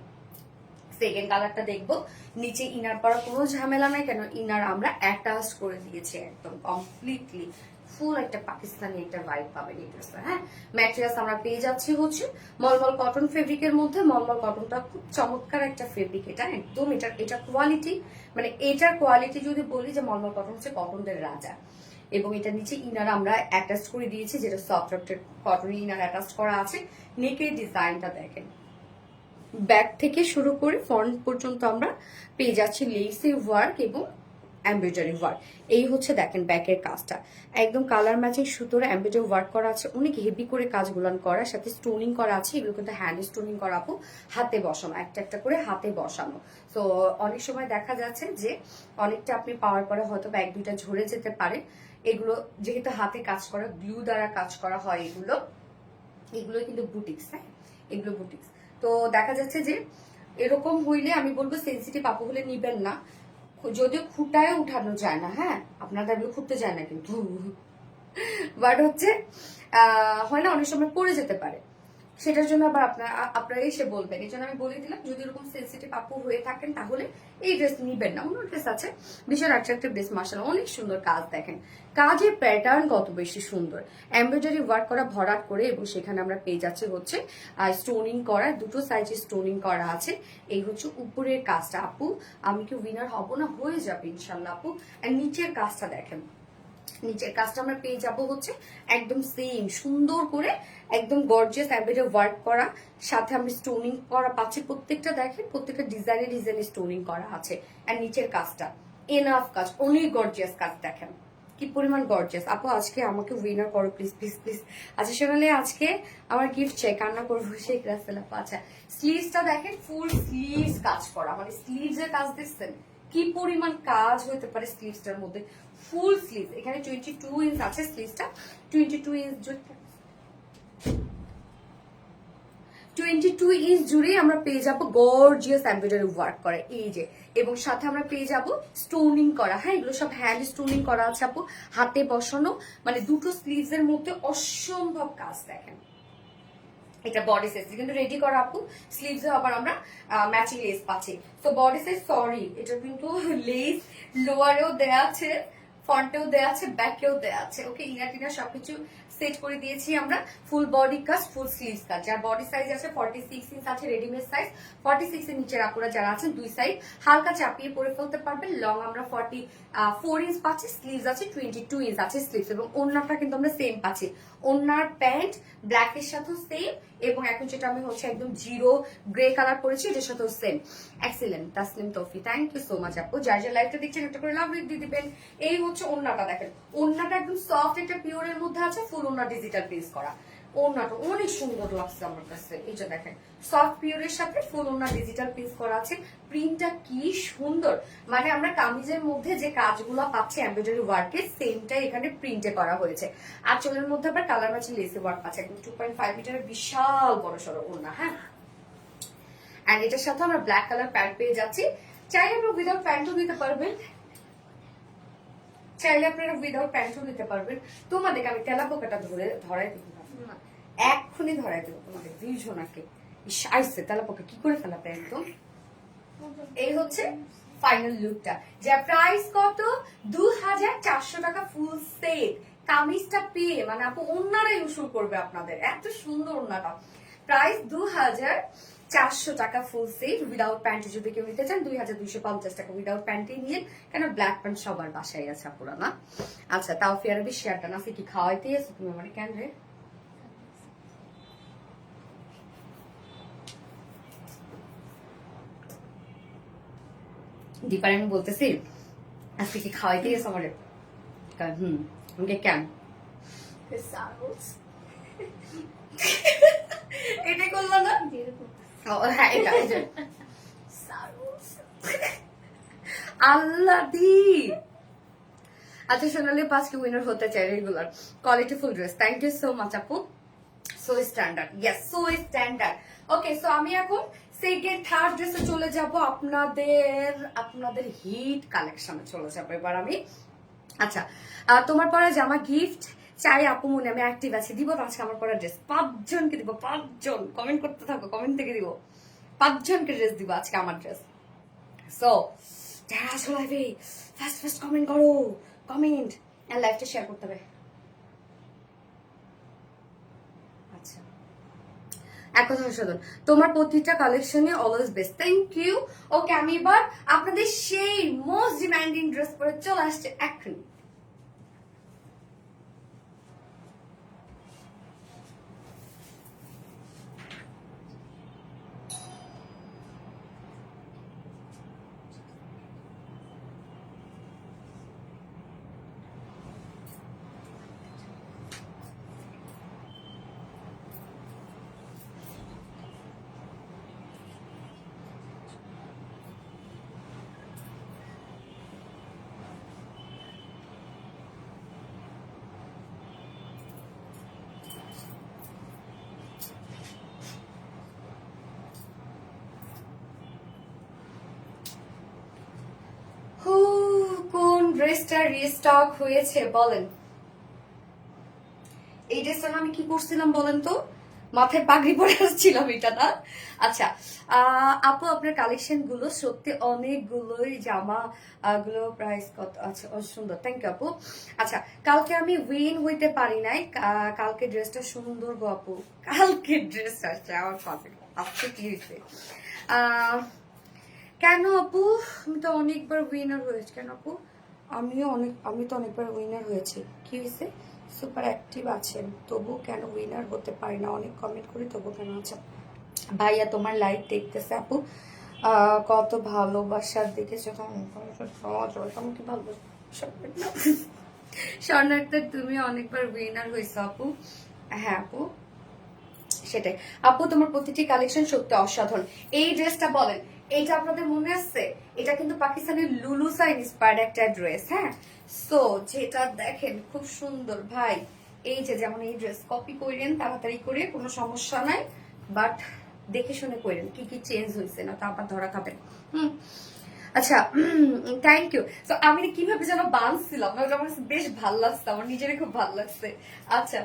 সেকেন্ড কালারটা দেখবো। নিচে ইনার পরা কোনো ঝামেলা নাই, কেন ইনার আমরা অ্যাটাচ করে দিয়েছি একদম কমপ্লিটলি। ফুল একটা পাকিস্তানি একটা ভাইব পাবেন এই ড্রেসটা। হ্যাঁ, ম্যাটেরিয়ালস আমরা পেয়ে যাচ্ছি হচ্ছে মলমল কটন ফেব্রিকের মধ্যে। মলমল কটনটা খুব চমৎকার একটা ফেব্রিক, এটা একদম এটা কোয়ালিটি, মানে এটার কোয়ালিটি যদি বলি যে মলমল কটন হচ্ছে কটনদের রাজা। এবং এটা নিচে ইনার আমরা অ্যাটাচ করে দিয়েছি, যেটা সফট কটন ইনার অ্যাটাচ করা আছে। নেকের ডিজাইনটা দেখেন, ব্যাক থেকে শুরু করে ফ্রন্ট পর্যন্ত আমরা পেয়ে যাচ্ছি লেসে ওয়ার্ক এবং এমব্রয়ডারি ওয়ার্ক। এই হচ্ছে দেখেন ব্যাকের কাজটা একদম কালার ম্যাচিং সুতোর এমব্রয়ডারি ওয়ার্ক করা আছে, অনেক হেভি করে কাজগুলান করা, সাথে স্টোনিং করা আছে। এগুলো কিন্তু হ্যান্ড স্টোনিং করা আপু, হাতে বসানো, একটা একটা করে হাতে বসানো। তো অনেক সময় দেখা যাচ্ছে যে অনেকটা আপনি পাওয়ার পরে হয়তো বা এক দুইটা ঝরে যেতে পারে। এগুলো যেহেতু হাতে কাজ করা, গ্লু দ্বারা কাজ করা হয়, এগুলো কিন্তু বুটিক্স। হ্যাঁ, এগুলো বুটিক্স। তো দেখা যাচ্ছে যে এরকম হইলে আমি বলবো সেন্সিটিভ আপু হলে নিবেন না, যদিও খুঁটায় উঠানো যায় না। হ্যাঁ, আপনাদের এগুলো খুঁটতে যায় না কিন্তু, বাট হচ্ছে হয় না অনেক সময় পড়ে যেতে পারে, সেটার জন্য আবার আপনারা এসে বলবেন। এই জন্য আমি বলে দিলাম যদি এরকম সেন্সিটিভ আপু হয়ে থাকেন তাহলে এই ড্রেস নিবেন না। অন্য ড্রেস আছে ভীষণ অ্যাট্রাক্টিভ ড্রেস, মার্শাল্লাহ অনেক সুন্দর কাজ। দেখেন কাজের প্যাটার্ন কত বেশি সুন্দর, এমব্রয়ডারি ওয়ার্ক করা ভরাট করে, এবং সেখানে আমরা পেয়ে যাচ্ছে হচ্ছে স্টোনিং করা, দুটো সাইজে স্টোনিং করা আছে। এই হচ্ছে উপরের কাজটা। আপু আমি কি উইনার হব না? হয়ে যাবে ইনশাল্লাহ আপু। আর নিচের কাজটা দেখেন, নিচের কাজটা আমরা পেয়ে যাব হচ্ছে একদম সেম সুন্দর করে, একদম গর্জিয়াস এমব্রয়ডারি ওয়ার্ক করা, সাথে আমি স্টোনিং করা পাচ্ছি। প্রত্যেকটা দেখেন, প্রত্যেকটা ডিজাইনে স্টোনিং করা আছে। আর নিচের কাজটা এনাফ কাজ, অনেক গর্জিয়াস কাজ। দেখেন কি পরিমাণ গর্জিয়াস। আপু আজকে আমাকে উইনার করো প্লিজ প্লিজ প্লিজ। আচ্ছা শোনালে আজকে আমার গিফট চাই, কান্না করবো শেখ রাসেল আপু। আচ্ছা স্লিভসটা দেখেন, ফুল স্লিভস কাজ করা, মানে স্লিভস এর কাজ দেখছেন কি পরিমাণ কাজ হইতে পারে স্লিভসটার মধ্যে। ফুল স্লিভ, এখানে 22 ইঞ্চ আছে স্লিভসটা, 22 ইঞ্চ 22 ইঞ্চ জুড়ে আমরা পেয়ে যাবো গর্জিয়াস এমব্রয়ডারি ওয়ার্ক করা, এই যে, এবং সাথে আমরা পেয়ে যাব স্টোনিং করা। হ্যাঁ, এগুলো সব হ্যান্ড স্টোনিং করা আছে আপু, হাতে বসানো, মানে দুটো স্লিভস এর মধ্যে অসম্ভব কাজ। দেখেন এটা বডি সাইজ কিন্তু রেডি করা আপু, স্লিভস এ আবার আমরা ম্যাচিং লেস পাচ্ছি। তো বডি সাইজ, সরি এটা কিন্তু লেস লোয়ারেও দেয়া আছে, ফ্রন্টেও দেয়া আছে, ব্যাকেও দেয়া আছে। ওকে, ইনার টিনার সবকিছু সেট করে দিয়েছি আমরা। ফুল বডি কাজ, ফুল স্লিভস কাজ। যার বডি সাইজ আছে 46 ইঞ্চ আছে রেডিমেড সাইজ, 46 এর নিচের আপুরা যারা আছেন দুই সাইড হালকা চাপিয়ে পরে ফেলতে পারবেন। লং আমরা 44 ইঞ্চ পাচ্ছি, স্লিভস আছে 22 ইঞ্চ আছে স্লিভস, এবং ওড়নাটা কিন্তু আমরা সেম পাচ্ছি। ওড়নার প্যান্ট ব্ল্যাক এর সাথেও সেম, এবং এখন যেটা আমি হচ্ছে একদম জিরো গ্রে কালার পরেছি এটার সাথেও same. Excellent Taslim Toufi, thank you so much আপু। যার যার লাইভটা দেখছেন একটা করে লাভ দিয়ে দিবেন। এই হচ্ছে ওড়নাটা, দেখেন ওড়নাটা একদম সফট একটা পিওরের মধ্যে আছে, ফুল ওড়না ডিজিটাল প্রিন্ট করা। ওড়নাটা অনেক সুন্দর লাগছে আমার কাছে, এই যে দেখেন সফট পিওরের সাথে ফুল ওড়না ডিজিটাল প্রিন্ট করা আছে। প্রিন্টটা কি সুন্দর, মানে আমরা কামিজের মধ্যে যে কাজগুলো পাচ্ছি এমব্রয়ডারি ওয়ার্কের, সেমটাই এখানে প্রিন্টে করা হয়েছে। আর চোলের মধ্যে আবার কালার ম্যাচিং লেসে ওয়ার্ক আছে, একদম 2.5 মিটারের বিশাল বড় সড়ো ওড়না। হ্যাঁ, এন্ড এটার সাথে আমরা ব্ল্যাক কালার প্যান্ট পেয়ে যাচ্ছি। চাইলে আপনারা উইদাউট প্যান্টও নিতে পারবেন, চাইলে আপনারা উইদাউট প্যান্টও নিতে পারবেন। তোমাদেরকে আমি তেলা পোকাটা ধরাই দিব, এক্ষুনি ধরাই দেবো তোমাদের দুইজনাকে। আইসে তেলা পোকা কি করে ফেলাতে একদম। এই হচ্ছে ফাইনাল লুকটা, যার প্রাইস কত 2400 টাকা ফুল সেট। কামিজটা পেয়ে মানে আপু ওনারাই উসুল করবে আপনাদের, এত সুন্দর ওনাটা। প্রাইস 2400 টাকা ফুল সেট উইদাউট প্যান্ট। যদি কেউ নিতে চান 2250 টাকা উইদাউট প্যান্টে নিয়ে, কেন ব্ল্যাক প্যান্ট সবার বাসায় আছে আপুরা না। আচ্ছা তাও ফিয়ারবি শেয়ারটা না কি খাওয়াইতে এসো তুমি মানে কেন রে। দীপার আমি বলতেছি আজকে কি খাওয়াইতে গেছো আমারে? আমাকে কেন এটাই করলো না? হ্যাঁ এটা আল্লাহ দি। আচ্ছা সোনালি আজকে উইনার হতে চাই regular quality full dress. Thank you so much আপু, so standard, yes so standard. Okay, so আমি এখন সেকেন্ড থার্ড ড্রেসে চলে যাব, আপনাদের হিট কালেকশনে চলে যাবো এবার আমি। আচ্ছা তোমার পরা জামা গিফট চাই আপু মনে, আমি অ্যাক্টিভ আছি, দিব তো আজকে আমার পরা ড্রেস 5 জনকে দিব, 5 জন কমেন্ট করতে থাকো, কমেন্ট থেকে দিব 5 জনকে ড্রেস দিব আজকে আমার ড্রেস। সো যারা আসো লাইভে ফার্স্ট কমেন্ট করো, কমেন্ট আর লাইভটা শেয়ার করতে হবে। আচ্ছা এক কথা শোধন, তোমার প্রতিটা কালেকশনে অলওয়েজ বেস্ট, থ্যাংক ইউ। ওকে, আমি এবার আপনাদের সেই মোস্ট ডিমান্ডিং ড্রেস পরে চলে আসছে এখন। ড্রেসটা রিস্টক হয়েছে বলেন? এই ড্রেসটা আমি কি করছিলাম বলেন তো? মাথায় পাগড়ি পরে আসছিলাম, এটা না? আচ্ছা, আপু আপনার কালেকশন গুলো সত্যি অনেকগুলোই জামা গুলো প্রাইস কত? আচ্ছা, সুন্দর, থ্যাংক ইউ আপু। আচ্ছা, কালকে আমি উইন হইতে পারি নাই, কালকে ড্রেসটা সুন্দর গো আপু। কালকে ড্রেসটা আসছে আমার পাশে, আজকে কি হয়েছে? কেন আপু? আমি তো অনেকবার উইনার হয়েছি। কেন আপু? আমি তো অনেকবার উইনার হয়েছি। কি হয়েছে? সুপার অ্যাক্টিভ আছেন, তবু কেন উইনার হতে পারি না? অনেক কমেন্ট করি, তবু কেন? আচ্ছা ভাইয়া তোমার লাইভ দেখতেছে আপু, কত ভালোবাসা দেখেছো কি ভালোবাসা। স্বর্ণার্থ তুমি অনেকবার উইনার হয়েছো আপু। হ্যাঁ আপু, সেটাই আপু, তোমার প্রতিটি কালেকশন সত্যি অসাধারণ। এই ড্রেসটা বলেন, এইটা আপনাদের মনে আছে? এটা কিন্তু পাকিস্তানের লুলুসা ইন্সপায়ার্ড একটা ড্রেস। হ্যাঁ, সো যেটা দেখেন খুব সুন্দর ভাই। এই যে যেমন এই ড্রেস কপি করেন তাড়াতাড়ি করে, কোনো সমস্যা নাই, বাট দেখে শুনে করেন কি কি চেঞ্জ হয়েছে, না তো আবার ধরা খাবেন। আচ্ছা, থ্যাংক ইউ। তো আমি কিভাবে যেন বাঁধছিলাম, আমার বেশ ভাল লাগছে, আমার নিজেরই খুব ভাল লাগছে। আচ্ছা,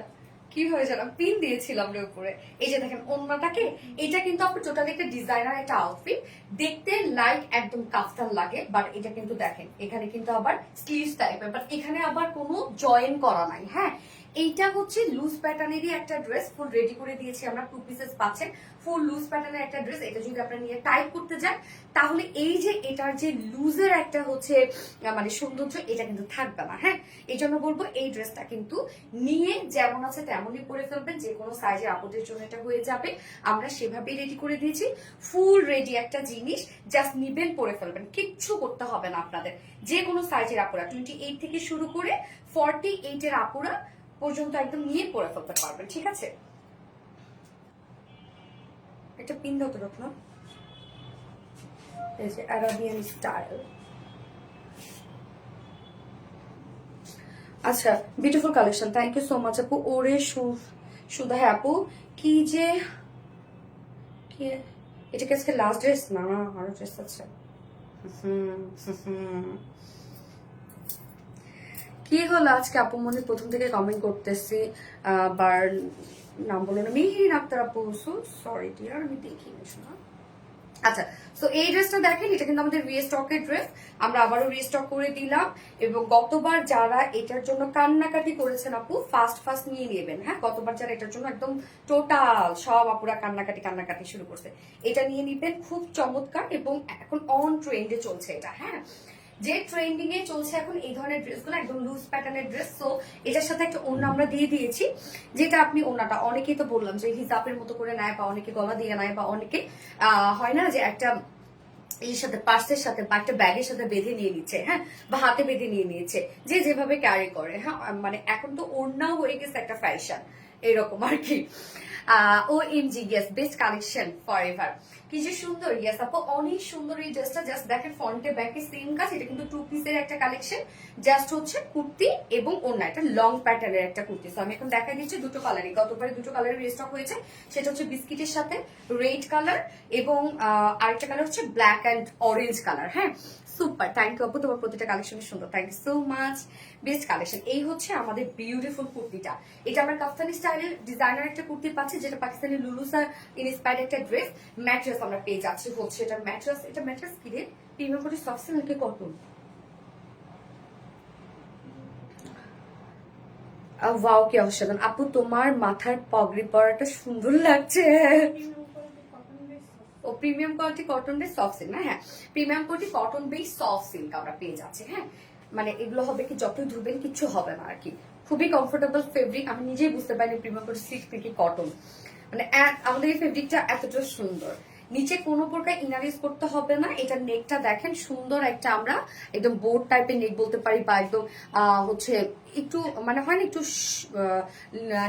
কিভাবে যেন পিন দিয়েছিলাম রে উপরে। এই যে দেখেন ওন্নাটাকে, এটা কিন্তু আপনার টোটালি একটা ডিজাইনার একটা আউটফিট, দেখতে লাইক একদম কাফতান লাগে, বাট এটা কিন্তু দেখেন এখানে কিন্তু আবার স্লিভস টাইপের, বাট এখানে আবার কোনো জয়েন করা নাই। হ্যাঁ, এইটা হচ্ছে লুজ প্যাটার্নেরই একটা ড্রেস, ফুল রেডি করে দিয়েছি আমরা, 2 পিসেস পাচ্ছেন, ফুল লুজ প্যাটার্নের একটা ড্রেস। এটা যদি আপনারা নিয়ে টাইপ করতে যান, তাহলে এই যে এটার যে লুজের একটা হচ্ছে মানে সৌন্দর্য, এটা কিন্তু থাকবে না। হ্যাঁ, এই জন্য বলবো এই ড্রেসটা কিন্তু নিয়ে যেমন আছে তেমনই পরে ফেলবেন, যে কোনো সাইজের আপুদের জন্য এটা হয়ে যাবে। আমরা সেভাবেই রেডি করে দিয়েছি, ফুল রেডি একটা জিনিস, জাস্ট নিবেন পরে ফেলবেন, কিচ্ছু করতে হবে না আপনাদের। যে কোনো সাইজের আপুরা 28 থেকে শুরু করে 48 এর আপুরা পর্যন্ত একদম নিয়ে পরে ফেলতে পারবেন। ঠিক আছে, একটা পিন দাও তো রত্ন, এই যে আরাবিয়ান স্টাইল। আচ্ছা, beautiful collection, thank you so much আপু। ওরে সুধা আপু, কি যে কি এটা কি আজকে লাস্ট ড্রেস? না না, আরো ড্রেস আছে। কি হলো আজকে আপু মনে প্রথম থেকে কমেন্ট করতেছি, বার নাম বলো না, মিহির আক্তার আপু, সো সরি ডিয়ার, আমি দেখিনি শোনা। আচ্ছা, তো এই ড্রেসটা দেখেন, এটা কিন্তু আমাদের রিস্টকের ড্রেস, আমরা আবারও রিস্টক করে দিলাম। এবং গতবার যারা এটার জন্য কান্নাকাটি করেছেন আপু, ফার্স্ট ফার্স্ট নিয়ে নেবেন। হ্যাঁ, গতবার যারা এটার জন্য একদম টোটাল সব আপুরা কান্নাকাটি শুরু করছে, এটা নিয়ে নিবেন, খুব চমৎকার এবং এখন অন ট্রেন্ডে চলছে এটা। হ্যাঁ, যে ট্রেন্ডিং এ চলছে এখন এই ধরনের ড্রেসগুলো, একদম লুজ প্যাটার্নের ড্রেস। সো এটার সাথে একটা ওড়না আমরা দিয়ে দিয়েছি, যেটা আপনি ওড়নাটা অনেকেই তো বললাম যে হিজাবের মতো করে নেয়, বা অনেকে গলা দিয়ে নেয়, বা অনেকে হয় না যে একটা এর সাথে পার্সের সাথে বা একটা ব্যাগের সাথে বেঁধে নিয়ে নিচ্ছে। হ্যাঁ, বা হাতে বেঁধে নিয়ে নিয়েছে, যে যেভাবে ক্যারি করে। হ্যাঁ, মানে এখন তো ওড়নাও হয়ে গেছে একটা ফ্যাশন, এরকম আর কি। O MG, yes, best collection forever. কি যে সুন্দর, ইয়েস আপু, অনেক সুন্দর এই ড্রেসটা। জাস্ট দেখেন ফ্রন্টে ব্যাকে সেম কাজ, এটা কিন্তু 2 পিসের একটা কালেকশন, জাস্ট হচ্ছে কুর্তি এবং ওড়না, এটা লং প্যাটার্নের একটা কুর্তি। তো আমি এখন দেখাই দিচ্ছি দুটো কালারই, গতবারে দুটো কালারের রিস্টক হয়েছে, সেটা হচ্ছে বিস্কিটের সাথে রেড কালার, এবং আরেকটা কালার হচ্ছে ব্ল্যাক অ্যান্ড অরেঞ্জ কালার। হ্যাঁ, সুপার, থ্যাংক ইউ আপু, তোমার প্রতিটা কালেকশন সুন্দর, thank you so much, best collection. এই হচ্ছে আমাদের বিউটিফুল কুর্তিটা, এটা আমরা কাফতানি স্টাইলের ডিজাইনার একটা কুর্তি পাচ্ছি, যেটা পাকিস্তানি লুলুসা ইন্সপায়ার্ড একটা ড্রেস। ম্যাট্রেস আমরা পেয়ে যাচ্ছি হচ্ছে এটা ম্যাট্রেস। এটা ম্যাট্রেস কি রে, প্রিমিয়াম কোটি সফট নাকি কটন? ওয়াও, কি অসাধারণ আপু, তোমার মাথার পগড়ি পরাটা সুন্দর লাগছে। ও premium quality cotton base soft silk না? হ্যাঁ, premium quality cotton base soft silk আমরা পেয়ে যাচ্ছি। হ্যাঁ, মানে এগুলো হবে কি যতই ধুবেন কিচ্ছু হবে না আর কি, খুবই কমফোর্টেবল ফেব্রিক। আমি নিজেই বুঝতে পারিনি প্রিমিয়াম কোয়ালিটি সিল্ক নাকি কটন, মানে আমাদের এই ফেব্রিকটা এতটা সুন্দর। নিচে কোনো প্রকার ইনারিজ করতে হবে না। এটা নেকটা দেখেন সুন্দর একটা, আমরা একদম বোর্ড টাইপের নেক বলতে পারি, বা একদম হচ্ছে একটু মানে হয় না একটু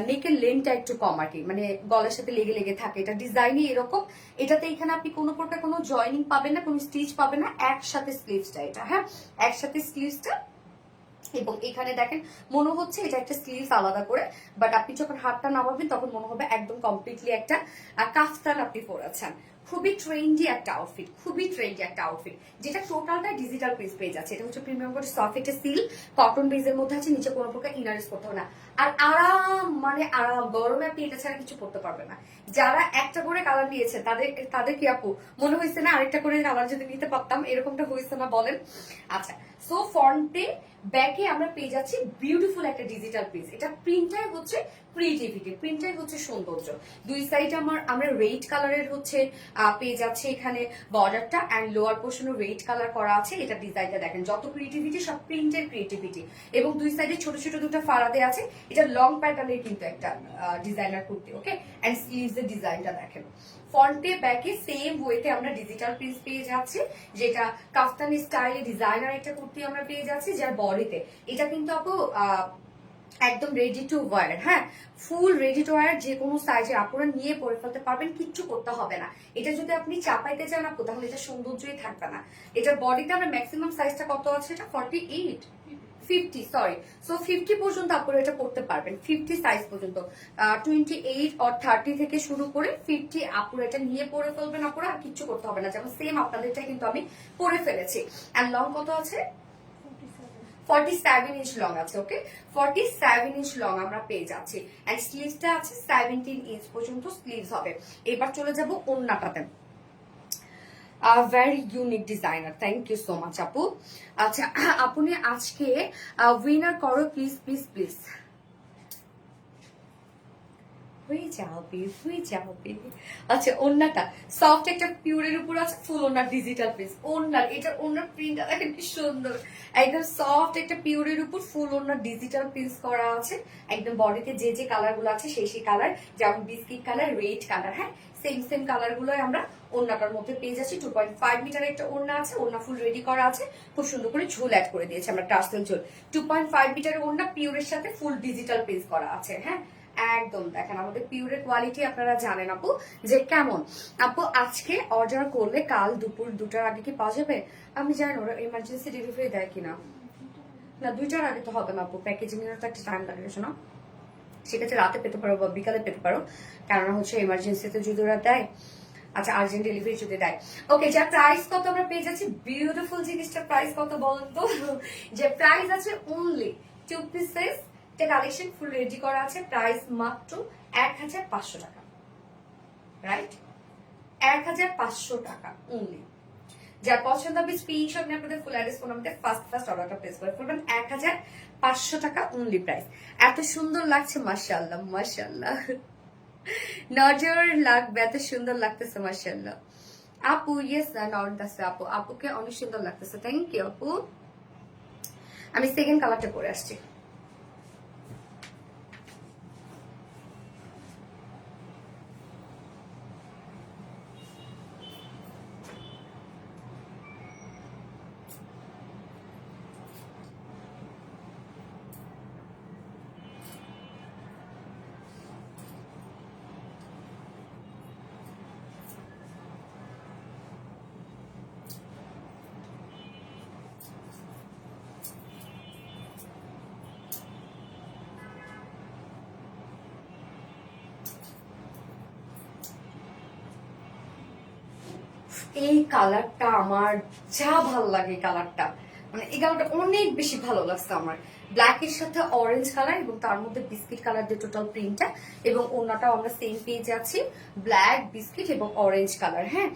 নেকের লেনটা একটু কম আর কি, মানে গলার সাথে লেগে লেগে থাকে। এটা ডিজাইনই এরকম। এটাতে এখানে আপনি কোনো প্রকার কোনো জয়নিং পাবেন না, কোনো স্টিচ পাবেন না, একসাথে স্লিভসটা এটা। হ্যাঁ, একসাথে স্লিভসটা এবং এখানে দেখেন মনে হচ্ছে এটা একটা স্লিভ আলাদা করে, বাট আপনি যখন হাতটা নামাবেন তখন মনে হবে একদম কমপ্লিটলি একটা কাফতান আপনি পরেছেন। খুবই ট্রেন্ডি একটা আউটফিট, খুবই ট্রেন্ডি একটা আউটফিট, যেটা টোটালটা ডিজিটাল প্রিন্ট পেয়ে যাচ্ছে। এটা হচ্ছে প্রিমিয়াম কোয়ালিটি সফট একটা সিল্ক কটন বেজের মধ্যে আছে, নিচে কোনো প্রকার ইনারিস করতে হবে না। আর আরাম মানে আরাম, গরমে আপনি এটা ছাড়া কিছু করতে পারবেন না। যারা একটা করে কালার নিয়েছে তাদের তাদের কি আপু মনে হয়েছে না আরেকটা করে কালার যদি নিতে পারতাম, এরকমটা হয়েছে না বলেন? আচ্ছা, সো ফ্রন্টে ব্যাকে আমরা পেয়ে যাচ্ছি বিউটিফুল একটা ডিজিটাল প্রিন্ট। এটা প্রিন্টটাই হচ্ছে ক্রিয়েটিভিটি, প্রিন্টটাই হচ্ছে সৌন্দর্য। দুই সাইডে আমরা রেড কালারের হচ্ছে পেয়ে যাচ্ছে এখানে বর্ডারটা, অ্যান্ড লোয়ার পোর্শনে রেড কালার করা আছে। এটা ডিজাইনটা দেখেন, যত ক্রিয়েটিভিটি সব প্রিন্টের ক্রিয়েটিভিটি। এবং দুই সাইডে ছোট ছোট দুটো ফাড়াদে আছে। এটা লং প্যাটার্নের কিন্তু একটা designer kurti, okay. And sleeves এর ডিজাইনটা দেখেন। ফ্রন্টে ব্যাকে সেম ওয়েতে আমরা ডিজিটাল প্রিন্ট পেয়ে যাচ্ছি, যেটা কাফতানি স্টাইলে ডিজাইনার একটা কুর্তি আমরা পেয়ে যাচ্ছি, যার বডিতে এটা কিন্তু আপু একদম রেডি টু ওয়ার। হ্যাঁ, ফুল রেডি টু ওয়ার, যে কোনো সাইজে আপনারা নিয়ে পরে ফেলতে পারবেন, কিচ্ছু করতে হবে না। এটা যদি আপনি চাপাইতে চান আপু, তাহলে এটা সৌন্দর্যই থাকবে না। এটার বডিতে আমরা ম্যাক্সিমাম সাইজটা কত আছে, এটা 48 50 সরি, সো 50 পর্যন্ত আপনারা এটা করতে পারবেন, 50 সাইজ পর্যন্ত। 28 or 30 থেকে শুরু করে 50 আপুরা এটা নিয়ে পরে ফেলবেন আপুরা, আর কিচ্ছু করতে হবে না। যেমন সেম আপনাদেরটা কিন্তু আমি পরে ফেলেছি। এন্ড লং কত আছে, 47 ইঞ্চ লং আছে, ওকে। 47 ইঞ্চ লং আমরা পেয়ে যাচ্ছি। এন্ড স্লিভসটা আছে 17 ইঞ্চ পর্যন্ত স্লিভস হবে। এবার চলে যাব ওন্নাটাতে। Very unique designer, thank you so much আপু। আচ্ছা, আপনি আজকে উইনার করো প্লিজ প্লিজ প্লিজ। হয়ে যাবে, হয়ে যাবে। আচ্ছা, ওন্নাটা সফট একটা পিওরের উপর আছে, ফুল ওন্নার ডিজিটাল প্রিন্ট। ওন্নার এটা ওন্নার প্রিন্টটা দেখেন কি সুন্দর, একদম সফট একটা পিওরের উপর ফুল ওন্নার ডিজিটাল প্রিন্ট করা আছে। একদম বডিতে যে যে কালার গুলো আছে সেই সেই কালার, যেমন বিস্কিট কালার, রেড কালার, হ্যাঁ সেম সেম কালার গুলোই আমরা ওন্নাটার মধ্যে পেয়ে যাচ্ছি। 2.5 মিটার একটা ওন্না আছে, ওন্না ফুল রেডি করা আছে, খুব সুন্দর করে ঝোল অ্যাড করে দিয়েছে আমরা, টার্সেল ঝোল। 2.5 মিটারের ওন্না পিওরের সাথে ফুল ডিজিটাল প্রিন্ট করা আছে। হ্যাঁ, একদম দেখেন আমাদের পিওরের কোয়ালিটি আপনারা জানেন আপু যে কেমন। আপু আজকে অর্ডার করলে কাল দুপুর 2টার আগে কি পাওয়া যাবে? আমি জানি না ওরা ইমার্জেন্সি ডেলিভারি দেয় কিনা। না, 2টার আগে তো হবে না আপু, প্যাকেজিং এর তো একটা টাইম লাগে, শোনো। সেক্ষেত্রে রাতে পেতে পারো বা বিকালে পেতে পারো, কেননা হচ্ছে ইমার্জেন্সিতে যদি ওরা দেয়। আচ্ছা, আর্জেন্ট ডেলিভারি যদি দেয়, ওকে। যার প্রাইস কত আমরা পেয়ে যাচ্ছি, বিউটিফুল জিনিসটার প্রাইস কত বলুন তো? যে প্রাইস আছে অনলি 2 পিসেস, এটা কালেকশন ফুল রেডি করা আছে, প্রাইস মাত্র 1500 টাকা, রাইট? 1500 টাকা অনলি। যার পছন্দ হবে স্ক্রিনশট নিয়ে আপনাদের ফুল অ্যাড্রেস ফোন আমাদের ফার্স্ট অর্ডারটা প্লেস করে ফেলবেন। 1500 টাকা অনলি প্রাইস। এত সুন্দর লাগছে, মাশাআল্লাহ মাশাআল্লাহ, নজর লাগবে, এত সুন্দর লাগতেছে মাশাআল্লাহ। আপু ইয়েস নরদাস আপু, আপুকে অনেক সুন্দর লাগতেছে, থ্যাংক ইউ আপু। আমি সেকেন্ড কালারটা পরে আসছি। এই কালারটা আমার যা ভালো লাগে, কালারটা মানে এই কালারটা অনেক বেশি ভালো লাগছে আমার। ব্ল্যাক এর সাথে অরেঞ্জ কালার এবং তার মধ্যে বিস্কিট কালার দিয়ে টোটাল প্রিন্টটা, এবং ওনাটাও আমরা সেম পেয়ে যাচ্ছি, ব্ল্যাক বিস্কিট এবং অরেঞ্জ কালার। হ্যাঁ,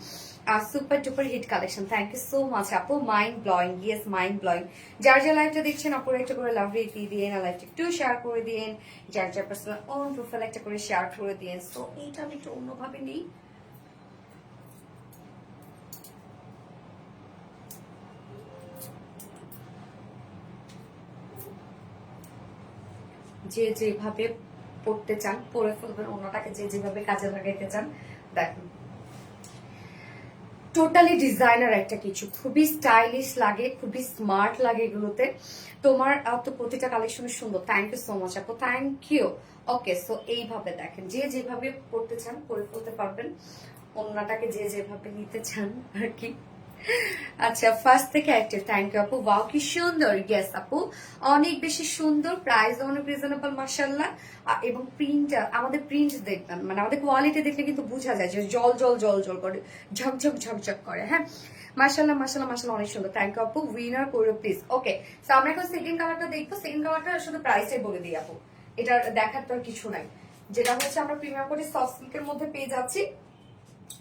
আর super duper hit collection, thank you so much আপু। Mind blowing, yes mind blowing. যার যার লাইভটা দেখছেন আপুরা একটা করে লাভ রেট দিয়ে দিন, লাইভটা একটু শেয়ার করে দিন, যার যার পার্সোনাল ওন প্রোফাইল একটা করে শেয়ার করে দিন। সো এইটা আমি একটু অন্যভাবে নেই, যে যেভাবে পড়তে চান পরে ফেলবেন, অন্যটাকে যে যেভাবে কাজে লাগাইতে চান। দেখেন টোটালি ডিজাইনার একটা কিছু, খুবই স্টাইলিশ লাগে, খুবই স্মার্ট লাগে এগুলোতে। তোমার তো প্রতিটা কালেকশনের সুন্দর, থ্যাংক ইউ সো মাচ আপু, থ্যাংক ইউ। ওকে, সো এইভাবে দেখেন যে যেভাবে পড়তে চান পরে ফেলতে পারবেন, অন্যটাকে যে যেভাবে নিতে চান আর কি। আচ্ছা, ফার্স্ট থেকে অ্যাক্টিভ, থ্যাংক ইউ আপু। ওয়াও কি সুন্দর, ইয়েস আপু, অনেক বেশি সুন্দর, প্রাইস অনেক রিজনেবল মাশাআল্লাহ। এবং প্রিন্ট, আমাদের প্রিন্ট দেখবেন, মানে আমাদের কোয়ালিটি দেখলে কিন্তু বোঝা যায় যে জল জল জল জল করে, ঝকঝক ঝকঝক করে। হ্যাঁ, মাশাআল্লাহ মাশাআল্লাহ মাশাআল্লাহ, অনেক সুন্দর, থ্যাংক ইউ আপু। উইনার করো প্লিজ। ওকে, সো আমরা এখন সেকেন্ড কালারটা দেখবো। সেকেন্ড কালারটা শুধু প্রাইসটাই বলে দিই আপু, এটা দেখার তো আর কিছু নাই। যেটা হচ্ছে আমরা প্রিমিয়াম কোটি সফট সিল্কের মধ্যে পেয়ে যাচ্ছি,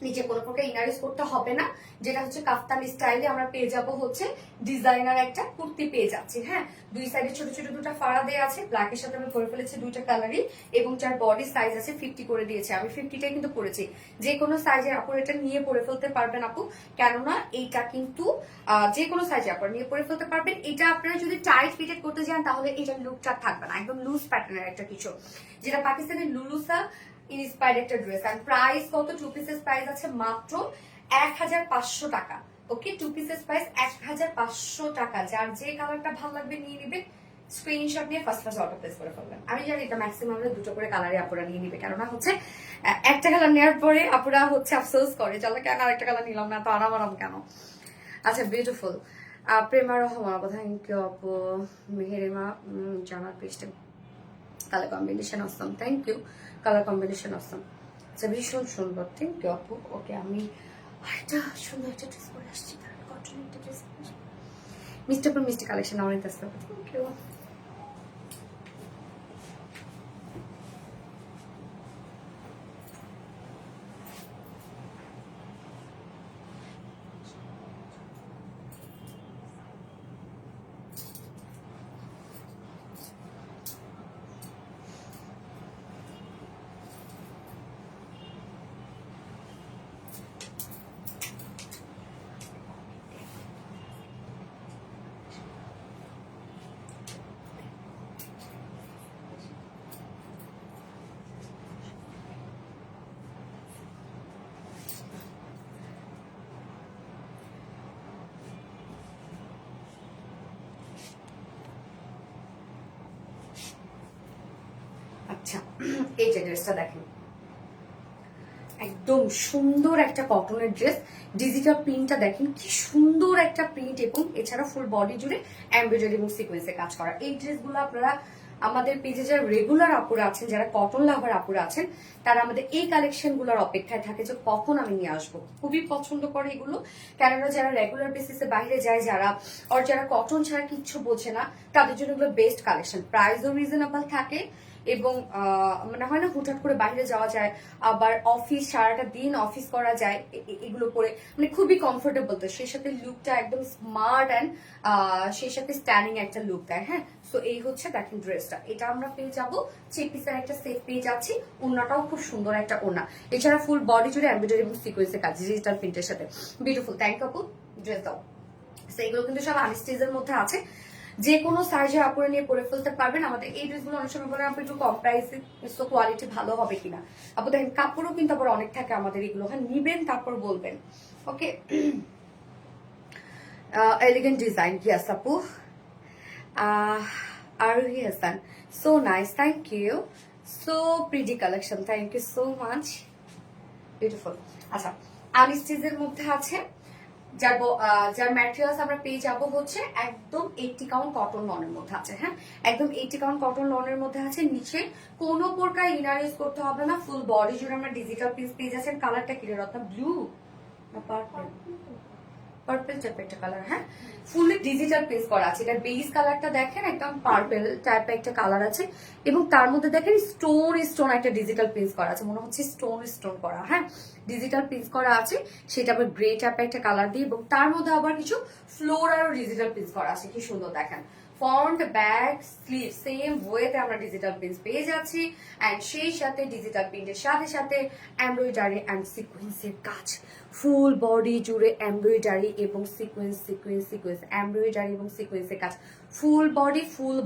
নিচে কোনো প্রকার ইনারিস করতে হবে না। যেটা হচ্ছে কাফতান স্টাইলে আমরা পেয়ে যাব হচ্ছে ডিজাইনার একটা কুর্তি পেয়ে যাচ্ছি। হ্যাঁ, দুই সাইডে ছোট ছোট দুটো ফাড়া দেওয়া আছে, ব্ল্যাকের সাথে আমি করে ফেলেছি দুইটা কালারই, এবং যার বডি সাইজ আছে 50 করে দিয়েছে, আমি 50টাই কিন্তু পরেছি। যে কোনো সাইজের আপু এটা নিয়ে পরে ফেলতে পারবেন আপু, কেননা এইটা কিন্তু যে কোনো সাইজে আপনারা নিয়ে পরে ফেলতে পারবেন। এটা আপনারা যদি টাইট ফিটেড করতে যান তাহলে এটার লুকটা থাকবে না, একদম লুজ প্যাটার্নের একটা কিছু, যেটা পাকিস্তানের লুলুসা ইন্সপায়ার্ড একটা ড্রেস। আর প্রাইস কত? টু পিসেস প্রাইস আছে মাত্র 1500 টাকা। ওকে, টু পিসেস প্রাইস 1500 টাকা। যার যে কালারটা ভালো লাগবে নিয়ে নিবে, স্ক্রিনশট নিয়ে ফার্স্ট ফার্স্ট অর্ডার প্লেস করে ফেলবেন। আমি জানি এটা ম্যাক্সিমাম দুটো করে কালারে আপুরা নিয়ে নিবে, কেননা হচ্ছে একটা কালার নেওয়ার পরে আপুরা হচ্ছে আফসোস করে, চলো কেন আরেকটা কালার নিলাম না, তো আরাম আরাম কেন। আচ্ছা, বিউটিফুল, প্রেমা রহমান আপু, থ্যাংক ইউ আপু। মেহেরিমা জানার পেস্টে colour combination awesome, thank you, colour combination awesome. আচ্ছা, ভীষণ সুন্দর, থ্যাংক ইউ আপু। ওকে, আমি একটা সুন্দর একটা ড্রেস পরে আসছি, কটন একটা ড্রেস, মিষ্টি পর মিষ্টি কালেকশন অনেক আসতে হবে, থ্যাংক ইউ। আচ্ছা, এই যে ড্রেসটা দেখেন, একদম সুন্দর একটা কটনের ড্রেস, ডিজিটাল প্রিন্টটা দেখেন কি সুন্দর একটা প্রিন্ট, এবং এছাড়া ফুল বডি জুড়ে এমব্রয়ডারি এবং সিকোয়েন্সে কাজ করা। এই ড্রেসগুলো আপনারা আমাদের পেজে যারা রেগুলার আপুরা আছেন, যারা কটন লাভার আপুরা আছেন, তারা আমাদের এই কালেকশন গুলোর অপেক্ষায় থাকে যে কখন আমি নিয়ে আসবো, খুবই পছন্দ করে এগুলো। কেননা যারা রেগুলার বেসিসে বাইরে যায়, যারা কটন ছাড়া কিচ্ছু বোঝে না, তাদের জন্য এগুলো বেস্ট কালেকশন। প্রাইসও রিজনেবল থাকে, এবং মানে হয় না হুটহাট করে বাইরে যাওয়া যায়, আবার অফিস সারাটা দিন অফিস করা যায় এগুলো পরে, মানে খুবই কমফোর্টেবল। তো সেই সাথে লুকটা একদম স্মার্ট অ্যান্ড সেই সাথে স্ট্যান্ডিং একটা লুক দেয়। হ্যাঁ, সো এই হচ্ছে দেখেন ড্রেসটা, এটা আমরা পেয়ে যাবো 3 পিসের একটা সেট পেয়ে যাচ্ছি। ওড়নাটাও খুব সুন্দর একটা ওড়না, এছাড়া ফুল বডি জুড়ে এমব্রয়ডারি এবং সিকোয়েন্সের কাজ, ডিজিটাল প্রিন্টের সাথে বিউটিফুল। থ্যাংক ইউ আপু, ড্রেস দাও। সো এগুলো কিন্তু সব আনস্টিচের মধ্যে আছে, যে কোনো সাইজের আপুরে নিয়ে পরে ফেলতে পারবেন। আমাদের এই ড্রেসগুলো অনেক সময় বলে আপু একটু কম প্রাইসে, সো কোয়ালিটি ভালো হবে কিনা। আপু দেখেন কাপড়ও কিন্তু আবার অনেক থাকে আমাদের এগুলো, হ্যাঁ নিবেন তারপর বলবেন। ওকে, এলিগেন্ট ডিজাইন, ইয়েস আপু। Arohi Hasan, so nice, thank you, so pretty collection, thank you so much, beautiful. আচ্ছা, আনস্টিচের মধ্যে আছে, যার ম্যাটেরিয়ালস আমরা পেয়ে যাবো হচ্ছে একদম 80 কাউন্ট কটন লনের মধ্যে আছে। হ্যাঁ, একদম 80 কাউন্ট কটন লনের মধ্যে আছে, নিচে কোনো প্রকার ইনার ইউজ করতে হবে না, ফুল বডি জুড়ে আমরা ডিজিটাল পিস পেয়ে যাচ্ছেন। কালারটা কি রে রত্না, ব্লু না পার্পল? পার্পল টাইপের একটা কালার। হ্যাঁ, ফুললি ডিজিটাল পেস করা আছে। এটা বেস কালারটা দেখেন একদম পার্পল টাইপের একটা কালার আছে, এবং তার মধ্যে দেখেন স্টোন স্টোন একটা ডিজিটাল পেস করা আছে, মনে হচ্ছে স্টোন স্টোন করা। হ্যাঁ, ডিজিটাল পেস করা আছে, সেটা আবার গ্রে টাইপের একটা কালার দিয়ে, এবং তার মধ্যে আবার কিছু ফ্লোরাল ডিজিটাল পেস করা আছে, কি সুন্দর দেখেন। ফ্রন্ট ব্যাক স্লিভ সেম ওয়েতে আমরা ডিজিটাল প্রিন্ট পেয়ে যাচ্ছি, এন্ড সেই সাথে ডিজিটাল প্রিন্টের সাথে সাথে এমব্রয়ডারি এন্ড সিকোয়েন্সের কাজ, ফুল বডি জুড়ে এমব্রয়ডারি এবং সিকোয়েন্স সিকোয়েন্স সিকোয়েন্স, এমব্রয়ডারি এবং সিকোয়েন্সের কাজ, ফুল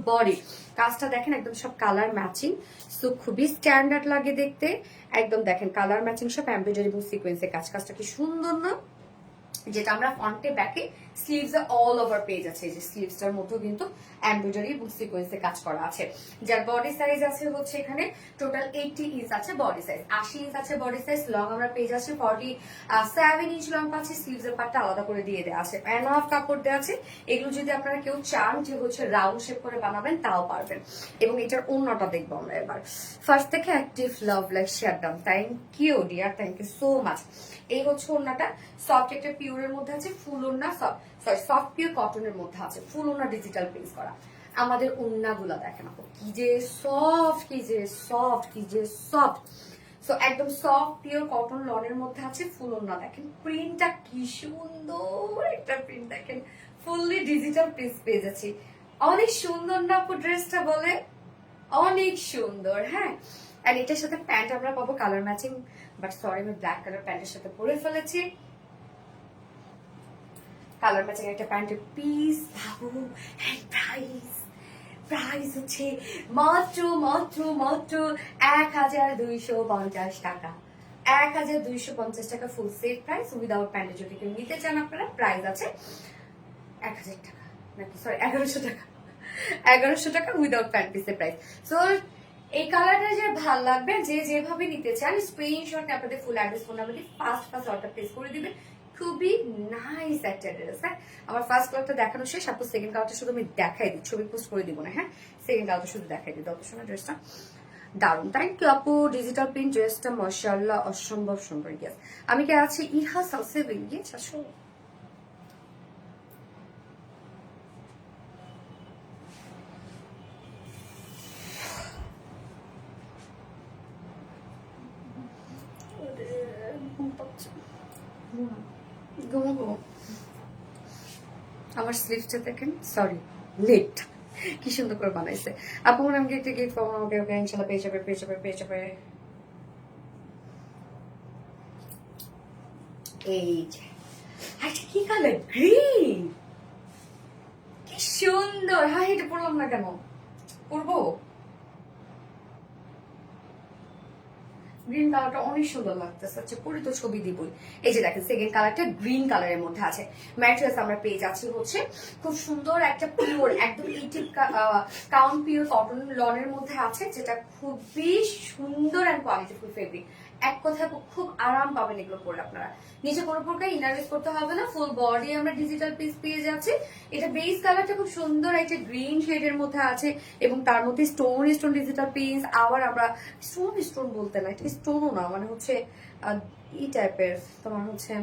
বডি কাজটা দেখেন একদম সব কালার ম্যাচিং, সো খুবই স্ট্যান্ডার্ড লাগে দেখতে। একদম দেখেন কালার ম্যাচিং সব এমব্রয়ডারি এবং সিকোয়েন্সের কাজটা কি সুন্দর না, যেটা আমরা ফ্রন্টে ব্যাকে স্লিভস অল ওভার পেজ আছে, এই যে স্লিভসটার মধ্যেও কিন্তু এমব্রয়ডারি এবং সিকোয়েন্সে কাজ করা আছে। যার বডি সাইজ আছে হচ্ছে এখানে টোটাল 80 ইঞ্চ আছে বডি সাইজ, 80 ইঞ্চ আছে বডি সাইজ। লং আমরা পেজ আছে 47 ইঞ্চ লং পাচ্ছি। স্লিভস এর পার্টটা আলাদা করে দিয়ে দেওয়া আছে, এনাফ কাপড় দেওয়া আছে। এগুলো যদি আপনারা কেউ চান যে হচ্ছে রাউন্ড শেপ করে বানাবেন তাও পারবেন। এবং এটার অন্যটা দেখবো আমরা এবার। ফার্স্ট থেকে active love like share down, thank you dear, thank you so much. এই হচ্ছে ওড়নাটা, সফট একটা পিওরের মধ্যে আছে, ফুল ওড়না, সফট পিওর কটনের মধ্যে আছে, ফুল ওড়না ডিজিটাল প্রিন্ট করা। আমাদের ওড়নাগুলা দেখেন আপু কি যে সফট, কি যে সফট, কি যে সফট। সো একদম সফট পিওর কটন লনের মধ্যে আছে, ফুল ওড়না দেখেন, প্রিন্টটা কি সুন্দর একটা প্রিন্ট দেখেন, ফুললি ডিজিটাল প্রিন্ট পেয়ে যাচ্ছি। অনেক সুন্দর না আপু ড্রেসটা, বলে অনেক সুন্দর। হ্যাঁ, আর এটার সাথে প্যান্ট আমরা পাবো কালার ম্যাচিং, বাট সরি আমি ব্ল্যাক কালার প্যান্টের সাথে পরে ফেলেছি। কালার ম্যাচিং একটা প্যান্টের পিস পাবো। প্রাইস প্রাইস হচ্ছে মাত্র মাত্র মাত্র 1250 টাকা। 1250 টাকা ফুল সেট প্রাইস উইদাউট প্যান্টে। যদি কেউ নিতে চান আপনারা, প্রাইস আছে 1000 টাকা, নাকি সরি 1100 টাকা। 1100 টাকা উইদাউট প্যান্ট পিসের প্রাইস। সো এই কালারটা যে ভালো লাগবে, যে যেভাবে নিতে চান স্ক্রিনশট আপনাদের ফুল অ্যাড্রেস ফোন নাম্বার দিয়ে ফার্স্ট অর্ডার প্লেস করে দিবেন। খুবই নাইস একটা ড্রেস। হ্যাঁ, আমার ফার্স্ট কালারটা দেখানো শেষ, সাপোজ সেকেন্ড কালারটা শুধু আমি দেখাই দিই, ছবি পোস্ট করে দিব না। হ্যাঁ, সেকেন্ড কালারটা শুধু দেখাই দিই। অত সময় ড্রেসটা দারুন, থ্যাংক ইউ আপু। ডিজিটাল প্রিন্ট ড্রেসটা মাশাআল্লাহ অসম্ভব সুন্দর। গিয়েছে আমি কে আছি ইহা সালসে বেরিয়ে চাষো। আমার স্লিভসটা দেখেন, সরি লেট, কি সুন্দর করে বানাইছে আপু। মনে আমাকে একটা গিফট পাবো, আমাকে ওকে ইনশাল্লাহ পেয়ে যাবে, পেয়ে যাবে, পেয়ে যাবে। এই যে আচ্ছা, কি কালার, গ্রিন, কি সুন্দর। হ্যাঁ, এটা পরলাম না কেন, পরবো। গ্রিন কালারটা অনেক সুন্দর লাগতেছে, আচ্ছা পরে তো ছবি দিবই। এই যে দেখেন সেকেন্ড কালারটা গ্রিন কালারের মধ্যে আছে। ম্যাট্রেস আমরা পেয়ে যাচ্ছি হচ্ছে খুব সুন্দর একটা পিওর, একদম ইটিভ কাউন্ট পিওর কটন লনের মধ্যে আছে, যেটা খুবই সুন্দর অ্যান্ড কোয়ালিটিফুল ফেব্রিক। এক কথায় খুব আরাম পাবেন এগুলো পরে আপনারা। নিচে কোনো প্রকার ইনার ইউজ করতে হবে না, ফুল বডি আমরা ডিজিটাল পিস পেয়ে যাচ্ছি। এটা বেস কালারটা খুব সুন্দর একটা গ্রিন শেডের মধ্যে আছে, এবং তার মধ্যে স্টোন স্টোন ডিজিটাল পিস। আবার আমরা স্টোন স্টোন বলতে না, এটা স্টোনও না, মানে হচ্ছে ই টাইপের, তোমার হচ্ছে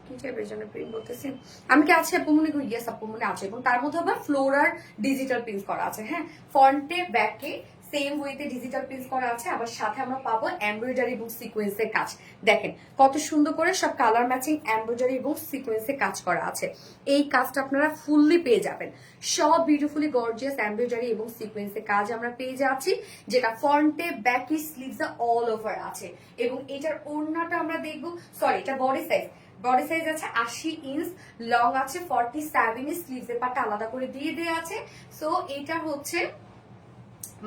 কি টাইপের জন্য প্রিন্ট বলতেছি আমি, কি আছে আপু মনে করি, ইয়েস আপু মনে আছে। এবং তার মধ্যে আবার ফ্লোরার ডিজিটাল প্রিন্ট করা আছে। হ্যাঁ, ফ্রন্টে ব্যাকে সেম ওয়েতে ডিজিটাল প্রিন্ট করা আছে, আবার সাথে আমরা পাবো এমব্রয়ডারি এবং সিকোয়েন্সের কাজ। দেখেন কত সুন্দর করে সব কালার ম্যাচিং এমব্রয়ডারি এবং সিকোয়েন্সের কাজ করা আছে। এই কাজটা আপনারা ফুললি পেয়ে যাবেন, সব বিউটিফুলি গর্জিয়াস এমব্রয়ডারি এবং সিকোয়েন্সের কাজ আমরা পেয়ে যাচ্ছি, যেটা ফ্রন্টে ব্যাকে স্লিভস অল ওভার আছে। এবং এটার ওড়নাটা আমরা দেখবো, সরি এটা বডি সাইজ, বডি সাইজ আছে 80 ইঞ্চ, লং আছে 47 ইঞ্চ, স্লিভস এর পার্টটা আলাদা করে দিয়ে দেওয়া আছে। সো এটা হচ্ছে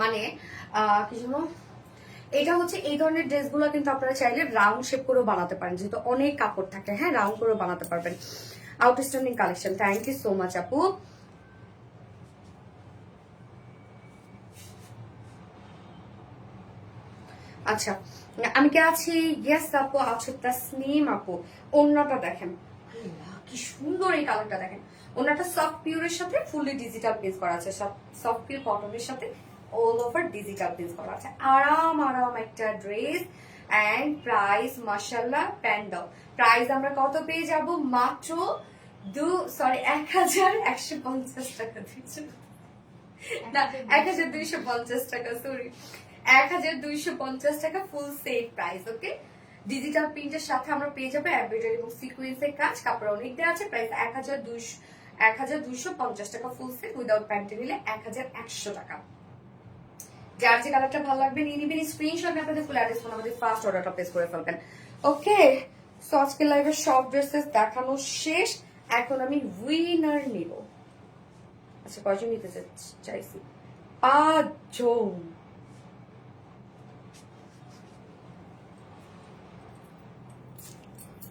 মানে কি জন্য, এটা হচ্ছে এই ধরনের ড্রেসগুলো কিন্তু আপনারা চাইলে রাউন্ড শেপ করেও বানাতে পারেন, যেহেতু অনেক কাপড় থাকে। হ্যাঁ, রাউন্ড করেও বানাতে পারবেন। Outstanding collection, thank you so much আপু। আচ্ছা আমি কে আছি, ইয়েস আপু আছো, তাসনিম আপু। ওড়নাটা দেখেন কি সুন্দর, এই কালারটা দেখেন। ওড়নাটা সফট পিওরের সাথে ফুললি ডিজিটাল প্রিন্ট করা আছে, সফট পিওর কটনের সাথে অল ওভার ডিজিটাল প্রিন্ট করা আছে। আরাম আরাম একটা ড্রেস। এন্ড প্রাইস মাশাআল্লাহ, প্যান্ট প্রাইস আমরা কত পেয়ে যাব, মাত্র 1150 টাকা দিচ্ছি না, 1250 টাকা, সরি 1250 টাকা ফুল সেট প্রাইস। ওকে, ডিজিটাল প্রিন্টের সাথে আমরা পেয়ে যাবো এমব্রয়ডারি এবং সিকোয়েন্সের কাজ, কাপড় অনেক দেওয়া আছে। প্রাইস 1250 টাকা ফুল সেট, উইদাউট প্যান্টে নিলে 1100 টাকা। যার যে কালারটা ভালো লাগবে নিয়ে নিবেন, স্ক্রিনশট আপনাদের ফুল অ্যাড্রেস ফোন আমাদের ফার্স্ট অর্ডারটা প্লেস করে ফেলবেন। ওকে, সো আজকে লাইভের সব ড্রেসেস দেখানো শেষ, এখন আমি উইনার নিব। আচ্ছা কয়জন নিতে চাইছি, 5 জন।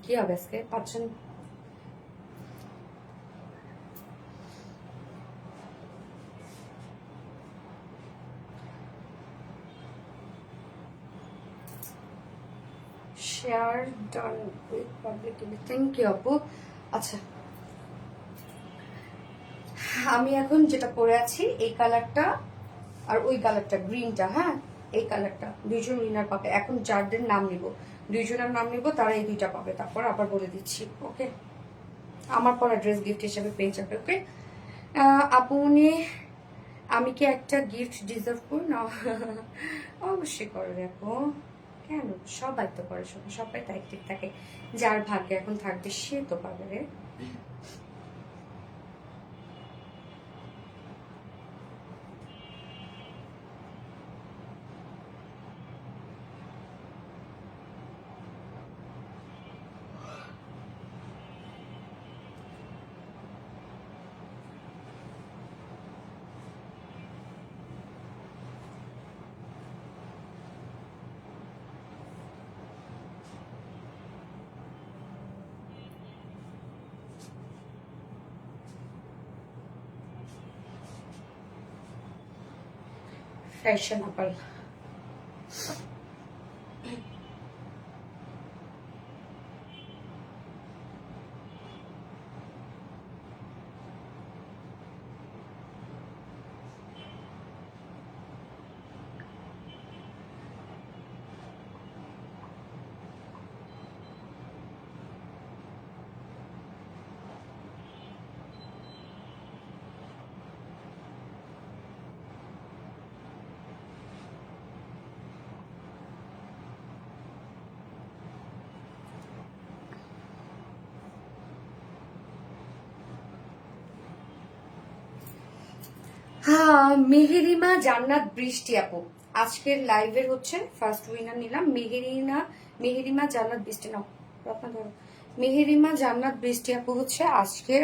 কি হবে আজকে 5 জন, share done with public thank you আপু। আচ্ছা, আমি এখন যেটা পরে আছি এই কালারটা আর ওই কালারটা গ্রিনটা, হ্যাঁ এই কালারটা দুইজন উইনার পাবে। এখন যাদের নাম নিব, দুইজনের নাম নিব, তারা এই দুইটা পাবে। তারপর আবার বলে দিচ্ছি, ওকে? আমার পরা ড্রেস গিফট হিসেবে পেয়ে যাবে, ওকে? আপনি, আমি কি একটা গিফট ডিজার্ভ করি না? অবশ্যই করে আপু, কেন? সবাই তো করে, সবাই তো অ্যাক্টিভ থাকে। যার ভাগ্যে এখন থাকবে সে তো পাবে রে। ফ্যাশনেবল। হ্যাঁ, মেহেরিমা জান্নাত বৃষ্টি আপু আজকের লাইভের হচ্ছে ফার্স্ট উইনার নিলাম। মেহেরিমা জান্নাত বৃষ্টি, নাও রত্না ধরো। মেহেরিমা জান্নাত বৃষ্টি আপু হচ্ছে আজকের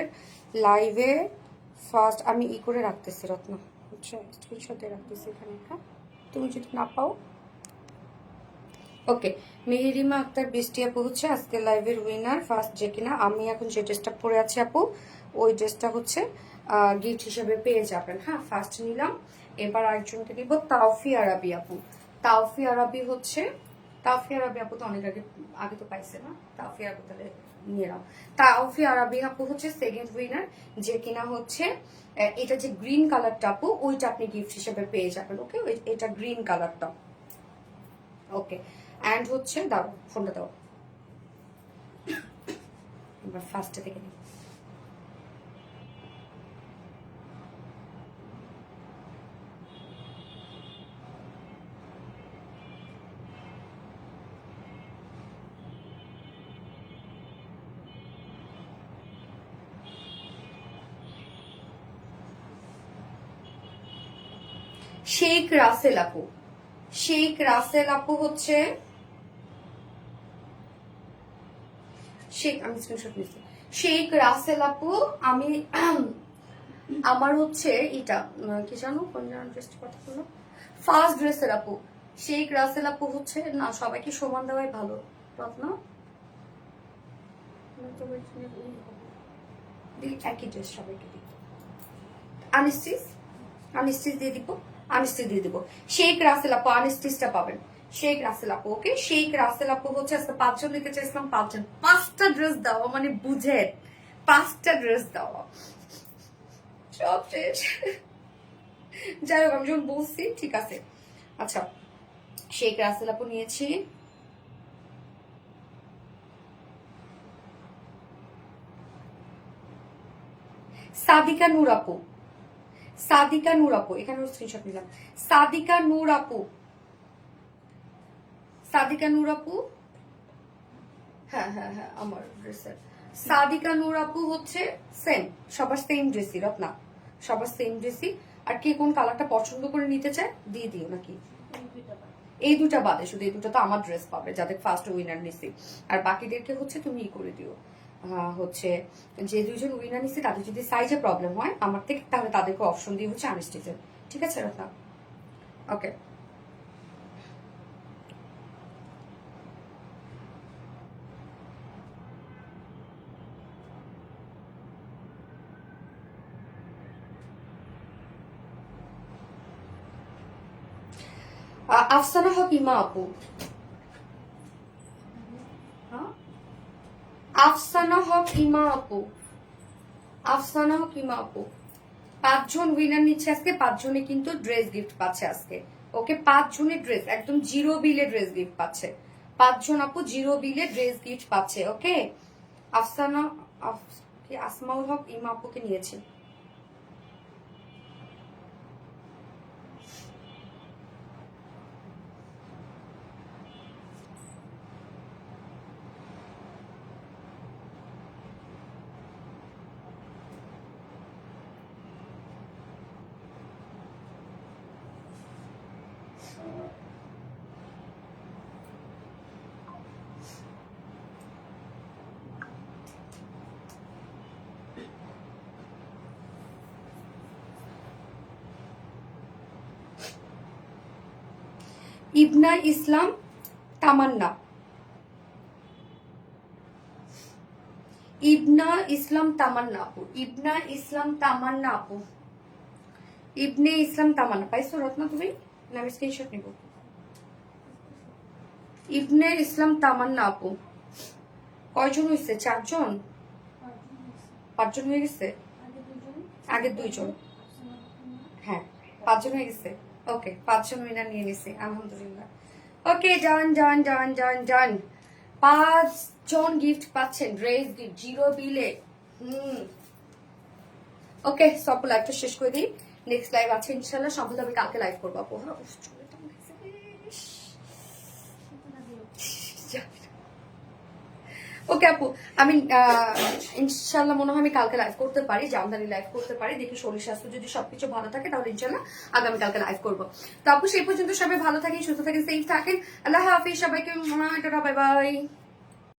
লাইভে ফার্স্ট। আমি ই করে রাখতেছি রত্না, হচ্ছে স্ক্রিনশট দিয়ে রাখতেছি এখানে, হ্যাঁ? তুমি যদি না পাও, ওকে। মেহেরিমা আক্তার বৃষ্টি আপু হচ্ছে আজকের লাইভের উইনার ফার্স্ট, যে কিনা আমি এখন যে ড্রেসটা পরে আছি আপু, ওই ড্রেসটা হচ্ছে গিফট হিসেবে পেয়ে যাবেন, হ্যাঁ? ফার্স্ট নিলাম। এবার আরেকজনকে দিব, তাওফি আরাবি আপু। তাওফি আরাবি হচ্ছে, তাওফি আরাবি আপু তো অনেক আগে আগে তো পাইছে না, তাওফি আরাবি তাহলে নিয়ে নাও। তাওফি আরাবি আপু হচ্ছে সেকেন্ড উইনার, যে কিনা হচ্ছে এটা যে গ্রিন কালারটা আপু, ওইটা আপনি গিফট হিসেবে পেয়ে যাবেন, ওকে? এটা গ্রিন কালারটা, ওকে। অ্যান্ড হচ্ছে, দাও ফোনটা দাও, এবার ফার্স্টে থেকে নিই। শেখ রাসেল আপু, শেখ রাসেল আপু হচ্ছে শেখ, আমি স্ক্রিনশট নিচ্ছি। শেখ রাসেল আপু, আমি আমার হচ্ছে এটা কি জানো, কোন জানো ড্রেসটা কথা বলো, ফার্স্ট ড্রেসের আপু। শেখ রাসেল আপু হচ্ছে, না সবাইকে সমান দেওয়াই ভালো রত্ন, একই ড্রেস সবাইকে দিই। আনিস্টিস, আনিস্টিস দিয়ে দিব, আনিস্টিস দিয়ে দিব। শেখ রাসেল আপু আনিস্টিসটা পাবেন। শেখ রাসেল আপু, ওকে? শেখ রাসেল আপু হচ্ছে আজকে 5 জন নিতে চাইছিলাম, 5 জন, 5টা ড্রেস দেওয়া, মানে বুঝে 5টা ড্রেস দেওয়া, সব শেষ। যাই হোক, আমি যখন বলছি ঠিক আছে। আচ্ছা, শেখ রাসেল আপু নিয়েছি। সাদিকা নূর আপু, সাদিকা নূর আপু, এখানে স্ক্রিনশট নিলাম। সাদিকা নূর আপু, সাদিকা নূর আপু, হ্যাঁ হ্যাঁ হ্যাঁ, আমার ড্রেসের সাদিকা নূর আপু হচ্ছে সেম, সবার সেম ড্রেসই রত্না, সবার সেম ড্রেসই। আর কে কোন কালারটা পছন্দ করে নিতে চায় দিয়ে দিও নাকি? এই দুটা বাদে, শুধু এই দুটো তো আমার ড্রেস পাবে যাদের ফার্স্ট উইনার নিছি। আর বাকিদেরকে হচ্ছে তুমি ই করে দিও, হচ্ছে যে দুইজন উইনার নিছি তাদের যদি সাইজে প্রবলেম হয় আমার থেকে, তাহলে তাদেরকে অপশন দিয়ে হচ্ছে আনস্টিচের, ঠিক আছে রত্না? ওকে। আফসানা হক ইমা আপু, আফসানা হক ইমা আপু, আফসানা হক ইমা আপু, 5 জন উইনার নিচ্ছে আজকে। 5 জনে কিন্তু ড্রেস গিফট পাচ্ছে আজকে। ওকে, 5 জনের ড্রেস একদম জিরো বিলে ড্রেস গিফট পাচ্ছে। 5 জন আপু জিরো বিলে ড্রেস গিফট পাচ্ছে। ওকে, আফসানা আসমাউল হক ইমা আপুকে নিয়েছে। ইবনা ইসলাম তামান্না, ইবনা ইসলাম তামান্না আপু, ইবনা ইসলাম তামান্না আপু, ইবনে ইসলাম তামান্না পাইছো রত্না তুমি? না আমি স্ক্রিনশট নিব। ইবনে ইসলাম তামান্না আপু, কয়জন হয়েছে? 4 জন, 5 জন হয়ে গেছে। আগে 2 জন, হ্যাঁ 5 জন হয়ে গেছে। ওকে, 5 জন উইনার নিয়ে নিছে, আলহামদুলিল্লাহ। ওকে, ডান ডান ডান ডান ডান। 5 জন গিফট পাচ্ছেন, ড্রেস গিফট জিরো বিলে। ওকে, সব লাইভটা শেষ করে দিই। নেক্সট লাইভ আছে ইনশাআল্লাহ, সম্ভবত আমি কালকে লাইভ করবো আপু। হ্যাঁ, ওকে আপু, আমি ইনশাল্লাহ মনে হয় আমি কালকে লাইভ করতে পারি, জামদানি লাইভ করতে পারি। দেখি শরীর স্বাস্থ্য যদি সবকিছু ভালো থাকে তাহলে ইনশাল্লাহ আগামী কালকে লাইভ করবো। তো আপু সেই পর্যন্ত সবাই ভালো থাকেন, সুস্থ থাকেন, সেফ থাকেন। আল্লাহ হাফিজ সবাইকে, বাই বাই।